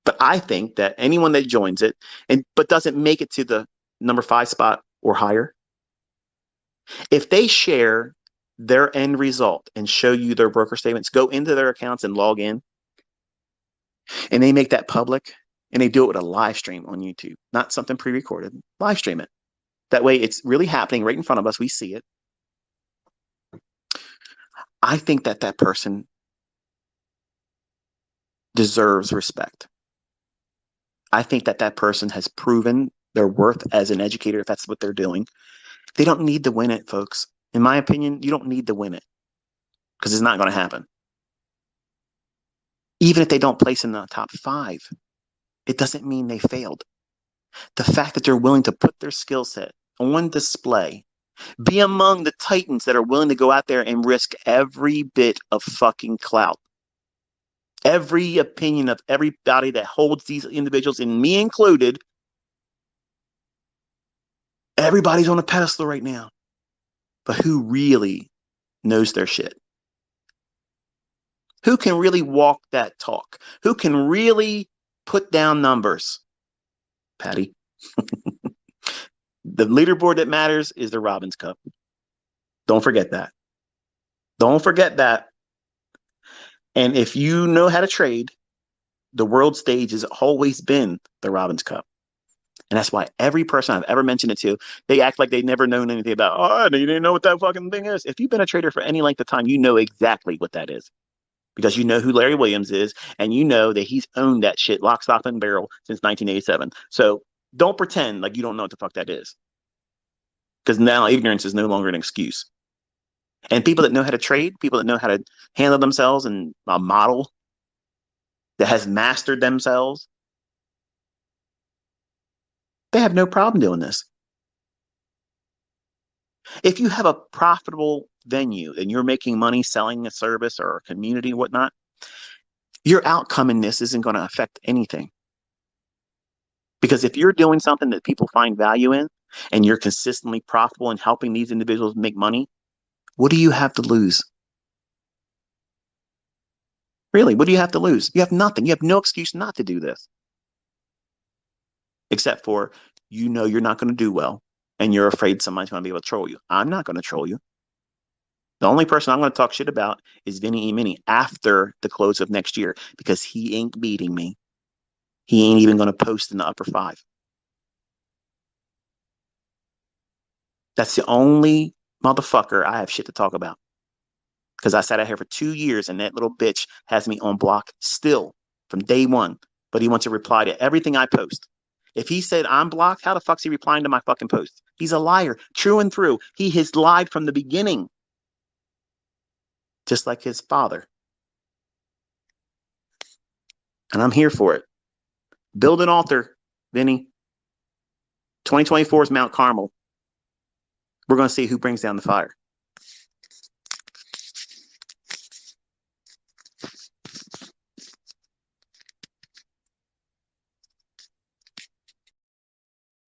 But I think that anyone that joins it and but doesn't make it to the number 5 spot or higher, if they share their end result and show you their broker statements, go into their accounts and log in, and they make that public and they do it with a live stream on YouTube, not something pre-recorded. Live stream it. That way it's really happening right in front of us. We see it. I think that that person deserves respect. I think that that person has proven their worth as an educator if that's what they're doing. They don't need to win it, folks. In my opinion, you don't need to win it because it's not going to happen. Even if they don't place in the top 5, it doesn't mean they failed. The fact that they're willing to put their skill set on display, be among the titans that are willing to go out there and risk every bit of fucking clout, every opinion of everybody that holds these individuals, and me included. Everybody's on a pedestal right now. But who really knows their shit? Who can really walk that talk? Who can really put down numbers? Patty. The leaderboard that matters is the Robbins Cup. Don't forget that. Don't forget that. And if you know how to trade, the world stage has always been the Robbins Cup. And that's why every person I've ever mentioned it to, they act like they've never known anything about, oh, you didn't know what that fucking thing is. If you've been a trader for any length of time, you know exactly what that is. Because you know who Larry Williams is, and you know that he's owned that shit lock, stock, and barrel since 1987. So don't pretend like you don't know what the fuck that is. Because now ignorance is no longer an excuse. And people that know how to trade, people that know how to handle themselves and a model that has mastered themselves, they have no problem doing this. If you have a profitable venue and you're making money selling a service or a community or whatnot, your outcome in this isn't going to affect anything. Because if you're doing something that people find value in and you're consistently profitable and helping these individuals make money, what do you have to lose? Really, what do you have to lose? You have nothing. You have no excuse not to do this. Except for you know you're not going to do well and you're afraid somebody's going to be able to troll you. I'm not going to troll you. The only person I'm going to talk shit about is Vinny E. Mini after the close of next year because he ain't beating me. He ain't even going to post in the upper 5. That's the only motherfucker I have shit to talk about. Because I sat out here for 2 years and that little bitch has me on block still from day one. But he wants to reply to everything I post. If he said I'm blocked, how the fuck's he replying to my fucking post? He's a liar, true and through. He has lied from the beginning, just like his father. And I'm here for it. Build an altar, Vinny. 2024 is Mount Carmel. We're going to see who brings down the fire.